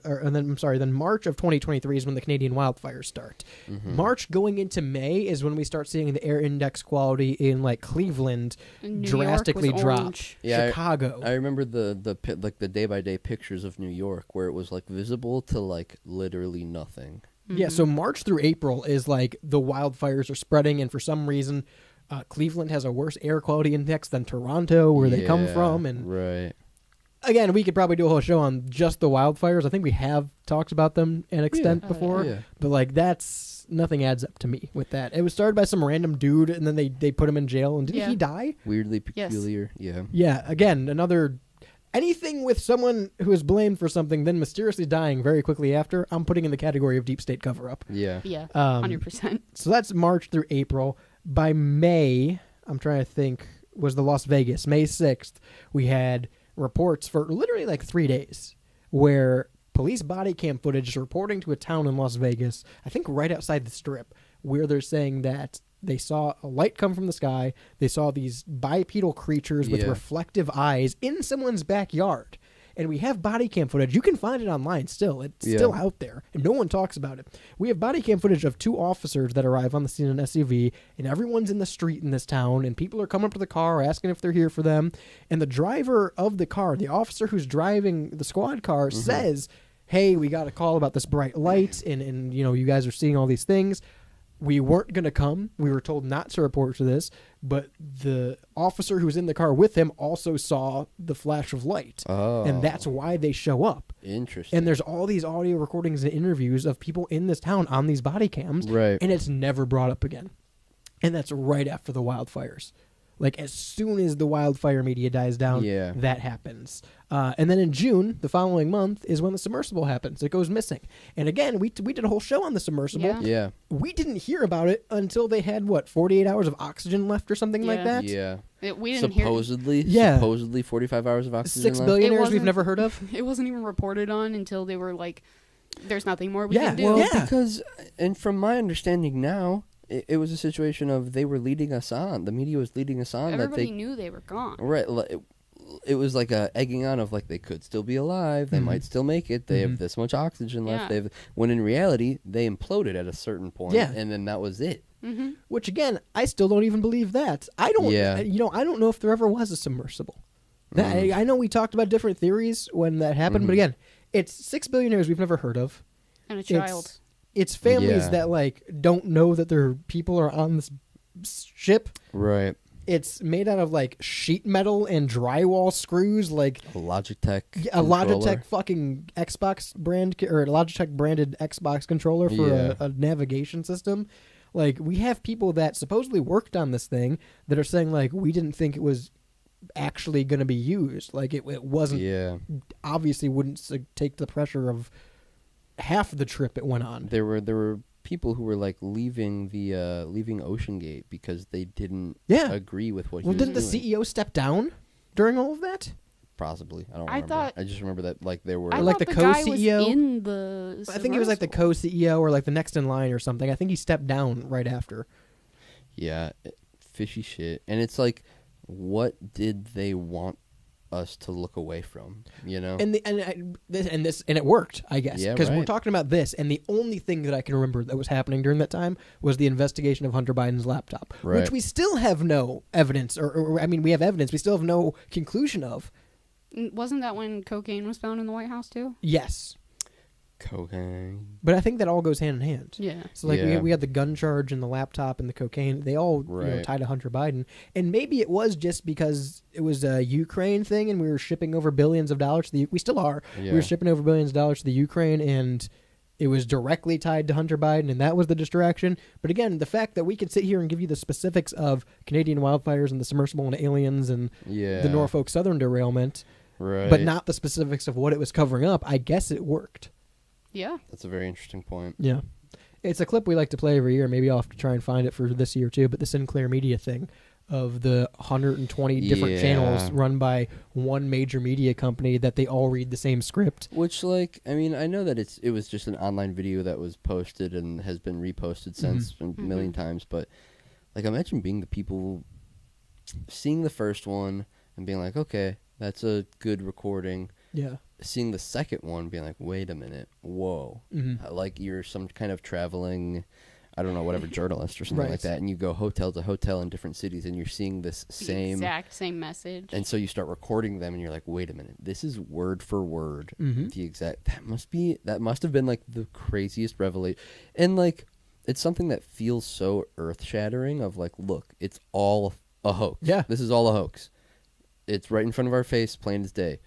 [SPEAKER 7] then March of 2023 is when the Canadian wildfires start.
[SPEAKER 3] Mm-hmm.
[SPEAKER 7] March going into May is when we start seeing the air index quality in Cleveland
[SPEAKER 5] New
[SPEAKER 7] drastically
[SPEAKER 5] York was
[SPEAKER 7] drop.
[SPEAKER 5] orange.
[SPEAKER 3] Yeah,
[SPEAKER 7] Chicago.
[SPEAKER 3] I remember the day by day pictures of New York where it was visible to literally nothing.
[SPEAKER 7] Yeah, so March through April is the wildfires are spreading, and for some reason, Cleveland has a worse air quality index than Toronto, where they come
[SPEAKER 3] Yeah,
[SPEAKER 7] from, and
[SPEAKER 3] right.
[SPEAKER 7] again, we could probably do a whole show on just the wildfires. I think we have talked about them in extent before,
[SPEAKER 3] yeah.
[SPEAKER 7] but that's nothing adds up to me with that. It was started by some random dude, and then they put him in jail. And didn't he die?
[SPEAKER 3] Weirdly
[SPEAKER 5] Yes.
[SPEAKER 3] peculiar. Yeah.
[SPEAKER 7] Yeah. Again, another anything with someone who is blamed for something, then mysteriously dying very quickly after. I'm putting in the category of deep state cover up.
[SPEAKER 3] Yeah.
[SPEAKER 5] Yeah, 100%.
[SPEAKER 7] So that's March through April. By May, I'm trying to think, was the Las Vegas, May 6th, we had reports for literally 3 days where police body cam footage is reporting to a town in Las Vegas, I think right outside the Strip, where they're saying that they saw a light come from the sky. They saw these bipedal creatures with
[SPEAKER 3] Yeah.
[SPEAKER 7] reflective eyes in someone's backyard. And we have body cam footage. You can find it online still. It's still out there, and no one talks about it. We have body cam footage of 2 officers that arrive on the scene in an SUV, and everyone's in the street in this town, and people are coming up to the car asking if they're here for them. And the driver of the car, the officer who's driving the squad car, says, hey, we got a call about this bright light, and you guys are seeing all these things. We weren't going to come. We were told not to report to this, but the officer who was in the car with him also saw the flash of light.
[SPEAKER 3] Oh.
[SPEAKER 7] And that's why they show up.
[SPEAKER 3] Interesting.
[SPEAKER 7] And there's all these audio recordings and interviews of people in this town on these body cams.
[SPEAKER 3] Right.
[SPEAKER 7] And it's never brought up again. And that's right after the wildfires. As soon as the wildfire media dies down,
[SPEAKER 3] Yeah.
[SPEAKER 7] that happens. And then in June, the following month, is when the submersible happens. It goes missing. And again, we did a whole show on the submersible.
[SPEAKER 5] Yeah.
[SPEAKER 3] Yeah.
[SPEAKER 7] We didn't hear about it until they had, 48 hours of oxygen left or something like
[SPEAKER 5] Yeah.
[SPEAKER 7] that?
[SPEAKER 3] Yeah.
[SPEAKER 5] We didn't hear.
[SPEAKER 3] Supposedly.
[SPEAKER 7] Yeah.
[SPEAKER 3] Supposedly 45 hours of oxygen
[SPEAKER 7] 6
[SPEAKER 3] left.
[SPEAKER 7] billionaires we've
[SPEAKER 5] wasn't-
[SPEAKER 7] never heard of?
[SPEAKER 5] It wasn't even reported on until they were there's nothing more we can do.
[SPEAKER 3] Well, because, and from my understanding now, it was a situation of they were leading us on. The media was leading us on.
[SPEAKER 5] Everybody knew they were gone.
[SPEAKER 3] Right. It was like a egging on of like they could still be alive. They might still make it. They have this much oxygen left.
[SPEAKER 5] Yeah.
[SPEAKER 3] When in reality, they imploded at a certain point.
[SPEAKER 7] Yeah.
[SPEAKER 3] And then that was it.
[SPEAKER 5] Mm-hmm.
[SPEAKER 7] Which again, I still don't even believe that. I don't.
[SPEAKER 3] Yeah.
[SPEAKER 7] I don't know if there ever was a submersible. I know we talked about different theories when that happened, but again, it's 6 billionaires we've never heard of,
[SPEAKER 5] and a child.
[SPEAKER 7] It's families that like don't know that their people are on this ship.
[SPEAKER 3] Right.
[SPEAKER 7] It's made out of like sheet metal and drywall screws, like
[SPEAKER 3] a Logitech.
[SPEAKER 7] A Logitech fucking Xbox brand or a Logitech branded Xbox controller for a navigation system. Like, we have people that supposedly worked on this thing that are saying like we didn't think it was actually going to be used. Like it wasn't.
[SPEAKER 3] Yeah.
[SPEAKER 7] Obviously, wouldn't take the pressure of half the trip it went on.
[SPEAKER 3] There were people who were like leaving Ocean Gate because they didn't agree with what he was
[SPEAKER 7] didn't
[SPEAKER 3] doing.
[SPEAKER 7] the CEO step down during all of that?
[SPEAKER 3] Possibly. I don't remember. I just remember that like there were
[SPEAKER 7] like the co-CEO
[SPEAKER 5] in the
[SPEAKER 7] I think he was like the co-CEO or like the next in line or something. I think he stepped down right after.
[SPEAKER 3] Yeah, fishy shit. And it's like, what did they want us to look away from? You know,
[SPEAKER 7] and it worked, I guess, because we're talking about this, and the only thing that I can remember that was happening during that time was the investigation of Hunter Biden's laptop, which we still have no evidence, or I mean, we have evidence, we still have no conclusion of.
[SPEAKER 5] Wasn't that when cocaine was found in the White House too?
[SPEAKER 7] Yes.
[SPEAKER 3] Cocaine.
[SPEAKER 7] But I think that all goes hand in hand.
[SPEAKER 5] Yeah.
[SPEAKER 7] So like we had the gun charge and the laptop and the cocaine. They all tied to Hunter Biden. And maybe it was just because it was a Ukraine thing and we were shipping over billions of dollars to we still are. Yeah. We were shipping over billions of dollars to the Ukraine, and it was directly tied to Hunter Biden, and that was the distraction. But again, the fact that we could sit here and give you the specifics of Canadian wildfires and the submersible and aliens and the Norfolk Southern derailment, but not the specifics of what it was covering up, I guess it worked.
[SPEAKER 5] Yeah.
[SPEAKER 3] That's a very interesting point.
[SPEAKER 7] Yeah. It's a clip we like to play every year. Maybe I'll have to try and find it for this year too, but the Sinclair Media thing of the 120 different channels run by one major media company that they all read the same script.
[SPEAKER 3] Which, like, I mean, I know that it was just an online video that was posted and has been reposted since a million times, but, like, imagine being the people seeing the first one and being like, okay, that's a good recording.
[SPEAKER 7] Yeah.
[SPEAKER 3] Seeing the second one, being like, wait a minute, whoa. Like you're some kind of traveling, I don't know, whatever, journalist or something like that, and you go hotel to hotel in different cities, and you're seeing this
[SPEAKER 5] exact same message.
[SPEAKER 3] And so you start recording them, and you're like, wait a minute, this is word for word. The exact, that must have been like the craziest revelation. And like, it's something that feels so earth-shattering of like, look, it's all a hoax.
[SPEAKER 7] Yeah.
[SPEAKER 3] This is all a hoax. It's right in front of our face, plain as day.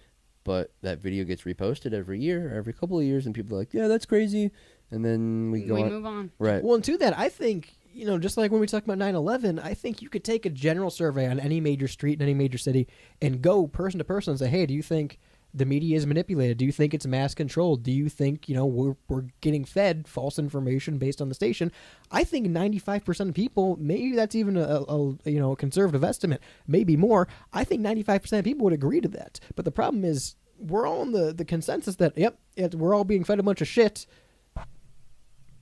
[SPEAKER 3] But that video gets reposted every year, every couple of years, and people are like, yeah, that's crazy. And then we
[SPEAKER 5] move on.
[SPEAKER 3] Right.
[SPEAKER 7] Well, and to that, I think, just like when we talk about 9/11, I think you could take a general survey on any major street in any major city and go person to person and say, hey, do you think the media is manipulated? Do you think it's mass controlled? Do you think, we're getting fed false information based on the station? I think 95% of people, maybe that's even a conservative estimate, maybe more. I think 95% of people would agree to that. But the problem is we're all in the consensus that, we're all being fed a bunch of shit.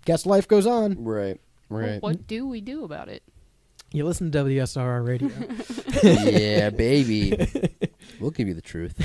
[SPEAKER 7] Guess life goes on.
[SPEAKER 3] Right.
[SPEAKER 5] Well, what do we do about it?
[SPEAKER 7] You listen to WSRR radio.
[SPEAKER 3] Yeah, baby. We'll give you the truth.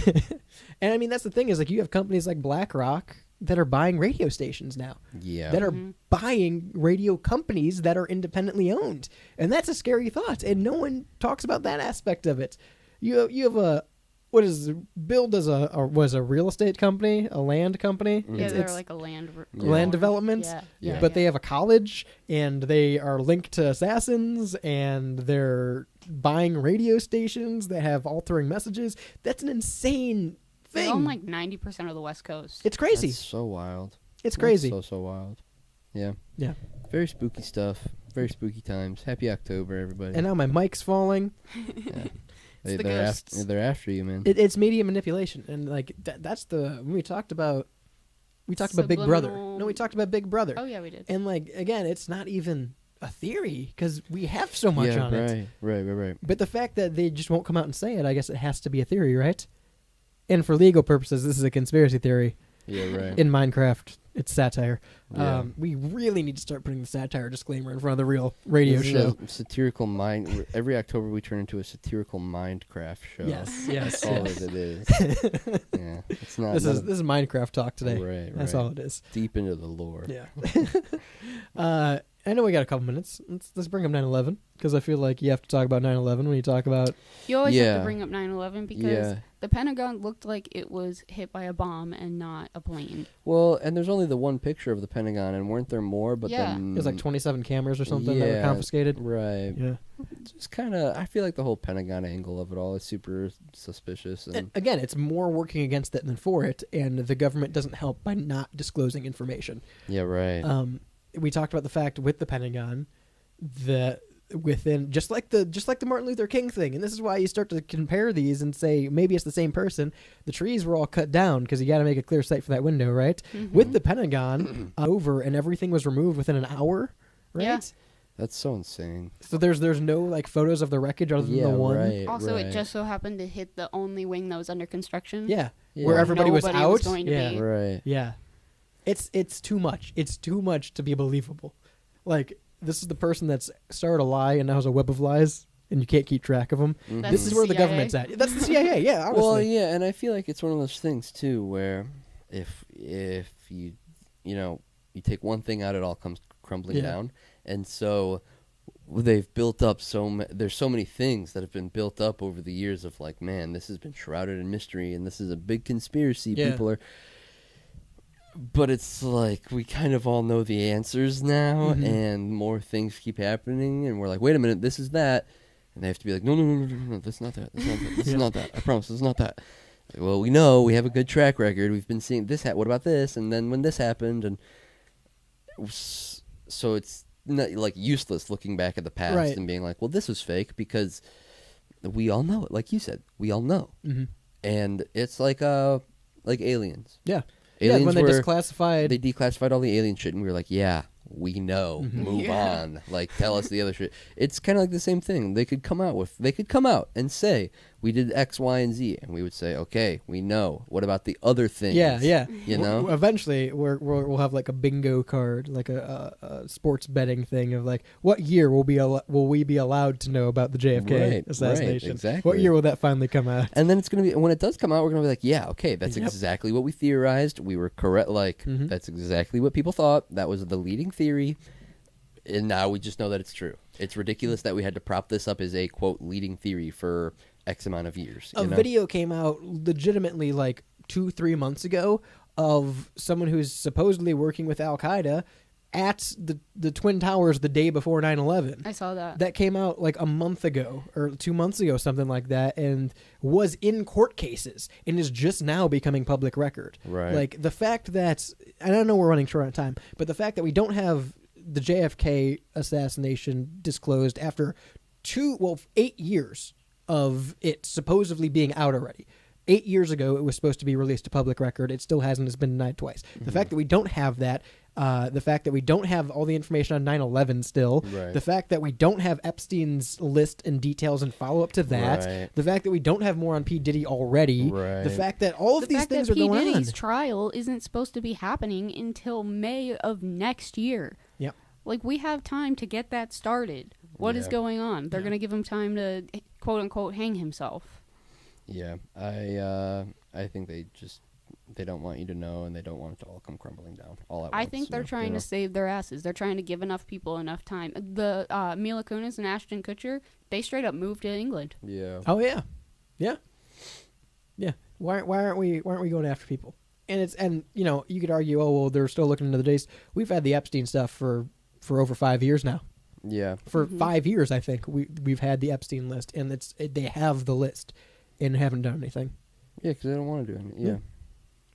[SPEAKER 7] And I mean, that's the thing is like you have companies like BlackRock that are buying radio stations now.
[SPEAKER 3] Yeah.
[SPEAKER 7] That are buying radio companies that are independently owned. And that's a scary thought. And no one talks about that aspect of it. You have a, what is billed as a real estate company, a land company.
[SPEAKER 5] Yeah, they're like a land
[SPEAKER 7] development.
[SPEAKER 5] Yeah.
[SPEAKER 7] But they have a college, and they are linked to assassins, and they're buying radio stations that have altering messages. That's an insane thing.
[SPEAKER 5] They own like 90% of the West Coast.
[SPEAKER 7] It's crazy.
[SPEAKER 3] That's so wild.
[SPEAKER 7] It's crazy.
[SPEAKER 3] So wild. Yeah.
[SPEAKER 7] Yeah.
[SPEAKER 3] Very spooky stuff. Very spooky times. Happy October, everybody.
[SPEAKER 7] And now my mic's falling.
[SPEAKER 3] Yeah.
[SPEAKER 5] They're
[SPEAKER 3] after you, man.
[SPEAKER 7] It's media manipulation, and like that's when we talked about Big Brother. No, we talked about Big Brother.
[SPEAKER 5] Oh yeah, we did.
[SPEAKER 7] And like again, it's not even a theory because we have so much on it.
[SPEAKER 3] Right.
[SPEAKER 7] But the fact that they just won't come out and say it, I guess it has to be a theory, right? And for legal purposes, this is a conspiracy theory.
[SPEAKER 3] Yeah, right.
[SPEAKER 7] In Minecraft, it's satire.
[SPEAKER 3] Yeah.
[SPEAKER 7] We really need to start putting the satire disclaimer in front of the real radio
[SPEAKER 3] This is
[SPEAKER 7] show.
[SPEAKER 3] a satirical mind. Every October we turn into a satirical Minecraft show.
[SPEAKER 7] Yes,
[SPEAKER 3] That's all
[SPEAKER 7] yes.
[SPEAKER 3] it is. Yeah, it's not.
[SPEAKER 7] This is Minecraft talk today.
[SPEAKER 3] Right,
[SPEAKER 7] That's
[SPEAKER 3] right.
[SPEAKER 7] all it is.
[SPEAKER 3] Deep into the lore.
[SPEAKER 7] Yeah. I know we got a couple minutes. Let's bring up 9/11 because I feel like you have to talk about 9/11 when you talk about.
[SPEAKER 5] You always have
[SPEAKER 3] Yeah.
[SPEAKER 5] to bring up 9/11 because
[SPEAKER 3] Yeah.
[SPEAKER 5] the Pentagon looked like it was hit by a bomb and not a plane.
[SPEAKER 3] Well, and there's only the one picture of the Pentagon, and weren't there more? But
[SPEAKER 5] Yeah.
[SPEAKER 3] then
[SPEAKER 7] There's like 27 cameras or something that were
[SPEAKER 3] Yeah,
[SPEAKER 7] confiscated.
[SPEAKER 3] Right.
[SPEAKER 7] Yeah.
[SPEAKER 3] It's just kind of. I feel like the whole Pentagon angle of it all is super suspicious. And
[SPEAKER 7] Again, it's more working against it than for it, and the government doesn't help by not disclosing information.
[SPEAKER 3] yeah, right.
[SPEAKER 7] We talked about the fact with the Pentagon that within just like the Martin Luther King thing, and this is why you start to compare these and say maybe it's the same person. The trees were all cut down because you got to make a clear sight for that window, right? With the Pentagon over and everything was removed within an hour, right?
[SPEAKER 5] Yeah.
[SPEAKER 3] That's so insane.
[SPEAKER 7] So there's no like photos of the wreckage other than
[SPEAKER 3] Yeah,
[SPEAKER 7] the one.
[SPEAKER 3] right.
[SPEAKER 5] Also, it just so happened to hit the only wing that was under construction.
[SPEAKER 7] Yeah,
[SPEAKER 3] Yeah.
[SPEAKER 7] where everybody was
[SPEAKER 5] Nobody
[SPEAKER 7] out.
[SPEAKER 5] was going to
[SPEAKER 7] yeah,
[SPEAKER 5] be.
[SPEAKER 3] Right.
[SPEAKER 7] yeah. It's too much. It's too much to be believable. Like this is the person that's started a lie and now has a web of lies, and you can't keep track of them.
[SPEAKER 5] That's
[SPEAKER 7] This is
[SPEAKER 5] the
[SPEAKER 7] where the
[SPEAKER 5] CIA.
[SPEAKER 7] government's at. That's the CIA. Yeah, honestly.
[SPEAKER 3] Well, yeah, and I feel like it's one of those things too, where if you you take one thing out, it all comes crumbling
[SPEAKER 7] Yeah.
[SPEAKER 3] down, and so they've built up there's so many things that have been built up over the years of like, man, this has been shrouded in mystery, and this is a big conspiracy.
[SPEAKER 7] Yeah.
[SPEAKER 3] People are. But it's like we kind of all know the answers now, and more things keep happening, and we're like, wait a minute, this is that, and they have to be like, no, that's not that, that's not that, this is not that, I promise, this is not that. Like, well, we know, we have a good track record, we've been seeing this, what about this, and then when this happened, and so it's not, like useless looking back at the past
[SPEAKER 7] Right.
[SPEAKER 3] and being like, well, this was fake, because we all know it, like you said, we all know, and it's like aliens.
[SPEAKER 7] yeah.
[SPEAKER 3] Aliens
[SPEAKER 7] yeah, when they
[SPEAKER 3] were-
[SPEAKER 7] declassified.
[SPEAKER 3] They declassified all the alien shit, and we were like, yeah, we know.
[SPEAKER 7] Mm-hmm.
[SPEAKER 3] Move
[SPEAKER 5] Yeah.
[SPEAKER 3] on. Like, tell us the other shit. It's kind of like the same thing. They could come out and say, we did X, Y, and Z, and we would say, okay, we know. What about the other things?
[SPEAKER 7] yeah, yeah.
[SPEAKER 3] You know?
[SPEAKER 7] Eventually, we'll have like a bingo card, like a sports betting thing of like, what year will we be allowed to know about the JFK
[SPEAKER 3] Right,
[SPEAKER 7] assassination?
[SPEAKER 3] right, exactly.
[SPEAKER 7] What year will that finally come out?
[SPEAKER 3] And then it's going to be, when it does come out, we're going to be like, yeah, okay, that's
[SPEAKER 7] Yep.
[SPEAKER 3] exactly what we theorized. We were correct. Like, that's exactly what people thought. That was the leading theory. And now we just know that it's true. It's ridiculous that we had to prop this up as a, quote, leading theory for X amount of years.
[SPEAKER 7] A
[SPEAKER 3] you know?
[SPEAKER 7] video came out legitimately like 2-3 months ago of someone who's supposedly working with Al Qaeda at the Twin Towers the day before 9/11.
[SPEAKER 5] I saw that.
[SPEAKER 7] That came out like a month ago or 2 months ago, something like that, and was in court cases and is just now becoming public record.
[SPEAKER 3] Right.
[SPEAKER 7] Like the fact that, and I know we're running short on time, but the fact that we don't have the JFK assassination disclosed after 8 years of it supposedly being out already. 8 years ago, it was supposed to be released to public record. It still hasn't. It's been denied twice. The fact that we don't have that, the fact that we don't have all the information on 9/11 still,
[SPEAKER 3] Right.
[SPEAKER 7] the fact that we don't have Epstein's list and details and follow up to that,
[SPEAKER 3] Right.
[SPEAKER 7] the fact that we don't have more on P. Diddy already,
[SPEAKER 3] Right.
[SPEAKER 7] the fact that all of
[SPEAKER 5] the
[SPEAKER 7] these
[SPEAKER 5] fact
[SPEAKER 7] things
[SPEAKER 5] that
[SPEAKER 7] are
[SPEAKER 5] P.
[SPEAKER 7] going on.
[SPEAKER 5] Diddy's trial isn't supposed to be happening until May of next year.
[SPEAKER 7] Yep.
[SPEAKER 5] Like, we have time to get that started. What is
[SPEAKER 3] Yeah.
[SPEAKER 5] going on? They're going to give him time to, quote unquote, hang himself.
[SPEAKER 3] Yeah, I think they don't want you to know, and they don't want it to all come crumbling down all at
[SPEAKER 5] I
[SPEAKER 3] once.
[SPEAKER 5] think they're trying to save their asses. They're trying to give enough people enough time. The Mila Kunis and Ashton Kutcher, they straight up moved to England.
[SPEAKER 3] Yeah.
[SPEAKER 7] Oh yeah, yeah, yeah. Why aren't we going after people? And you could argue, oh well, they're still looking into the days. We've had the Epstein stuff for over 5 years now.
[SPEAKER 3] Yeah.
[SPEAKER 7] For 5 years, I think we've had the Epstein list, and they have the list, and haven't done anything.
[SPEAKER 3] Yeah, because they don't want to do anything. Yeah.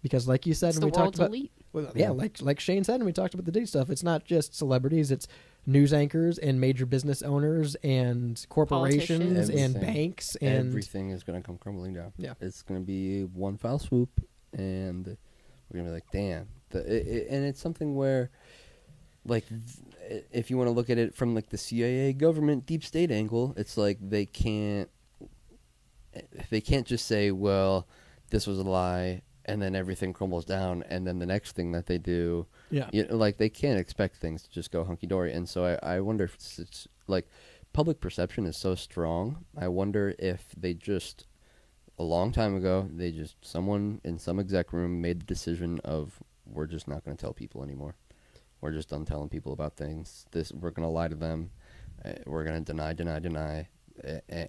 [SPEAKER 7] Because, like you said,
[SPEAKER 5] It's
[SPEAKER 7] when
[SPEAKER 5] the
[SPEAKER 7] we
[SPEAKER 5] world's
[SPEAKER 7] talked about,
[SPEAKER 5] elite.
[SPEAKER 7] well, yeah, like Shane said, when we talked about the Diddy stuff, it's not just celebrities; it's news anchors and major business owners and corporations
[SPEAKER 5] Politicians.
[SPEAKER 7] and
[SPEAKER 3] Everything.
[SPEAKER 7] banks and
[SPEAKER 3] Everything is going to come crumbling down.
[SPEAKER 7] Yeah.
[SPEAKER 3] It's going to be one foul swoop, and we're going to be like, damn. And it's something where, like, if you want to look at it from, like, the CIA government deep state angle, it's like they can't just say, well, this was a lie, and then everything crumbles down, and then the next thing that they do,
[SPEAKER 7] Yeah.
[SPEAKER 3] like they can't expect things to just go hunky dory. And so I wonder if it's like public perception is so strong. I wonder if they just a long time ago someone in some exec room made the decision of we're just not going to tell people anymore. We're just done telling people about things. We're going to lie to them. We're going to deny.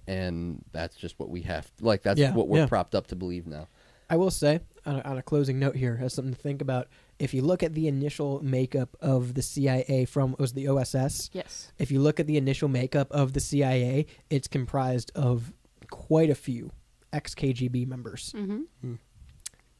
[SPEAKER 3] And that's just what we have. Like, that's what we're propped up to believe now.
[SPEAKER 7] I will say, on a closing note here, as something to think about, if you look at the initial makeup of the CIA from, was the OSS?
[SPEAKER 5] Yes.
[SPEAKER 7] If you look at the initial makeup of the CIA, it's comprised of quite a few ex-KGB members.
[SPEAKER 5] Mm-hmm.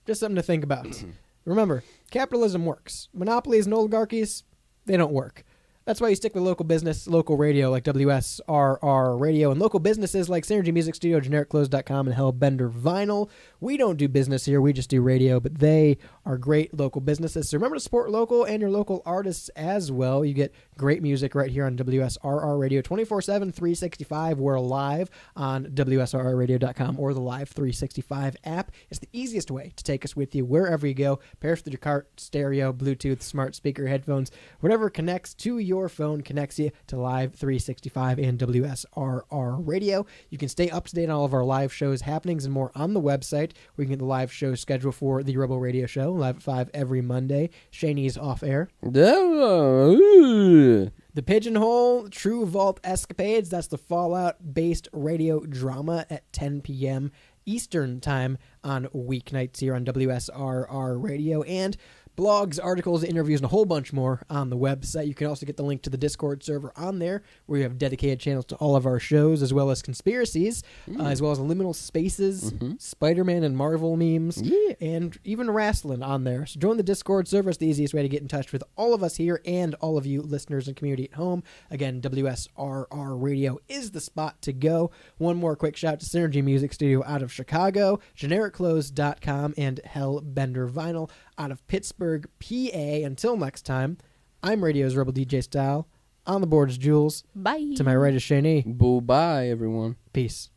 [SPEAKER 7] Just something to think about. Remember, capitalism works. Monopolies and oligarchies, they don't work. That's why you stick with local business, local radio like WSRR Radio, and local businesses like Synergy Music Studio, GenericClothes.com, and Hellbender Vinyl. We don't do business here. We just do radio, but they are great local businesses. So remember to support local and your local artists as well. You get great music right here on WSRR Radio 24/7, 365. We're live on WSRRradio.com or the Live 365 app. It's the easiest way to take us with you wherever you go. Pairs with your car, stereo, Bluetooth, smart speaker, headphones, whatever connects to your phone connects you to Live 365 and WSRR Radio. You can stay up to date on all of our live shows, happenings, and more on the website, where you can get the live show schedule for the Rebel Radio Show, live at 5 every Monday. Shaney's off air. The Pigeonhole, True Vault Escapades, that's the Fallout-based radio drama at 10 p.m. Eastern Time on weeknights here on WSRR Radio, and blogs, articles, interviews, and a whole bunch more on the website. You can also get the link to the Discord server on there, where you have dedicated channels to all of our shows, as well as conspiracies, as well as liminal spaces, Spider-Man and Marvel memes, and even wrestling on there. So join the Discord server. It's the easiest way to get in touch with all of us here and all of you listeners and community at home. Again, WSRR Radio is the spot to go. One more quick shout to Synergy Music Studio out of Chicago, GenericClothes.com, and Hellbender Vinyl out of Pittsburgh, PA. Until next time, I'm Radio's Rebel DJ Style. On the board is Jules.
[SPEAKER 5] Bye.
[SPEAKER 7] To my right is Shani.
[SPEAKER 3] Bye, everyone.
[SPEAKER 7] Peace.